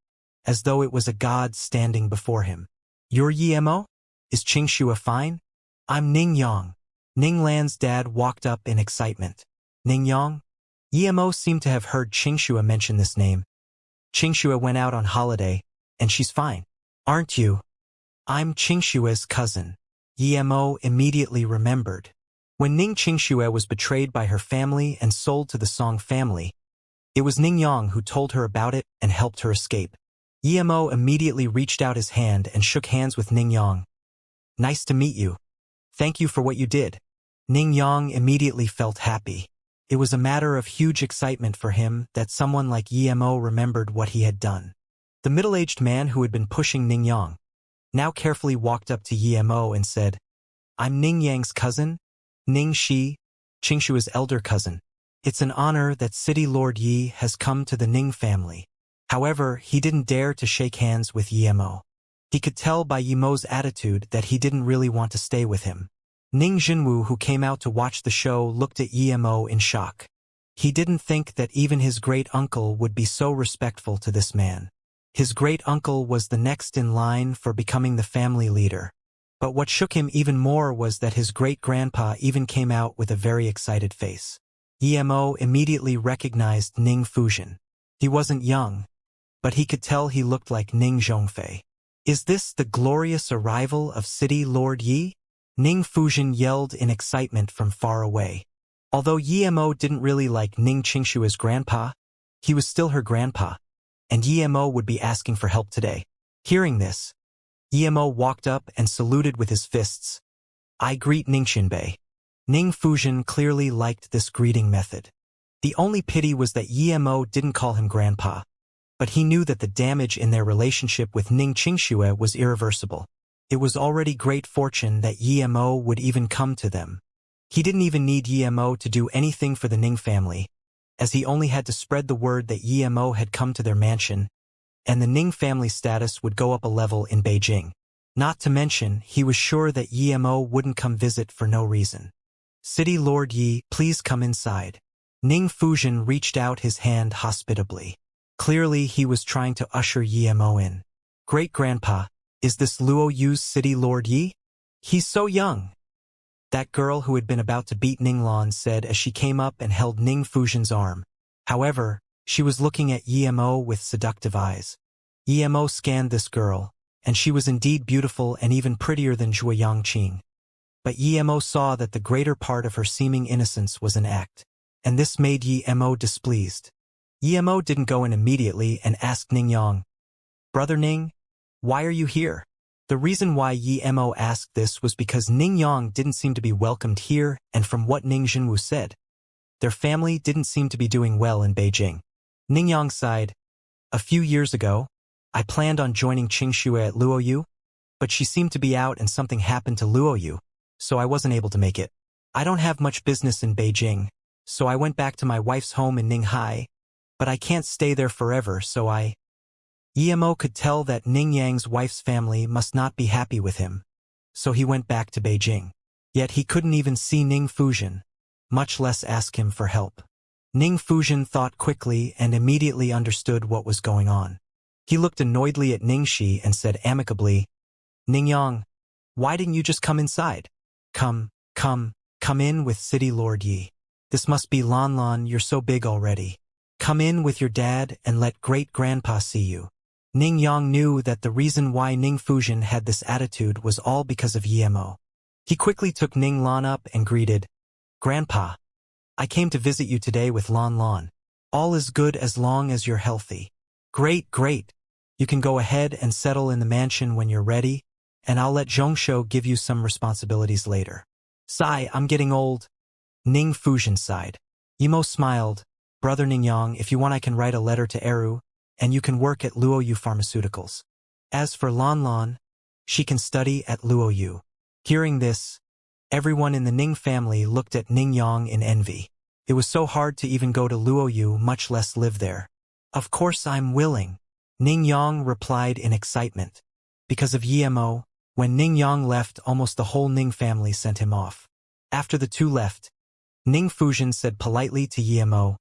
as though it was a god standing before him. You're Emo? Is Xianxia fine? I'm Ning Yang. Ning Lan's dad walked up in excitement. Ning Yang? Emo seemed to have heard Xianxia mention this name. Xianxia went out on holiday, and she's fine. Aren't you? I'm Xianxia's cousin. Emo immediately remembered. When Ning Xianxia was betrayed by her family and sold to the Song family, it was Ning Yang who told her about it and helped her escape. Emo immediately reached out his hand and shook hands with Ning Yang. Nice to meet you. Thank you for what you did. Ning Yang immediately felt happy. It was a matter of huge excitement for him that someone like Emo remembered what he had done. The middle-aged man who had been pushing Ning Yang now carefully walked up to Emo and said, I'm Ning Yang's cousin, Ning Shi, Xianxia's elder cousin. It's an honor that City Lord Yi has come to the Ning family. However, he didn't dare to shake hands with Emo. He could tell by Yemo's attitude that he didn't really want to stay with him. Ning Jinwu, who came out to watch the show, looked at Emo in shock. He didn't think that even his great-uncle would be so respectful to this man. His great-uncle was the next in line for becoming the family leader. But what shook him even more was that his great-grandpa even came out with a very excited face. Emo immediately recognized Ning Fuzhen. He wasn't young, but he could tell he looked like Ning Zhongfei. Is this the glorious arrival of City Lord Yi? Ning Fuzhen yelled in excitement from far away. Although Emo didn't really like Ning Xianxia's grandpa, he was still her grandpa, and Emo would be asking for help today. Hearing this, Emo walked up and saluted with his fists. I greet Ning Xinbei. Ning Fuzhen clearly liked this greeting method. The only pity was that Emo didn't call him grandpa, but he knew that the damage in their relationship with Ning Xianxia was irreversible. It was already great fortune that Emo would even come to them. He didn't even need Emo to do anything for the Ning family, as he only had to spread the word that Emo had come to their mansion, and the Ning family status would go up a level in Beijing. Not to mention, he was sure that Emo wouldn't come visit for no reason. City Lord Yi, please come inside. Ning Fuzhen reached out his hand hospitably. Clearly, he was trying to usher Emo in. Great-grandpa, is this Luo Yu's City Lord Yi? He's so young. That girl who had been about to beat Ning Lan said as she came up and held Ning Fuzhen's arm. However, she was looking at Emo with seductive eyes. Emo scanned this girl, and she was indeed beautiful and even prettier than Zhuo Yangqing. But Emo saw that the greater part of her seeming innocence was an act, and this made Emo displeased. Emo didn't go in immediately and asked Ning Yang, Brother Ning, why are you here? The reason why Emo asked this was because Ning Yang didn't seem to be welcomed here, and from what Ning Jinwu said, their family didn't seem to be doing well in Beijing. Ning Yang sighed. A few years ago, I planned on joining Xianxia at Luoyu, but she seemed to be out and something happened to Luoyu, so I wasn't able to make it. I don't have much business in Beijing, so I went back to my wife's home in Ninghai, but I can't stay there forever, so Emo could tell that Ning Yang's wife's family must not be happy with him, so he went back to Beijing. Yet he couldn't even see Ning Fuzhen, much less ask him for help. Ning Fuzhen thought quickly and immediately understood what was going on. He looked annoyedly at Ning Shi and said amicably, Ning Yang, why didn't you just come inside? Come in with City Lord Yi. This must be Lan Lan, you're so big already. Come in with your dad and let great-grandpa see you. Ning Yang knew that the reason why Ning Fuzhen had this attitude was all because of Emo. He quickly took Ning Lan up and greeted, Grandpa, I came to visit you today with Lan Lan. All is good as long as you're healthy. Great. You can go ahead and settle in the mansion when you're ready, and I'll let Zhongshou give you some responsibilities later. Sigh, I'm getting old. Ning Fuzhen sighed. Emo smiled. Brother Ning Yang, if you want I can write a letter to Eru, and you can work at Luoyu Pharmaceuticals. As for Lan Lan, she can study at Luoyu. Hearing this, everyone in the Ning family looked at Ning Yang in envy. It was so hard to even go to Luoyu, much less live there. Of course I'm willing, Ning Yang replied in excitement. Because of Emo, when Ning Yang left, almost the whole Ning family sent him off. After the two left, Ning Fuzhen said politely to Emo,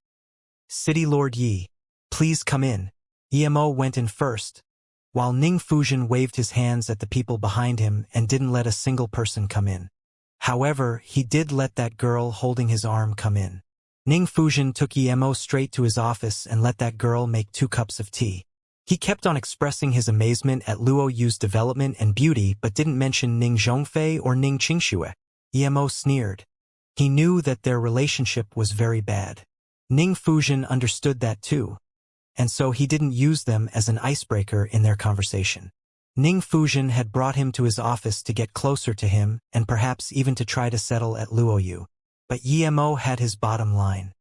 City Lord Yi, please come in. Emo went in first, while Ning Fuzhen waved his hands at the people behind him and didn't let a single person come in. However, he did let that girl holding his arm come in. Ning Fuzhen took Emo straight to his office and let that girl make 2 cups of tea. He kept on expressing his amazement at Luo Yu's development and beauty but didn't mention Ning Zhongfei or Ning Qingxue. Emo sneered. He knew that their relationship was very bad. Ning Fuzhen understood that too, and so he didn't use them as an icebreaker in their conversation. Ning Fuzhen had brought him to his office to get closer to him and perhaps even to try to settle at Luo Yu. But Emo had his bottom line.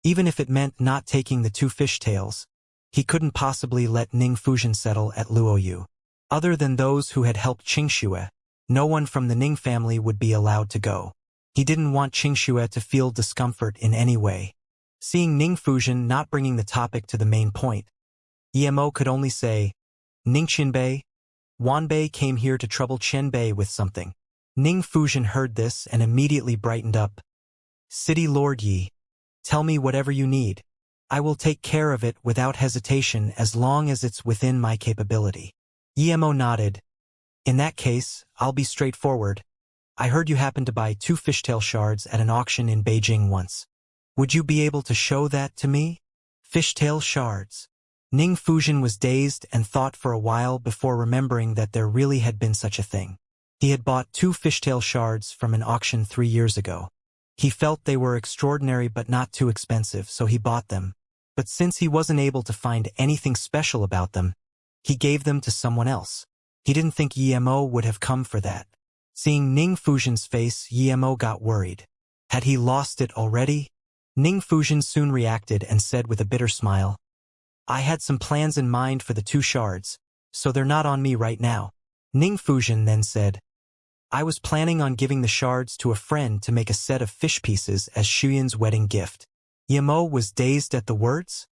Even if it meant not taking the two fishtails, he couldn't possibly let Ning Fuzhen settle at Luo Yu. Other than those who had helped Qingxue, no one from the Ning family would be allowed to go. He didn't want Qingxue to feel discomfort in any way. Seeing Ning Fuzhen not bringing the topic to the main point, Emo could only say, Ning Qinbei, Wanbei came here to trouble Qianbei with something. Ning Fuzhen heard this and immediately brightened up. City Lord Yi, tell me whatever you need. I will take care of it without hesitation as long as it's within my capability. Emo nodded. In that case, I'll be straightforward. I heard you happened to buy 2 fishtail shards at an auction in Beijing once. Would you be able to show that to me? Fishtail shards. Ning Fuzhen was dazed and thought for a while before remembering that there really had been such a thing. He had bought 2 fishtail shards from an auction 3 years ago. He felt they were extraordinary but not too expensive, so he bought them. But since he wasn't able to find anything special about them, he gave them to someone else. He didn't think Emo would have come for that. Seeing Ning Fuzhen's face, Emo got worried. Had he lost it already? Ning Fuzhen soon reacted and said with a bitter smile, I had some plans in mind for the 2 shards, so they're not on me right now. Ning Fuzhen then said, I was planning on giving the shards to a friend to make a set of fish pieces as Shuyan's wedding gift. Emo was dazed at the words.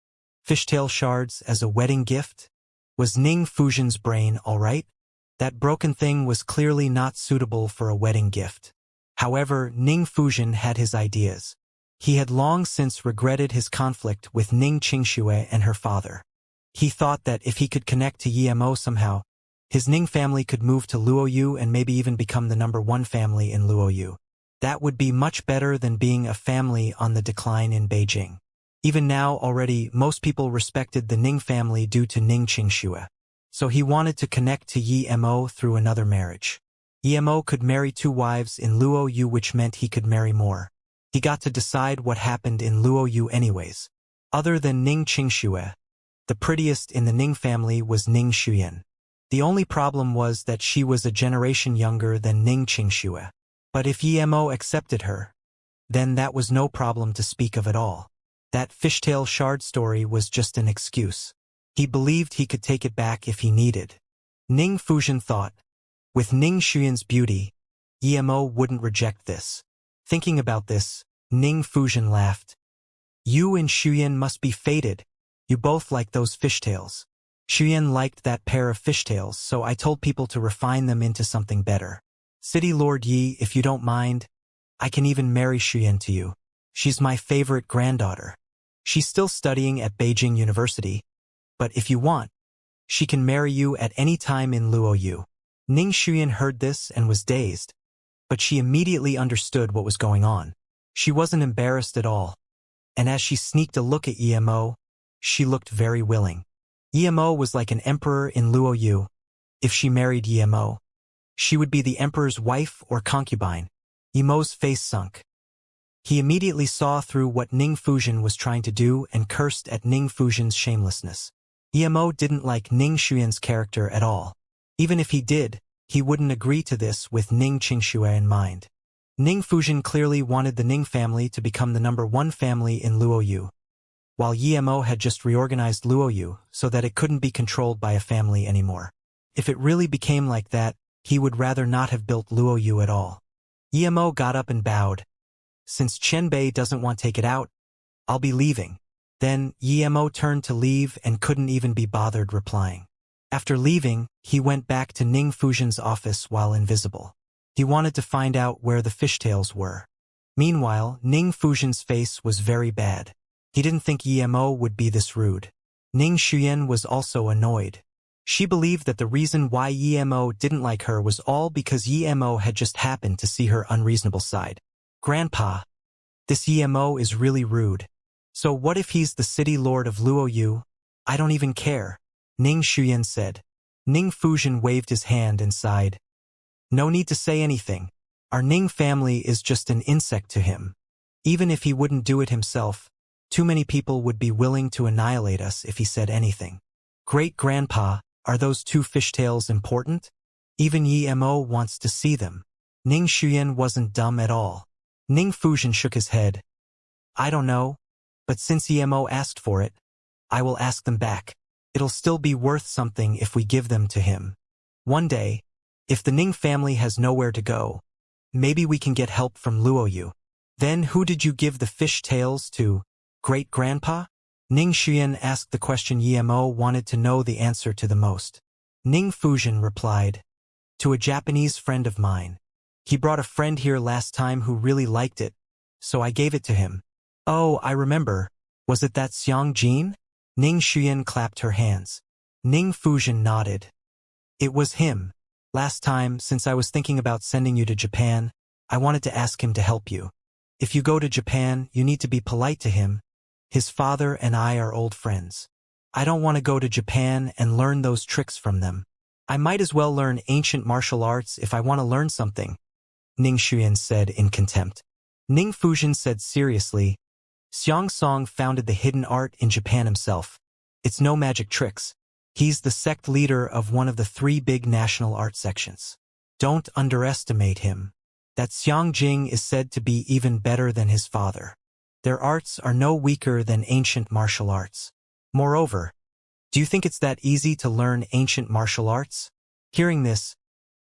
Fishtail shards as a wedding gift? Was Ning Fuzhen's brain all right? That broken thing was clearly not suitable for a wedding gift. However, Ning Fuzhen had his ideas. He had long since regretted his conflict with Ning Qingxue and her father. He thought that if he could connect to Emo somehow, his Ning family could move to Luo Yu and maybe even become the #1 family in Luo Yu. That would be much better than being a family on the decline in Beijing. Even now already, most people respected the Ning family due to Ning Qingxue. So he wanted to connect to Emo through another marriage. Emo could marry 2 wives in Luo Yu, which meant he could marry more. He got to decide what happened in Luo Yu anyways. Other than Ning Qingxue, the prettiest in the Ning family was Ning Xuyan. The only problem was that she was a generation younger than Ning Qingxue. But if Emo accepted her, then that was no problem to speak of at all. That fishtail shard story was just an excuse. He believed he could take it back if he needed. Ning Fuzhen thought, with Ning Xuyan's beauty, Emo wouldn't reject this. Thinking about this, Ning Fuzhen laughed. You and Xuyan must be fated. You both like those fishtails. Xuyan liked that pair of fishtails, so I told people to refine them into something better. City Lord Yi, if you don't mind, I can even marry Xuyan to you. She's my favorite granddaughter. She's still studying at Beijing University, but if you want, she can marry you at any time in Luo Yu. Ning Xuyan heard this and was dazed, but she immediately understood what was going on. She wasn't embarrassed at all, and as she sneaked a look at Emo, she looked very willing. Emo was like an emperor in Luo Yu. If she married Emo, she would be the emperor's wife or concubine. Emo's face sunk. He immediately saw through what Ning Fuzhen was trying to do and cursed at Ning Fuzhen's shamelessness. Emo didn't like Ning Xuyan's character at all. Even if he did, he wouldn't agree to this with Ning Qingxue in mind. Ning Fuzhen clearly wanted the Ning family to become the #1 family in Luo Yu, while Emo had just reorganized Luo Yu so that it couldn't be controlled by a family anymore. If it really became like that, he would rather not have built Luo Yu at all. Emo got up and bowed. Since Qianbei doesn't want to take it out, I'll be leaving. Then Emo turned to leave and couldn't even be bothered replying. After leaving, he went back to Ning Fuzhen's office while invisible. He wanted to find out where the fishtails were. Meanwhile, Ning Fuzhen's face was very bad. He didn't think Emo would be this rude. Ning Xuyan was also annoyed. She believed that the reason why Emo didn't like her was all because Emo had just happened to see her unreasonable side. Grandpa, this Emo is really rude. So what if he's the city lord of Luo Yu? I don't even care. Ning Xuyan said. Ning Fuzhen waved his hand and sighed. No need to say anything. Our Ning family is just an insect to him. Even if he wouldn't do it himself, too many people would be willing to annihilate us if he said anything. Great-grandpa, are those two fishtails important? Even Yi Mo wants to see them. Ning Xuyan wasn't dumb at all. Ning Fuzhen shook his head. I don't know, but since Yi Mo asked for it, I will ask them back. It'll still be worth something if we give them to him. One day, if the Ning family has nowhere to go, maybe we can get help from Luoyu. Then who did you give the fish tails to? Great-grandpa? Ning Xuyan asked the question Yi Mo wanted to know the answer to the most. Ning Fuzhen replied, to a Japanese friend of mine. He brought a friend here last time who really liked it, so I gave it to him. Oh, I remember. Was it that Xianxia? Ning Xuyan clapped her hands. Ning Fuzhen nodded. It was him. Last time, since I was thinking about sending you to Japan, I wanted to ask him to help you. If you go to Japan, you need to be polite to him. His father and I are old friends. I don't want to go to Japan and learn those tricks from them. I might as well learn ancient martial arts if I want to learn something, Ning Xuyan said in contempt. Ning Fuzhen said seriously, Xianxia founded the hidden art in Japan himself. It's no magic tricks. He's the sect leader of one of the 3 big national art sections. Don't underestimate him. That Xianxia is said to be even better than his father. Their arts are no weaker than ancient martial arts. Moreover, do you think it's that easy to learn ancient martial arts? Hearing this,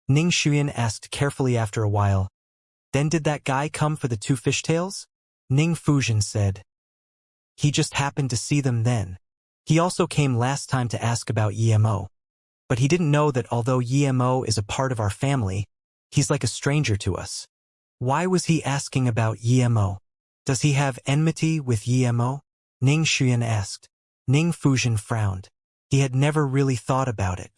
Ning Xuyan asked carefully after a while, then did that guy come for the 2 fishtails? Ning Fuzhen said. He just happened to see them then. He also came last time to ask about Yi Mo. But he didn't know that although Yi Mo is a part of our family, he's like a stranger to us. Why was he asking about Yi Mo? Does he have enmity with Yi Mo? Ning Xuyan asked. Ning Fuzhen frowned. He had never really thought about it.